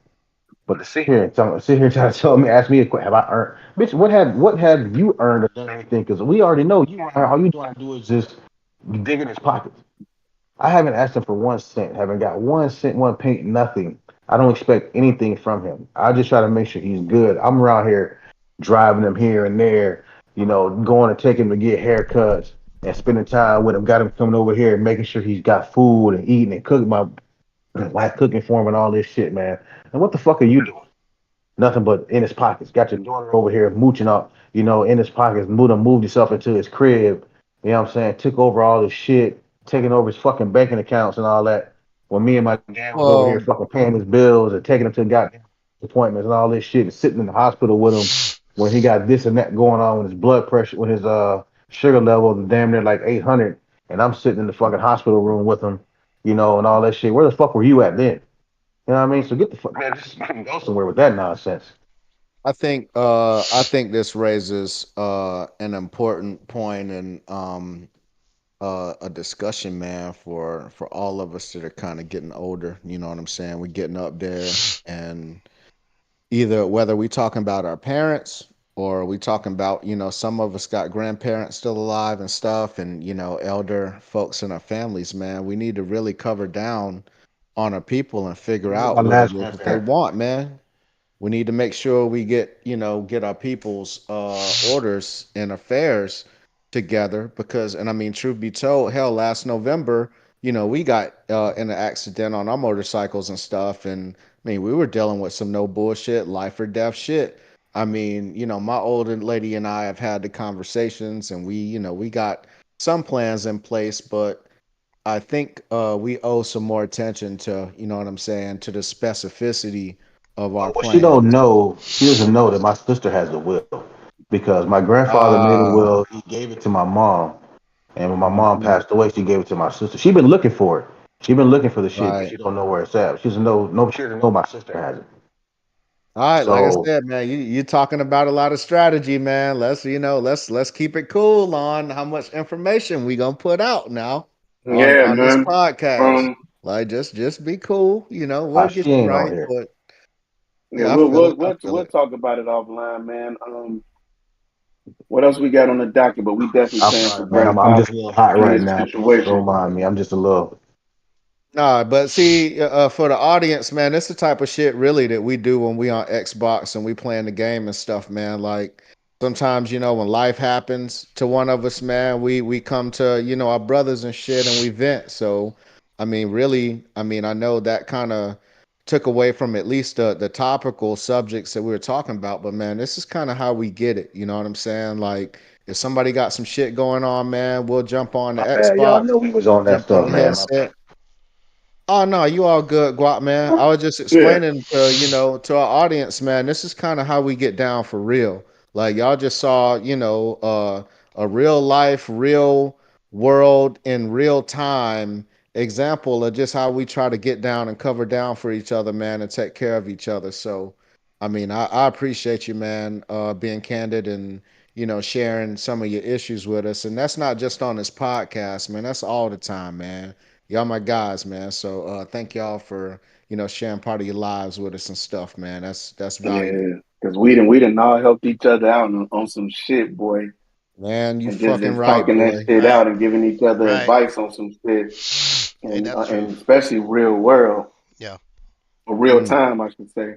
A: But to sit here and try to tell me, ask me a question, have I earned, bitch? What have you earned or done anything? Because we already know you. All you doing to do is just dig in his pockets. I haven't asked him for 1 cent. Haven't got 1 cent, one penny, nothing. I don't expect anything from him. I just try to make sure he's good. I'm around here driving him here and there, going to take him to get haircuts and spending time with him. Got him coming over here and making sure he's got food and eating and cooking my wife cooking for him and all this shit, man. And what the fuck are you doing? Nothing but in his pockets. Got your daughter over here mooching up, in his pockets. Moved yourself into his crib. You know what I'm saying? Took over all his shit, taking over his fucking banking accounts and all that. When me and my dad was over here
C: Well,
A: fucking paying his bills and taking him to goddamn appointments and all this shit and sitting in the hospital with him when he got this and that going on with his blood pressure, with his sugar level damn near like 800. And I'm sitting in the fucking hospital room with him, and all that shit. Where the fuck were you at then? You know what I mean? So get the fuck, man, just go somewhere with that nonsense.
C: I think this raises an important point and a discussion, man, for all of us that are kind of getting older. You know what I'm saying? We're getting up there, and either whether we talking about our parents or we talking about, some of us got grandparents still alive and stuff, and elder folks in our families, man, we need to really cover down on our people and figure
A: What my
C: out what it
A: last
C: is that they
A: grandparent?
C: want, man. We need to make sure we get our people's orders and affairs together, because, and I mean, truth be told, hell, last November, we got in an accident on our motorcycles and stuff, and I mean, we were dealing with some no bullshit, life or death shit. I mean, my older lady and I have had the conversations, and we got some plans in place, but I think we owe some more attention to, what I'm saying, to the specificity of our
A: Well, what she don't
C: plans.
A: know, she doesn't know that my sister has the will because my grandfather made a
C: Uh,
A: will. He gave it to my mom, and when my mom
C: mhm,
A: passed away, she gave it to my sister. She been looking for it. She been looking for the shit, but
C: right.
A: she don't know where it's at. She doesn't know. No, she doesn't know my sister has it.
C: All right, like I
A: So
C: said, man, you talking about a lot of strategy, man. Let's keep it cool on how much information we gonna put out now on
B: Yeah,
C: this
B: man.
C: podcast.
B: Um,
C: Like, just be cool, we'll get
A: she
C: you
A: ain't on
C: right.
A: here.
C: But
B: yeah,
C: yeah, I
B: we'll
C: feel
B: we'll
C: it. I
B: we'll,
C: feel
B: we'll
C: it.
B: talk about it offline, man. What else we got on the docket? But we definitely
A: I'm
B: praying for
A: sorry, man. I'm
B: Grandpop
A: just a little hot
B: in
A: right
B: this
A: now. Don't
B: situation.
A: mind me. I'm just a little.
C: Nah, but see, for the audience, man, it's the type of shit really that we do when we on Xbox and we playing the game and stuff, man. Like sometimes, when life happens to one of us, man, we come to, our brothers and shit and we vent. So, I mean, really, I mean, I know that kind of took away from at least the topical subjects that we were talking about, but man, this is kind of how we get it. You know what I'm saying? Like if somebody got some shit going on, man, we'll jump on the
A: My bad, y'all. I
C: Xbox,
A: know we was on that
C: jump on
A: stuff,
C: the
A: man. My bad.
C: headset. Oh no, you all good, Guap man. I was just
B: Yeah.
C: explaining to to our audience, man. This is kind of how we get down for real. Like y'all just saw, a real life, real world in real time example of just how we try to get down and cover down for each other, man, and take care of each other. So, I mean, I appreciate you, man, being candid and sharing some of your issues with us. And that's not just on this podcast, man. That's all the time, man. Y'all my guys, man. So thank y'all for sharing part of your lives with us and stuff, man. That's valuable.
B: Yeah, because we done all helped each other out on some shit, boy,
C: Man, you
B: and just
C: fucking
B: is
C: right,
B: talking that
C: boy.
B: shit
D: Right,
B: out and giving each other
D: right.
B: advice on some shit,
D: Ain't that the
B: and
D: truth?
B: especially real world
D: Yeah.
B: or real
C: Mm.
B: time, I should say.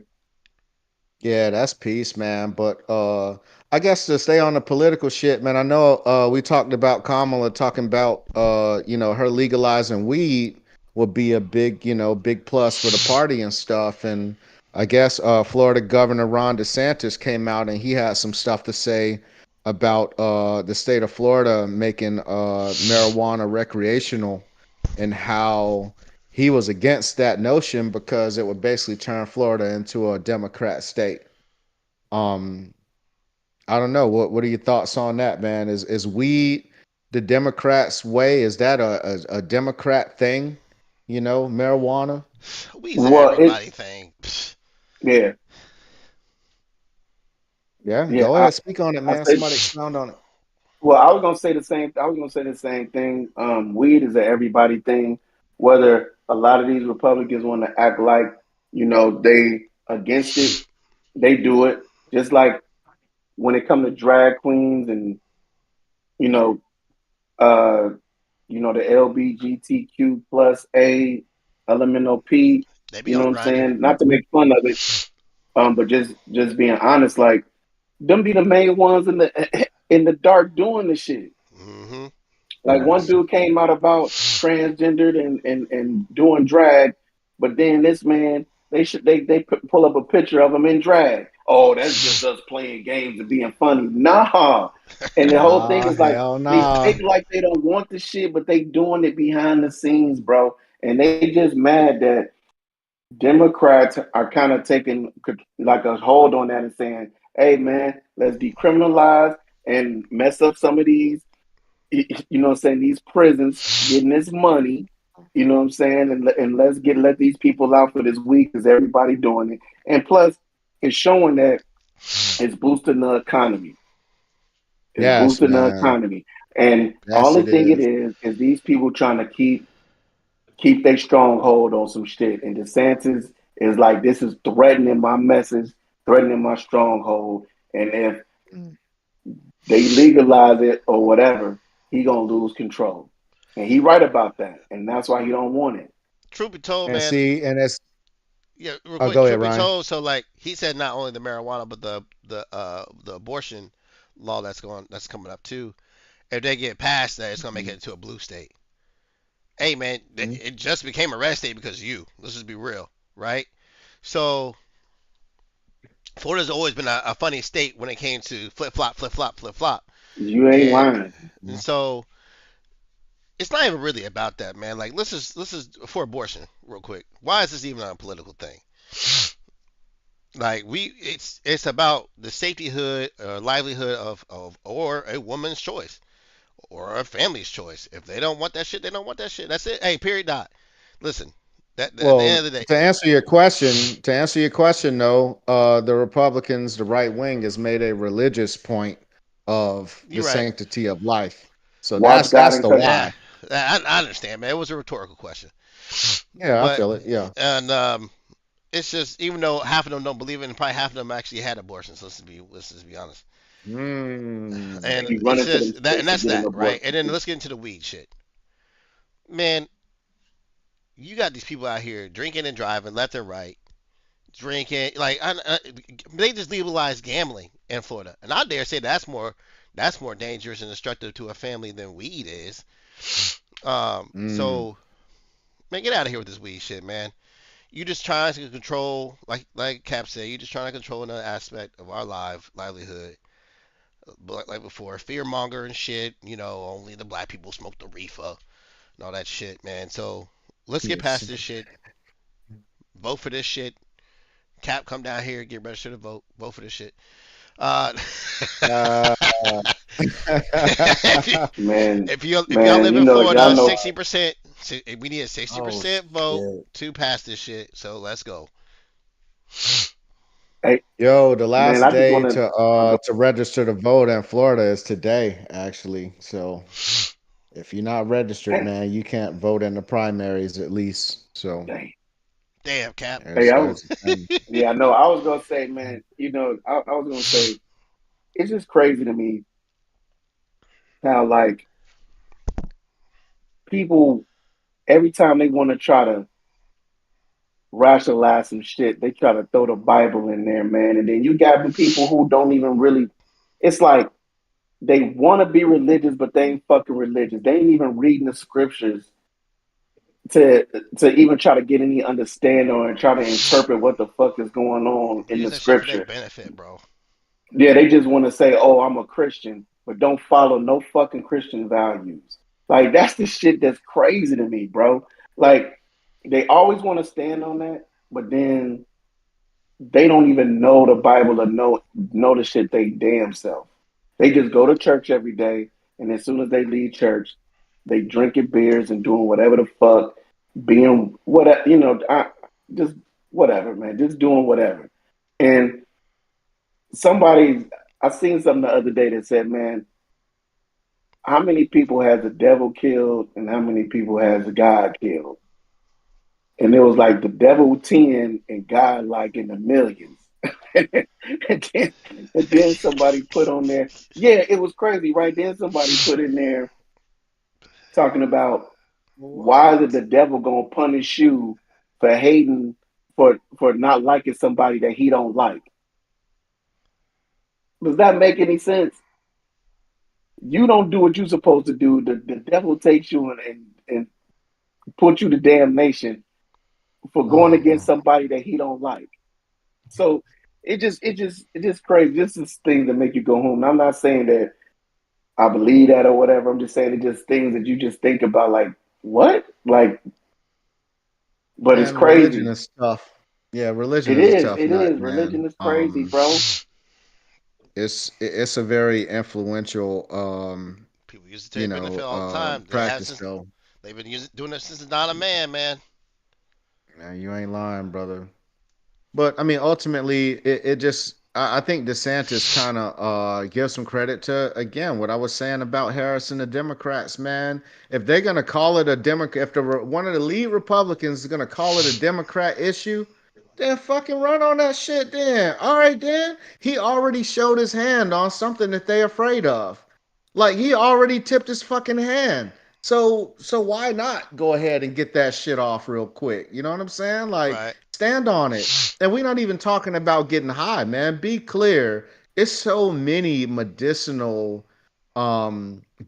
C: Yeah, that's peace, man. But I guess to stay on the political shit, man, I know we talked about Kamala talking about her legalizing weed would be a big, big plus for the party and stuff. And I guess Florida Governor Ron DeSantis came out and he had some stuff to say about the state of Florida making marijuana recreational and how he was against that notion because it would basically turn Florida into a Democrat state. Um, I don't know. What are your thoughts on that, man? Is weed the Democrats' way? Is that a Democrat thing? Marijuana.
D: We's an
B: Well,
D: everybody thing.
B: yeah,
C: Yeah,
B: yeah.
C: go
B: I,
C: ahead, speak on it,
B: I
C: man.
B: say,
C: Somebody expound on it.
B: well, I was gonna say the same. I was gonna say the same thing. Weed is an everybody thing. Whether a lot of these Republicans want to act like they against it, they do it. Just like when it comes to drag queens and you know, uh, the LBGTQ plus A elemental P.
D: They be
B: You know
D: on
B: what
D: the
B: I'm
D: grinder.
B: saying? Not to make fun of it, but just being honest, like them be the main ones in the in the dark doing the shit.
D: Hmm.
B: Like one
C: Yes.
B: dude came out about transgendered and doing drag, but then this man pull up a picture of him in drag. Oh, that's just us playing games and being funny. Nah, and the whole thing
C: Nah,
B: is like
C: hell
B: they
C: nah.
B: fake like they don't want the shit, but they doing it behind the scenes, bro. And they just mad that Democrats are kind of taking like a hold on that and saying, "Hey, man, let's decriminalize and mess up some of these what I'm saying, these prisons getting this money, you know what I'm saying, and let these people out for this week because everybody doing it, and plus it's showing that it's boosting the economy. It's
C: Yes,
B: boosting the
C: man.
B: economy, and
C: Yes,
B: only
C: it
B: thing it
C: is.
B: is these people trying to keep their stronghold on some shit, and DeSantis is like this is threatening my message, threatening my stronghold, and if they legalize it or whatever, he gonna lose control. And he right about that. And that's why he don't want it.
D: Truth be told,
C: And
D: man.
C: see, and it's
D: Yeah, real
C: oh,
D: quick.
C: go ahead,
D: Truth be
C: Ryan.
D: told, so like he said, not only the marijuana, but the abortion law that's coming up too. If they get past that, it's gonna make it into a blue state. Hey, man,
C: Mhm.
D: it just became a red state because of you. Let's just be real, right? So Florida's always been a funny state when it came to flip flop, flip flop, flip flop,
B: You ain't
D: and
B: lying.
D: and so it's not even really about that, man. Like let's just for abortion, real quick. Why is this even a political thing? Like it's about the safetyhood or livelihood of or a woman's choice or a family's choice. If they don't want that shit, they don't want that shit. That's it. Hey, period. Dot. Listen, that at the
C: Well,
D: end of the day,
C: to answer your question, though, the Republicans, the right wing, has made a religious point of the
D: you're right.
C: sanctity of life. So
B: Watch God
C: that's
B: and
C: the
B: cut.
D: Yeah,
C: why.
D: I understand, man. It was a rhetorical question,
C: Yeah, I
D: but
C: feel it. Yeah.
D: and it's just even though half of them don't believe it, and probably half of them actually had abortions. Let's just be honest.
C: Mm.
B: And
D: And
B: be
D: it's
B: running to them
D: just that, and
B: states to
D: that's
B: get an
D: that, right?
B: abortion.
D: And then let's get into the weed shit, man. You got these people out here drinking and driving left and right, drinking they just legalized gambling in Florida, and I dare say that's more dangerous and destructive to a family than weed is.
C: Mm.
D: So man, get out of here with this weed shit, man. You just trying to control, like Cap said, you just trying to control another aspect of our livelihood. But like before, fear monger and shit. Only the black people smoke the reefer and all that shit, man. So let's get
C: Yes.
D: past this shit. Vote for this shit. Cap, come down here, get registered to vote. Vote for this shit. Uh, if, you,
B: Man,
D: if y'all
B: man,
D: live
B: you
D: in
B: know, y'all
D: Florida,
B: know.
D: 60%. We need a sixty
C: Oh
D: percent vote
C: shit.
D: to pass this shit. So let's go.
B: Hey,
C: Yo, the
B: man,
C: last
B: I just
C: day
B: want to. I'll go.
C: to register to vote in Florida is today, actually. So if you're not registered,
B: Hey,
C: man, you can't vote in the primaries at least. So
B: dang.
D: Damn, Cap.
B: Hey,
C: there's the thing.
B: yeah, I know. I was gonna say, man, I was gonna say, it's just crazy to me how like people every time they want to try to rationalize some shit, they try to throw the Bible in there, man. And then you got the people who don't even really. It's like they want to be religious, but they ain't fucking religious. They ain't even reading the scriptures to to even try to get any understanding or try to interpret what the fuck is going on
D: They
B: in
D: use
B: the
D: that shit for their
B: scripture.
D: benefit, bro.
B: Yeah, they just want to say, "Oh, I'm a Christian," but don't follow no fucking Christian values. Like that's the shit that's crazy to me, bro. Like they always want to stand on that, but then they don't even know the Bible or know the shit they damn self. They just go to church every day, and as soon as they leave church, they drinking beers and doing whatever the fuck, being whatever just whatever, man, just doing whatever. And somebody, I seen something the other day that said, man, how many people has the devil killed, and how many people has God killed? And it was like the devil 10 and God like in the millions. and, then, and then somebody put on there, yeah, it was crazy, right? Then somebody put in there talking about why is it
C: What?
B: the devil gonna punish you for hating for not liking somebody that he don't like? Does that make any sense? You don't do what you're supposed to do. The devil takes you and put you to damnation for going against
C: Oh,
B: somebody that he don't like. So it just crazy. This is things that make you go home. And I'm not saying that I believe that or whatever. I'm just saying it's just things that you just think about like what? Like, but it's
C: man, religion
B: crazy.
C: is tough. Yeah, religion
B: It
C: is a
B: is.
C: tough
B: It
C: nut,
B: is.
C: man.
B: Religion is crazy, bro.
C: It's a very influential
D: People use it to their benefit all the time. They have
C: practice
D: since
C: though.
D: they've been doing it since the dawn of man, man.
C: Man, you ain't lying, brother. But I mean, ultimately, it just I think DeSantis kind of gives some credit to again what I was saying about Harris and the Democrats, man. If they're gonna call it a Democrat, if one of the lead Republicans is gonna call it a Democrat issue, then fucking run on that shit. Then all right, then he already showed his hand on something that they afraid of. Like he already tipped his fucking hand. So why not go ahead and get that shit off real quick? You know what I'm saying? Like
D: Right.
C: stand on it. And we're not even talking about getting high, man. Be clear. It's so many medicinal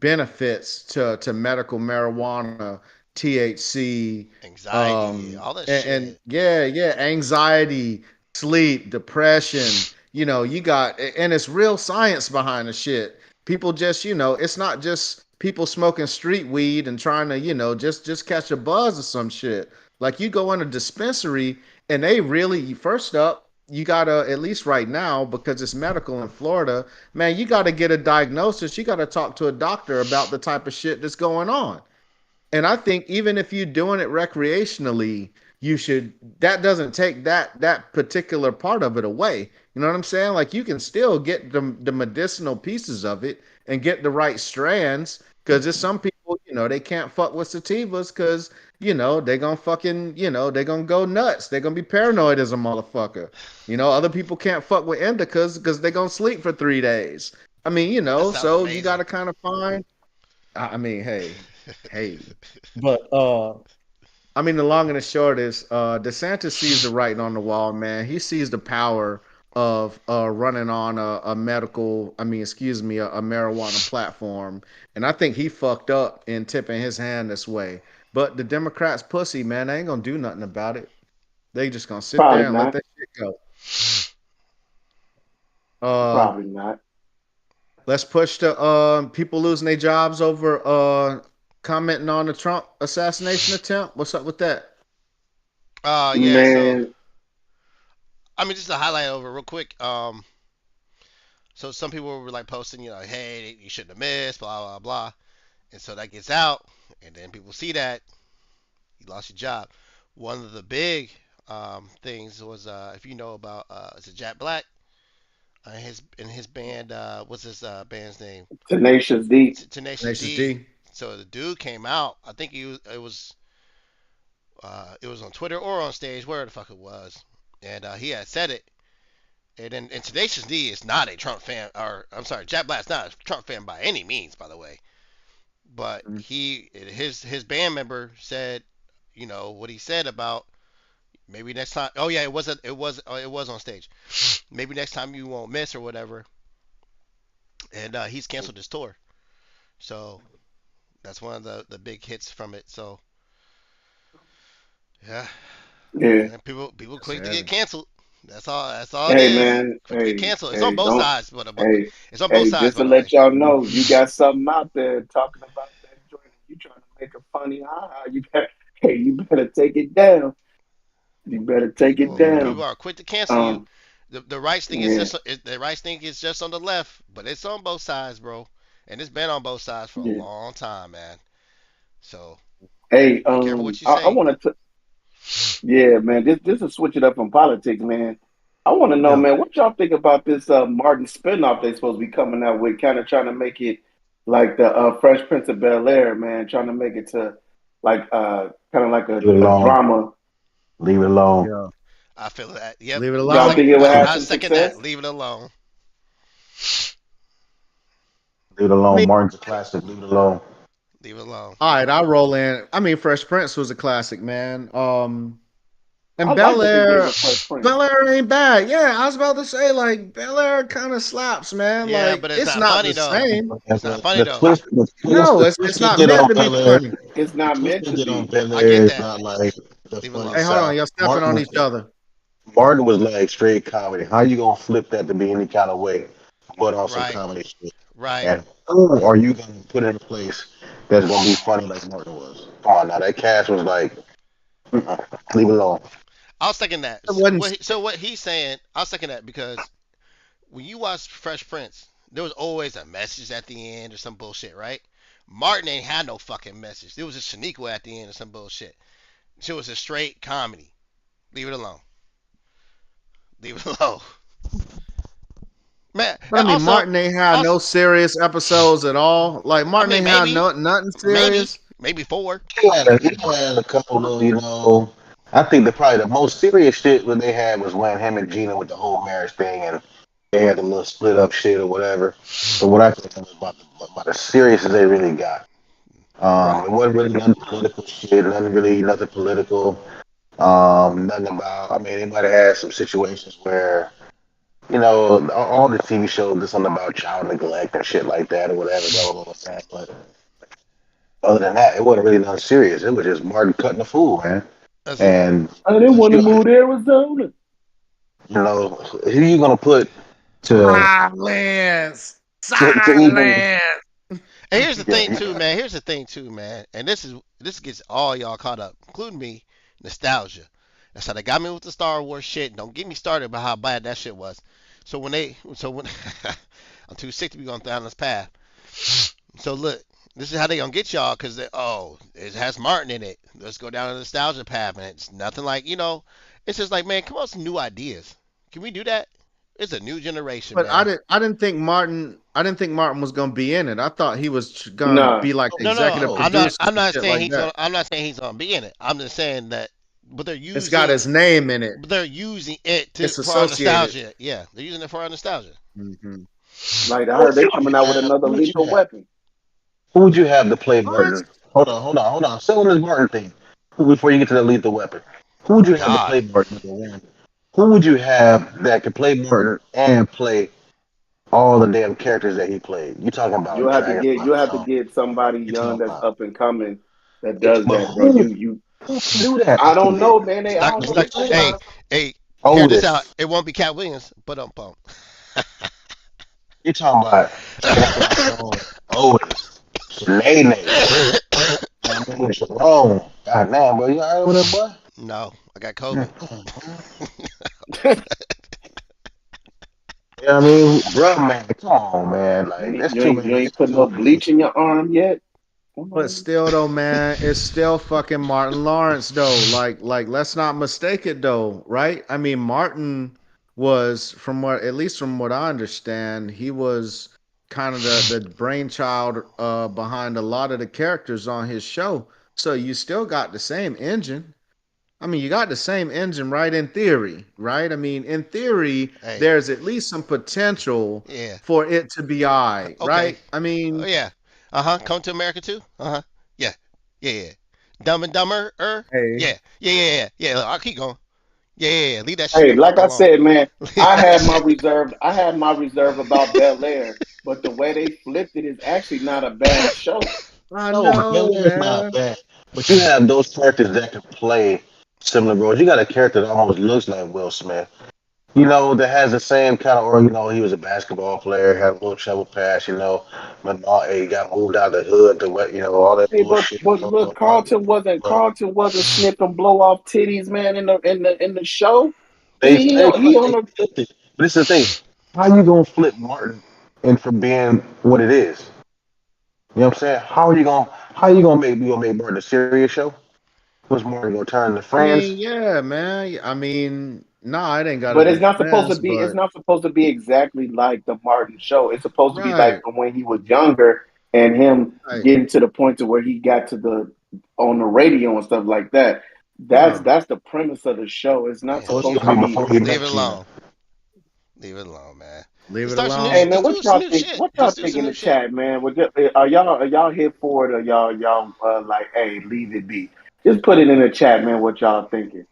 C: benefits to medical marijuana, THC,
D: Anxiety, all that
C: and
D: shit.
C: yeah, anxiety, sleep, depression. You know, you got and it's real science behind the shit. People just, it's not just people smoking street weed and trying to, just catch a buzz or some shit. Like you go in a dispensary and they really, first up, you gotta, at least right now, because it's medical in Florida, man, you gotta get a diagnosis. You gotta talk to a doctor about the type of shit that's going on. And I think even if you're doing it recreationally, you should that doesn't take that particular part of it away. You know what I'm saying? Like you can still get the medicinal pieces of it and get the right strands because there's some people, they can't fuck with sativas because they're gonna fucking, they're gonna go nuts. They're gonna be paranoid as a motherfucker. Other people can't fuck with indicas because they're gonna sleep for 3 days. I mean,
D: That sounds
C: so you
D: amazing.
C: gotta kind of find I mean, hey. But I mean, the long and the short is DeSantis sees the writing on the wall, man. He sees the power of running on a medical, I mean, excuse me, a marijuana platform. And I think he fucked up in tipping his hand this way. But the Democrats pussy, man, they ain't gonna do nothing about it. They just gonna sit
B: Probably
C: there and let
B: not.
C: that shit go. Uh
B: Probably not.
C: let's push to people losing their jobs over commenting on the Trump assassination attempt. What's up with that?
D: Yeah. So
B: Man,
D: I mean, just to highlight over real quick. So some people were like posting, hey, you shouldn't have missed, blah blah blah, and so that gets out, and then people see that you lost your job. One of the big things was if you know about is it Jack Black? His band, what's his band's name?
B: Tenacious D.
D: Tenacious
C: Tenacious
D: D.
C: D.
D: So the dude came out. I think it was on Twitter or on stage, where the fuck it was, and he had said it. And Tenacious D is not a Trump fan, or I'm sorry, Jack Black's not a Trump fan by any means, by the way. But
C: Mm.
D: his band member said, what he said about maybe next time. Oh yeah, it was on stage. Maybe next time you won't miss or whatever. And he's canceled his tour. So that's one of the big hits from it. So yeah,
B: Yeah.
D: and people
C: That's
D: quick to get
C: heavy.
D: canceled. That's all it
B: Hey
D: is.
B: man.
D: Quick to get
B: Hey,
D: canceled. It's on
B: hey,
D: both
B: don't
D: sides,
B: hey,
D: it's on both
B: hey,
D: sides,
B: just
D: by
B: to
D: the way.
B: let y'all know, you got something out there talking about that joint. You trying to make a funny you better hey, you better take it down. You better take it
D: People
B: down.
C: Mm.
D: are quick to cancel you.
B: Um,
D: The rights thing is
B: yeah,
D: just the rights thing is just on the left, but it's on both sides, bro. And it's been on both sides for a
B: yeah.
D: long time, man. So
B: Hey,
D: be careful what you
B: I
D: say.
B: wanna yeah, man, this will switch it up from politics, man. I wanna know,
C: Yeah.
B: man, what y'all think about this Martin spinoff they supposed to be coming out with, kind of trying to make it like the Fresh Prince of Bel Air, man, trying to make it to like kind of like
A: Leave it
B: a
A: alone.
B: drama.
A: Leave it alone.
C: Yeah.
D: I feel that. Yep.
C: Leave it
B: Y'all
C: alone.
B: think it would have
D: I
B: some
D: second that.
B: success?
D: Leave it alone.
A: Leave it
C: I
A: alone.
C: mean,
A: Martin's a classic. Leave it alone.
D: Leave it alone.
C: all right, I'll roll in. I mean, Fresh Prince was a classic, man.
B: I
C: And
B: like what they did with Fresh Prince.
C: Bel Air ain't bad. Yeah, I was about to say, like, Bel Air kind of slaps, man.
D: Yeah,
C: Like,
D: but it's
C: it's
D: not
C: not
D: funny
C: the
D: though.
C: same.
A: And
D: It's not funny though.
C: No,
A: the
C: it's
A: twist they
C: not
A: did
C: meant
A: on
C: to be
A: Bel Air,
C: funny.
B: It's
A: the
B: not
A: twist
B: meant
A: they
B: to
A: did on
B: be.
A: Bel
D: I
A: Air
D: get
A: is
D: that.
A: not like the
D: Leave it
A: funny
C: Hey,
D: alone.
C: hold on,
A: South.
C: y'all stepping on each other.
A: Martin was like straight comedy. How you gonna flip that to be any kind of way, but on some
D: Right.
A: comedy shit?
D: Right.
A: And who are you gonna put in a place that's gonna be funny like Martin was? Come on now, that cast was like, leave it alone.
D: I'll second that.
C: It wasn't.
D: So what he's saying, I'll second that because when you watch Fresh Prince, there was always a message at the end or some bullshit, right? Martin ain't had no fucking message. There was a Shaniqua at the end or some bullshit. She was a straight comedy. Leave it alone. Leave it alone. Man,
C: But I
D: and
C: mean, Martin ain't had
D: also,
C: no serious episodes at all. Like,
D: I
C: Martin
D: mean,
C: ain't had nothing serious.
D: maybe four.
A: He had a couple of, I think probably the most serious shit when they had was when him and Gina with the whole marriage thing and they had the little split up shit or whatever. But what I think was about as serious as they really got.
D: Right.
A: It wasn't really nothing political shit, nothing political. Nothing about. I mean, they might have had some situations where all the TV shows did something about child neglect and shit like that or whatever. Blah blah blah. Blah. But other than that, it wasn't really nothing serious. It was just Martin cutting the fool, man.
D: That's it.
A: And
B: I didn't want to
A: you,
B: move to Arizona.
A: who you gonna put to
C: Silence.
A: to even
C: Silence.
D: And here's the
A: yeah,
D: thing too, man. Here's the thing too, man. And this gets all y'all caught up, including me. Nostalgia. That's how they got me with the Star Wars shit. Don't get me started about how bad that shit was. So when I'm too sick to be going down this path. So look, this is how they gonna get y'all because it has Martin in it. Let's go down the nostalgia path, and it's nothing like It's just like, man, come on, with some new ideas. Can we do that? It's a new generation,
C: But
D: man.
C: I didn't think Martin. I didn't think Martin was gonna be in it. I thought he was gonna
B: Nah,
C: be like
A: no,
D: No.
C: executive
A: no,
C: producer
D: I'm
C: and
D: not
C: shit
D: saying
C: like that.
D: I'm not saying he's gonna be in it. I'm just saying that, but
C: It's got his name in it.
D: they're using it
C: It's
D: for our
C: associated.
D: nostalgia. Yeah, they're using it for our nostalgia.
C: Mhm.
B: like I
A: who,
B: heard they
A: who would
B: coming
A: you
B: out with
A: have?
B: another
A: Who would you
B: lethal
A: have?
B: weapon.
A: Who would you have to play
C: What?
A: Martin? Hold on. Still on this Martin thing. Before you get to the lethal weapon, who would
D: Oh
A: you have to
D: God,
A: play Martin? Who would you have that could play Martin and play all the damn characters that he played? You talking about Dragon
B: You'll have to
A: Stone?
B: get somebody
A: You
B: young
A: talking
B: that's
A: about
B: up and coming that
A: it?
B: does
A: But
B: that, bro.
A: who can do that?
B: I don't know, man.
D: it's
B: I
D: not.
B: don't
D: It's
B: know.
A: What
B: They
D: not.
A: you
B: talking
A: saying?
D: Hey,
B: about some.
D: hey, hear this out.
A: Otis.
D: It won't be Cat Williams, but pump.
A: You talking about Dragon Stone? Otis. Nene. I mean, Shalom. God damn, bro. You alright with that, boy?
D: No, I got COVID.
A: Mm. You know what I mean, bro, man, come on, man.
B: You
A: Like
B: ain't
A: that's
B: you
A: too
B: ain't
A: many.
B: you ain't
A: That's
B: put no
A: too many.
B: bleach in your arm yet. Come
C: But
B: on.
C: still though, man, it's still fucking Martin Lawrence though. Like let's not mistake it though, right? I mean, Martin was from what at least from what I understand, he was kind of the brainchild behind a lot of the characters on his show. So you still got the same engine. I mean, you got the same engine, right? In theory, right? I mean, in theory,
D: Hey,
C: there's at least some potential
D: yeah,
C: for it to be I,
D: okay,
C: right? I
D: oh
C: mean,
D: yeah, Come to America too. Yeah, yeah. Dumb and Dumber.
C: hey,
D: Yeah. Look, I'll keep going. Yeah. Leave that shit
B: Hey,
D: the
B: like
D: fuck
B: I
D: alone.
B: said, man,
D: Leave that shit.
B: I had my reserve about Bel Air, but the way they flipped it is actually not a bad show.
C: I
A: No, but
C: know,
A: Bel Air's not
C: man.
A: bad. But you have those characters that can play similar roles. You got a character that almost looks like Will Smith. You know, that has the same kind of, or you know, he was a basketball player, had a little trouble past. You know, but he got moved out of the hood to what, you know, all that
B: Hey,
A: bullshit.
B: but
A: But
B: Carlton wasn't sniffing blow off titties, man, in the show. He on
A: they
B: the
A: flipped it. But this is the thing: how you gonna flip Martin and from being what it is? You know what I'm saying? How you gonna make Martin a serious show? Was Martin gonna turn to
C: I
A: friends?
C: mean, yeah, man. I mean, nah, it ain't got to
B: But
C: be friends,
B: it's
C: but
B: not supposed to be exactly like the Martin show. It's supposed to be like
C: right,
B: from when he was younger and him
C: right,
B: getting to the point to where he got to the on the radio and stuff like that.
C: yeah.
B: That's the premise of the show. It's not
A: So
D: Man,
A: it's
B: supposed
A: gonna
B: to
A: be
B: be.
A: before he
D: leave
A: met
D: it
A: Tina.
D: alone. Leave it alone, man.
C: Leave
D: Just
C: it
D: start some new.
B: Hey
C: alone.
B: man,
D: Just
B: what
D: do some
B: y'all
D: new
B: think?
D: shit.
B: What y'all
D: Just do
B: think
D: some
B: in
D: new
B: the
D: shit.
B: chat, man? Are y'all here for it or y'all like, hey, leave it be? Just put it in the chat, man. What y'all thinking?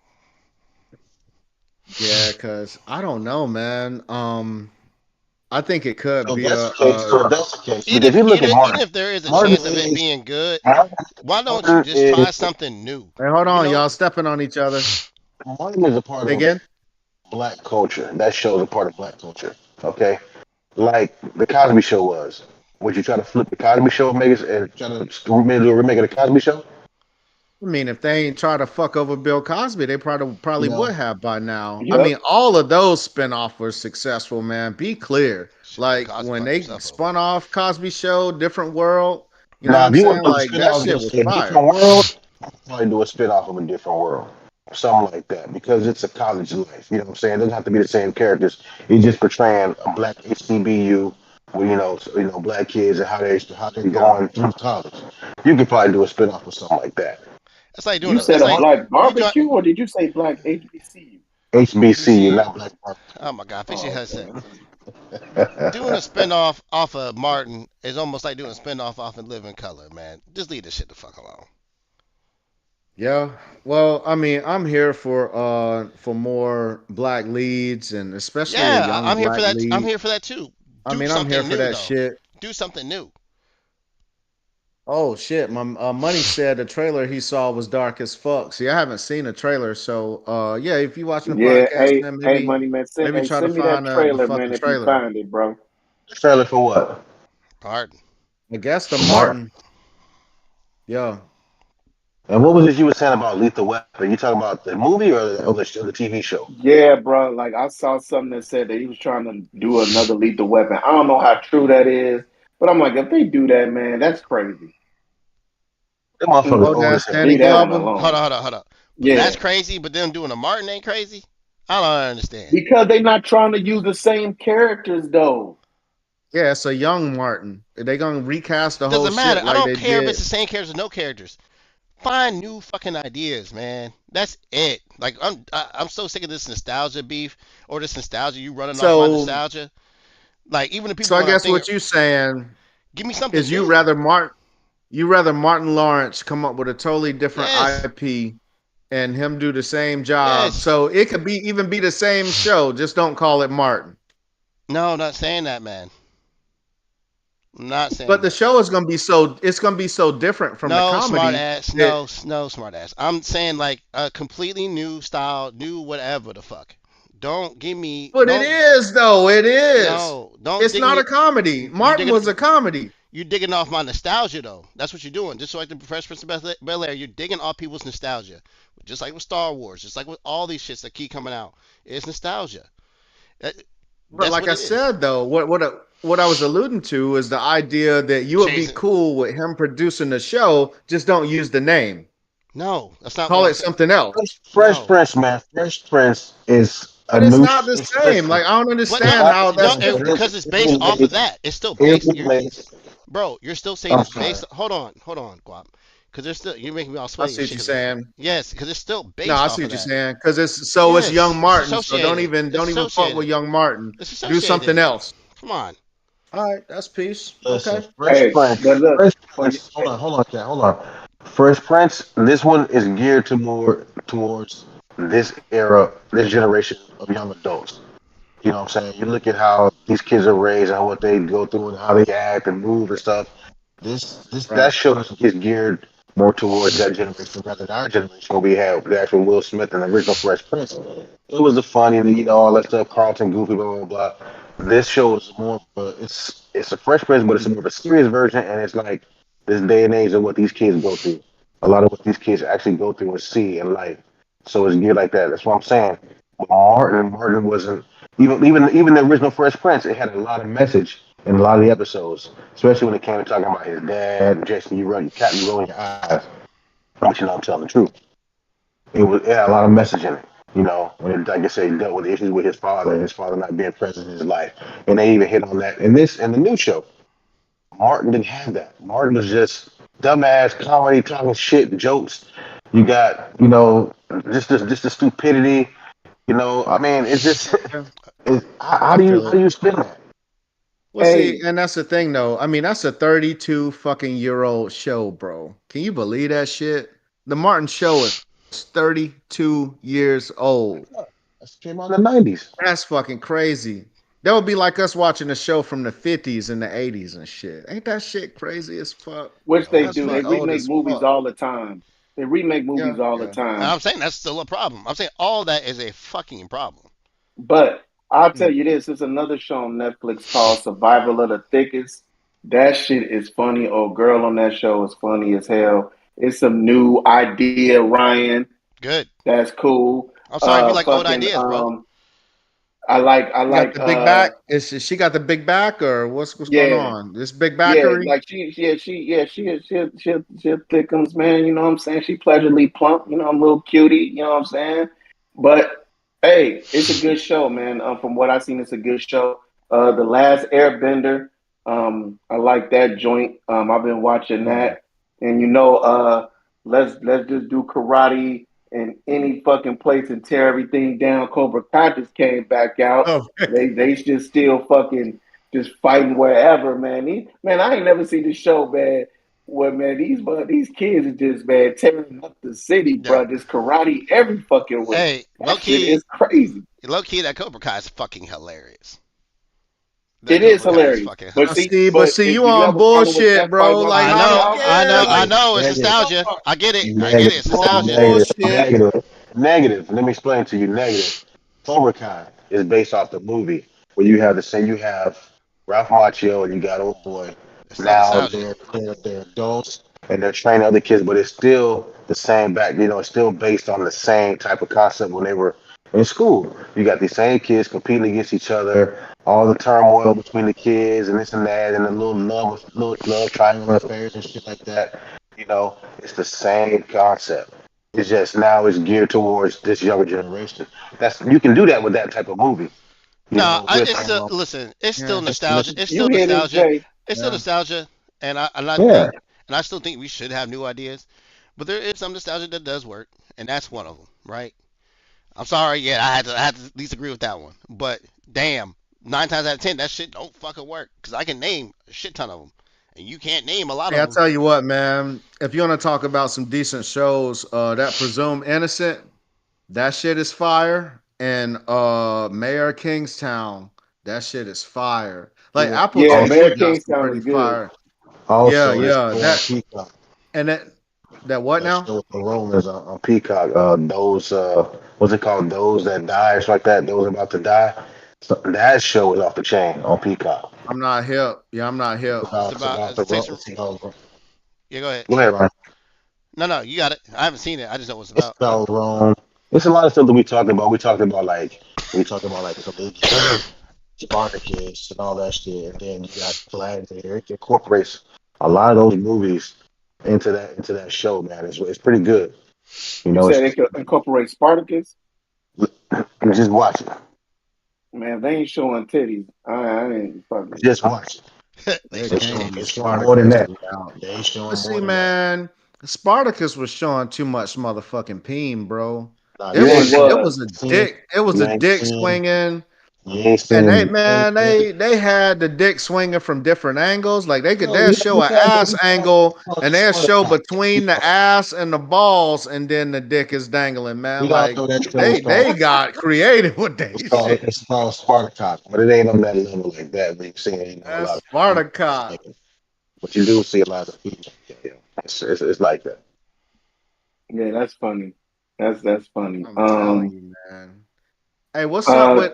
C: Yeah, cause I don't know, man. I think it could
A: So
C: be
A: that's the case. So that's the case.
D: Even
A: Because if
D: if
A: you look at
D: even
A: Martin,
D: if there is a
A: Martin
D: chance of it
A: is
D: being good, why don't you
A: Martin
D: just
A: is
D: try something new?
C: hey, hold
D: You
C: on,
D: know?
C: y'all stepping on each other.
A: Martin is a part
C: Say
A: of
C: again.
A: black culture. That show is a part of black culture. Okay, like the Cosby Show was. Would you try to flip the Cosby Show and make it and try to do a remake of the Cosby Show?
C: I mean, if they ain't try to fuck over Bill Cosby, they probably
A: You
C: would
A: know,
C: have by now. I
B: Yep.
C: mean, all of those spinoffs were successful, man. Be clear.
D: Shit, Bill
C: Like
D: Cosby
C: when
D: fucked
C: they
D: himself over.
C: spun off Cosby Show, Different World, you know what
A: now
C: I'm
A: if you want
C: saying?
A: to do a
C: Like that
A: spinoff
C: shit
A: just
C: was
A: a
C: fire.
A: different world, I'd probably do a spinoff of a different world. Something like that. Because it's a college life. You know what I'm saying? It doesn't have to be the same characters. He's just portraying a black HCBU with, black kids and how they're
C: Yeah.
A: going through college. You could probably do a spinoff of something like that.
D: That's like doing
B: You
D: a.
B: said
D: That's
B: a
D: like
B: black
D: you doing
B: barbecue, or did you say black HBCU?
A: HBCU,
D: HBCU.
A: not black barbecue.
D: Oh my God, fix your
B: Oh,
D: headset.
B: okay.
D: Doing a spinoff off of Martin is almost like doing a spinoff off of Living Color, man. Just leave this shit the fuck alone.
C: Yeah. Well, I mean, I'm here for more black leads and especially a
D: Yeah,
C: young
D: I'm here for
C: black
D: that. I'm
C: lead.
D: here for that too.
C: I
D: Do
C: mean, I'm here
D: something
C: for
D: new
C: that
D: though.
C: shit.
D: Do something new.
C: Oh shit, my money said the trailer he saw was dark as fuck. See, I haven't seen the trailer, so yeah, if you watching the
B: Yeah.
C: podcast, man,
B: Hey,
C: maybe
B: money man,
C: try to
B: send me that
C: find the
B: trailer, man,
C: fucking
B: if you
C: trailer.
B: find it, bro.
A: Trailer for what?
D: Pardon.
C: I guess the
A: For Martin.
C: Martin. Yeah.
A: And what was it you were saying about Lethal Weapon? You talking about the movie or the TV show?
B: Yeah, bro. Like I saw something that said that he was trying to do another lethal weapon. I don't know how true that is, but I'm like, if they do that, man, that's crazy.
A: Them motherfuckers
C: Oh,
B: Mm-mm.
A: old
C: that's
A: as hell.
C: Danny
B: Leave that one
C: Glover.
D: Hold on,
B: alone.
D: hold on, hold on. But that's
B: Yeah,
D: crazy. But them doing a Martin ain't crazy. I don't understand.
B: because they not trying to use the same characters though.
C: Yeah, it's a young Martin. They gonna recast the
D: It
C: whole
D: doesn't matter.
C: shit
D: I
C: like
D: don't
C: they
D: care if
C: did.
D: it's the same characters or no characters. Find new fucking ideas, man. That's it. Like I'm so sick of this nostalgia beef or this nostalgia. You running off my
C: So,
D: nostalgia. Like even the
C: so
D: people
C: I
D: when I
C: guess
D: think,
C: what you saying
D: give me something
C: is
D: new.
C: you rather Martin Lawrence come up with a totally different
D: Yes,
C: IP and him do the same job.
D: yes.
C: So it could be even be the same show, just don't call it Martin.
D: No, not saying that, man. I'm not saying
C: But the
D: that.
C: show is gonna be so different from the
D: No, smart
C: comedy
D: ass.
C: that
D: No, smart ass. I'm saying like a completely new style, new whatever the fuck. Don't give me.
C: but it
D: Don't
C: is though. It is.
D: no. Don't
C: It's
D: dig
C: not
D: me.
C: a comedy.
D: You
C: Martin was a
D: digging.
C: comedy.
D: You're digging off my nostalgia though. That's what you're doing. Just like the Fresh Prince of Bel Air, you're digging off people's nostalgia. Just like with Star Wars, just like with all these shits that keep coming out, it's nostalgia. Uh,
C: But
D: That's
C: like
D: what
C: I
D: it is.
C: said though, what I was alluding to is the idea that you would be
D: Chasing.
C: cool with him producing the show, just don't use the name.
D: No, that's not what
C: Call
D: I'm
C: it
D: saying.
C: something else.
A: Fresh
D: No,
A: Prince, man. Fresh Prince is a
C: But it's
A: new.
C: not the same.
A: Listen,
C: Like I don't
D: but
A: it's
D: no,
C: understand
A: not the
C: how
D: no,
C: that's
A: same.
C: different.
D: because it's
A: It was
D: based off of
A: made.
D: that. It's still
A: It
D: based.
A: was made.
D: Bro, you're still saying
A: I'm
D: it's
A: sorry.
D: based. Hold on, Guap. Because there's still you're making me all
C: I
D: sweaty
C: see
D: and
C: what
D: shit.
C: you're
D: Because
C: saying.
D: yes, because it's still
C: No,
D: based
C: I
D: off
C: see
D: of
C: what you're
D: that.
C: saying. Because it's Young
D: Yes, it's
C: Martin, so
D: associated. It's
C: don't even fuck with
D: associated.
C: Young Martin.
D: It's
C: Do something
D: associated.
C: else.
D: Come on.
C: All right, that's peace.
A: Listen,
C: Okay.
A: Fresh
B: Hey, but
A: Prince.
B: look,
A: Fresh
B: for you,
A: Prince. Hold on, Cat. Hold on. Fresh Prince. This one is geared to more towards this era, this generation of young adults. You know what I'm saying? You look at how these kids are raised and what they go through and how they act and move and stuff. This
C: Right.
A: that show is geared more towards that generation rather than our generation where we had the actual Will Smith and the original Fresh Prince. It was the funny and all that stuff, Carlton, Goofy, blah blah blah. This show is more of a, it's a Fresh Prince, but it's more of a serious version, and it's like this day and age of what these kids go through. A lot of what these kids actually go through and see in life. So it's geared like that. That's what I'm saying. But Martin wasn't even the original Fresh Prince. It had a lot of message in a lot of the episodes, especially when it came to talking about his dad. And Jason, you rolling your eyes, but you know I'm telling the truth. It had a lot of message in it. You know, when it, like I said, he dealt with issues with his father not being present in his life, and they even hit on that in this in the new show. Martin didn't have that. Martin was just dumbass comedy, talking shit, jokes. You got just the stupidity. You know, I mean, it's just
C: Yeah,
A: how
C: I
A: do you
C: feel
A: how
C: it.
A: do you spin that?
C: Well, see,
B: hey,
C: and that's the thing, though. I mean, that's a 32 fucking year old show, bro. Can you believe that shit? The Martin show is 32 years old.
A: That came out in the '90s.
C: That's fucking crazy. That would be like us watching a show from the 50s and the 80s and shit. Ain't that shit crazy as fuck?
B: which they
C: That's
B: do.
D: Yeah.
B: They
C: fuck old
B: remake
C: as
B: movies
C: fuck.
B: all the time. They remake
C: Yeah,
B: movies all the
C: yeah.
D: And
B: time.
D: I'm saying that's still a problem. I'm saying all that is a fucking problem.
B: But I'll tell
C: Mm.
B: you this: there's another show on Netflix called Survival of the Thickest. That shit is funny. Oh, girl on that show is funny as hell. It's some new idea, Ryan.
D: Good.
B: That's cool.
D: I'm sorry if you like old
B: Fucking
D: ideas, bro.
B: I
C: You got
B: like
C: the big back? She got the big back or what's going
B: yeah.
C: on? This big
B: Yeah,
C: backery?
B: like she thickums, man. You know what I'm saying? She pleasurably plump. You know, I'm a little cutie. You know what I'm saying? But hey, it's a good show, man. From what I've seen, it's a good show. The Last Airbender. I like that joint. I've been watching
C: Mm.
B: that, and let's just do karate in any fucking place and tear everything down. Cobra Kai just came back out.
C: Oh,
B: They just still fucking just fighting wherever, man. Man, I ain't never seen the show, man. Where man, these kids are just man tearing up the city,
D: Yeah.
B: bro. Just karate every fucking way.
D: Hey,
B: That shit is crazy.
D: low key, that Cobra Kai is fucking hilarious. That
B: It is
D: Cobra Kai is
B: hilarious.
D: fucking
B: But
D: hilarious.
B: see,
C: but
B: but
C: see,
B: if
C: you
B: you
C: on
B: ever follow with
C: bullshit,
B: that fight
C: bro.
B: one
C: Like,
B: from
D: I
C: how?
D: know,
B: knockout,
D: I know,
C: Yeah,
D: I
C: like
D: know. It's
A: Negative,
D: nostalgia. I get it. I get it.
A: negative,
D: It's
C: you on
D: nostalgia.
C: bullshit.
A: negative, negative. Let me explain to you. Negative. Cobra Kai is based off the movie where you have the same. You have Ralph Macchio and you got old boy.
D: It's still
A: Now
D: nostalgia.
A: they're adults and they're training other kids, but it's still the same back. You know, it's still based on the same type of concept when they were in school. You got these same kids competing against each other. All the turmoil between the kids and this and that, and the little love triangle affairs and shit like that. You know, it's the same concept. It's just now it's geared towards this younger generation. That's you can do that with that type of movie. You
D: No,
A: know, with
D: it's still listen. It's still
C: Yeah,
D: nostalgia. It's
B: you
D: still
B: hear this,
D: nostalgia.
B: Jay?
D: It's still
C: yeah.
D: nostalgia. And I
A: yeah,
D: think and I still think we should have new ideas. But there is some nostalgia that does work, and that's one of them, right? I'm sorry, yeah, I had to at least agree with that one. But damn, 9 times out of 10, that shit don't fucking work because I can name a shit ton of them, and you can't name a lot
C: Hey,
D: of
C: I
D: them.
C: tell you what, man. If you want to talk about some decent shows, that Presume Innocent, that shit is fire. And Mayor of Kingstown, that shit is fire. Like
A: yeah.
C: Apple
B: Yeah,
A: Also,
B: Mayor
C: TV got some
B: Kingstown
C: pretty
B: is good.
C: fire. Yeah,
A: also, this
C: yeah.
A: show on Peacock.
C: And that what
A: That
C: now?
A: show with the Romans on Peacock. Those what's it called? Those that die or something like that. Those about to die. So that show is off the chain on Peacock.
C: I'm not hip. Yeah, I'm not hip.
D: It's about
A: It's
D: it takes.
A: about
D: Yeah, go ahead.
A: go ahead, Ryan.
D: No, no, you got it. I haven't seen it. I just know what it's
A: It's
D: about.
A: about Rome. It's a lot of stuff that we talked about. We talked about like some Spartacus and all that shit. And then you got Gladiator. It incorporates a lot of those movies into that show, man. It's pretty good. You
B: You
A: know,
B: said it
A: it's
B: could incorporate Spartacus.
A: just watch it.
B: Man, they ain't showing titties. I ain't fucking.
A: Just watch it.
D: They
C: It
D: show
A: It's,
C: can't be
A: it's
D: titties.
A: showing more than
C: Spartacus
A: that.
C: without.
A: They ain't
C: But
A: showing
C: see,
A: more than that.
C: man, Spartacus was showing too much motherfucking peen, bro.
A: Nah,
C: It
A: you
B: It
A: ain't
C: was
A: seen.
C: it
B: was.
C: was a
A: Seen
C: dick. It was
A: you
C: a
A: ain't
C: dick
A: seen.
C: swinging.
A: You ain't
C: And they
A: seen. You ain't
C: man,
A: seen.
C: they had the dick swinging from different angles. Like
A: No,
C: they'll
A: you
C: show
A: you
C: an
A: gotta go.
C: ass
A: You gotta
C: angle
A: go
C: and
A: to
C: they'll show
A: Spartacus.
C: between the ass and the balls, and then the dick is dangling,
A: You
C: man.
A: gotta
C: Like
A: know that show was
C: they
A: called.
C: got creative with
A: It's
C: they
A: called.
C: shit.
A: It's called Spartacus, but it ain't on that level like that. But you see, a
C: That's
A: lot of people
C: Spartacus.
A: thinking, but you do see a lot of people. Yeah, it's like that.
B: Yeah, that's funny. That's funny.
C: I'm telling you, man. Hey, what's up
B: Uh,
C: with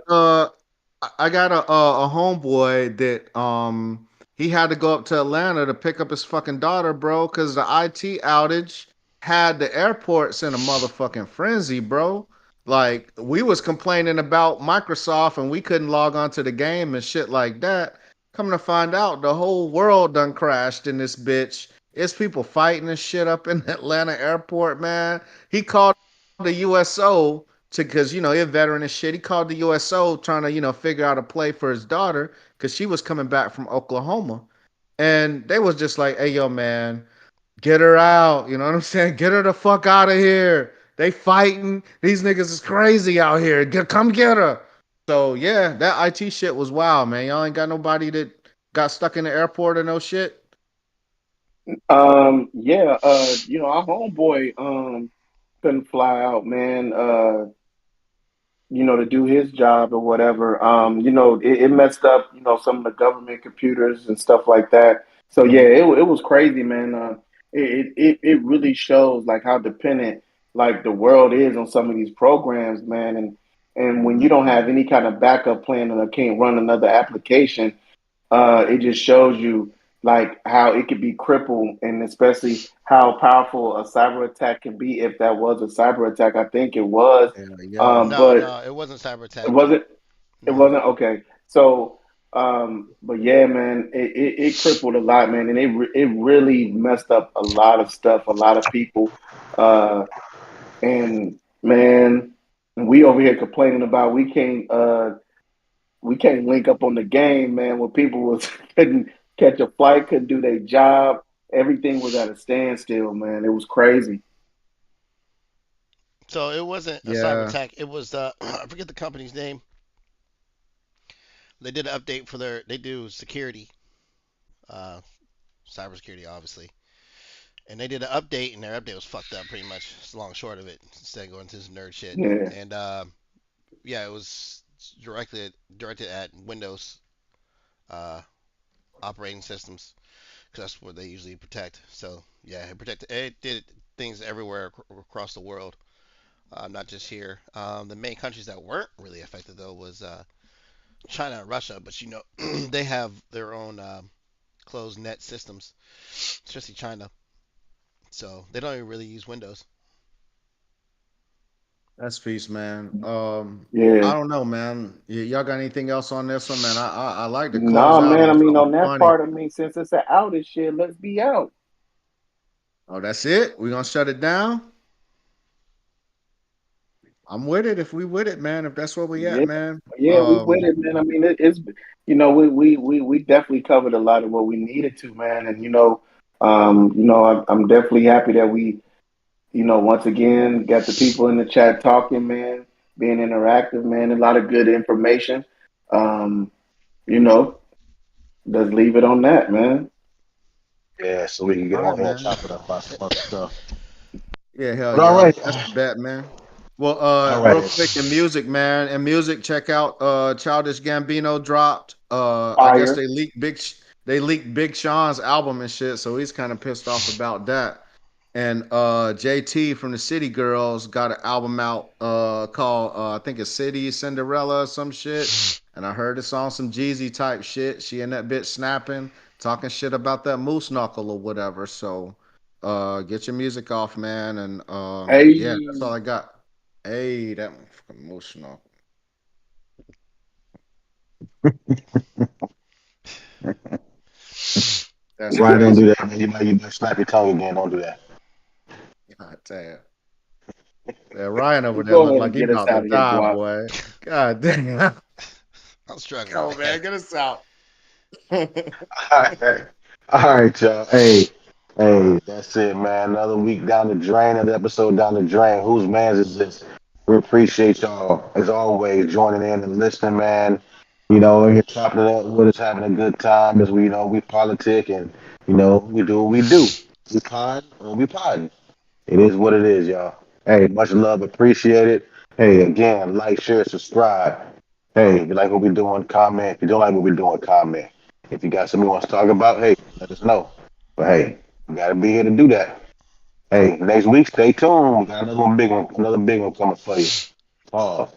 C: I got a homeboy that he had to go up to Atlanta to pick up his fucking daughter, bro, cuz the IT outage had the airports in a motherfucking frenzy, bro. Like we was complaining about Microsoft and we couldn't log on to the game and shit like that. Coming to find out the whole world done crashed in this bitch. It's people fighting and shit up in the Atlanta airport, man. He called the USO to because he a veteran and shit. He called the USO trying to figure out a play for his daughter because she was coming back from Oklahoma, and they was just like, "Hey, yo, man, get her out." You know what I'm saying? Get her the fuck out of here. They fighting. These niggas is crazy out here. Come get her. So yeah, that IT shit was wild, man. Y'all ain't got nobody that got stuck in the airport or no shit.
B: yeah. Our homeboy couldn't fly out, man. To do his job or whatever. It messed up, some of the government computers and stuff like that. So yeah,
C: Mhm.
B: it was crazy, man. It really shows like how dependent like the world is on some of these programs, man. And when you don't have any kind of backup plan and can't run another application, it just shows you like how it could be crippled, and especially how powerful a cyber attack can be if that was a cyber attack. I think it was,
C: Yeah, yeah.
D: No,
B: but
D: no, it wasn't cyber
B: it
D: attack.
B: wasn't. It
D: No.
B: wasn't okay. So, but yeah, man, it crippled a lot, man, and it really messed up a lot of stuff, a lot of people, uh, and man, we over here complaining about we can't link up on the game, man. When people was couldn't catch a flight, couldn't do their job, everything was at a standstill, man. It was crazy.
D: So it wasn't a cyber
C: Yeah.
D: attack. It was I forget the company's name. They did an update for their. They do security, uh, cybersecurity, obviously. And they did an update, and their update was fucked up pretty much. It's the long short of it. Instead of going to this nerd shit,
B: Yeah,
D: and yeah, it was directed at Windows uh, operating systems because that's what they usually protect. So yeah, it did things everywhere across the world, not just here. The main countries that weren't really affected though was China and Russia, but they have their own closed net systems, especially China. So they don't even really use Windows.
C: That's peace, man. I
B: yeah.
C: don't know, man. Y'all got anything else on this one, man? I like to close
B: Nah,
C: out
B: man.
C: on
B: I mean,
C: something
B: on that
C: funny.
B: part, I mean, since it's an outage shit, let's be out.
C: Oh, that's it. We gonna shut it down. I'm with it. If we with it, man. If that's where we at,
B: Yeah,
C: man.
B: yeah, we with it, man. I mean, it's we definitely covered a lot of what we needed to, man. And I'm definitely happy that we, once again got the people in the chat talking, man, being interactive, man. A lot of good information. Um, you know, let's leave it on that, man.
A: Yeah, so we can get
C: All right,
A: on here and
C: man.
A: chop it up about some other stuff.
C: Yeah, hell
A: But all
C: yeah.
A: right,
C: That's the bet, man. Well,
A: all
C: real
A: right,
C: quick in music, man. In music, check out Childish Gambino dropped. I guess
B: Fire.
C: They leaked Big Sean's album and shit, so he's kind of pissed off about that. And JT from the City Girls got an album out called I think it's City Cinderella or some shit. And I heard it's on some Jeezy type shit. She and that bitch snapping, talking shit about that moose knuckle or whatever. So get your music off, man. And yeah, that's
B: Hey,
C: all I got. Hey, that fucking moose knuckle. That's
A: Ryan, don't do
C: crazy.
A: that, man. You might slap your tongue again. Don't do that.
C: God damn. Yeah, Ryan over
B: You
C: there
B: go
C: look
B: ahead
C: like
B: and
C: he
B: get us
C: about to
B: out of here,
C: die,
B: Guap.
C: boy. God damn.
D: I'm struggling,
C: Go,
D: man.
C: man. Get us out.
A: All right, all right, y'all. Hey, that's it, man. Another week down the drain. Another episode down the drain. Whose man's is this? We appreciate y'all as always joining in and listening, man. You're chopping it up with us, having a good time as we politic and we do what we do. We pod or we pod. It is what it is, y'all. Hey, much love, appreciate it. Hey, again, like, share, subscribe. Hey, if you like what we're doing, comment. If you don't like what we're doing, comment. If you got something you want to talk about, hey, let us know. But hey, we gotta be here to do that. Hey, next week, stay tuned. We got another big one coming for you. Pause.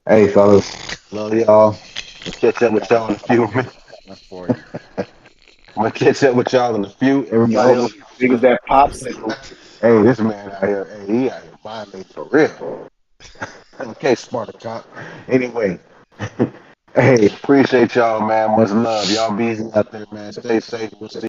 A: Hey, fellas, love y'all. We'll catch up with
C: Got
A: y'all in a few
C: something
A: minutes.
C: coming for you.
A: I'm gonna catch up with y'all in a few. Everybody
B: Yo,
A: else,
B: big as that popsicle.
A: hey, this man out here, hey, he out here violating for real. Okay, smarter cop. Anyway, hey, appreciate y'all, man. Much love. Y'all be easy out there, man. Stay safe. We'll see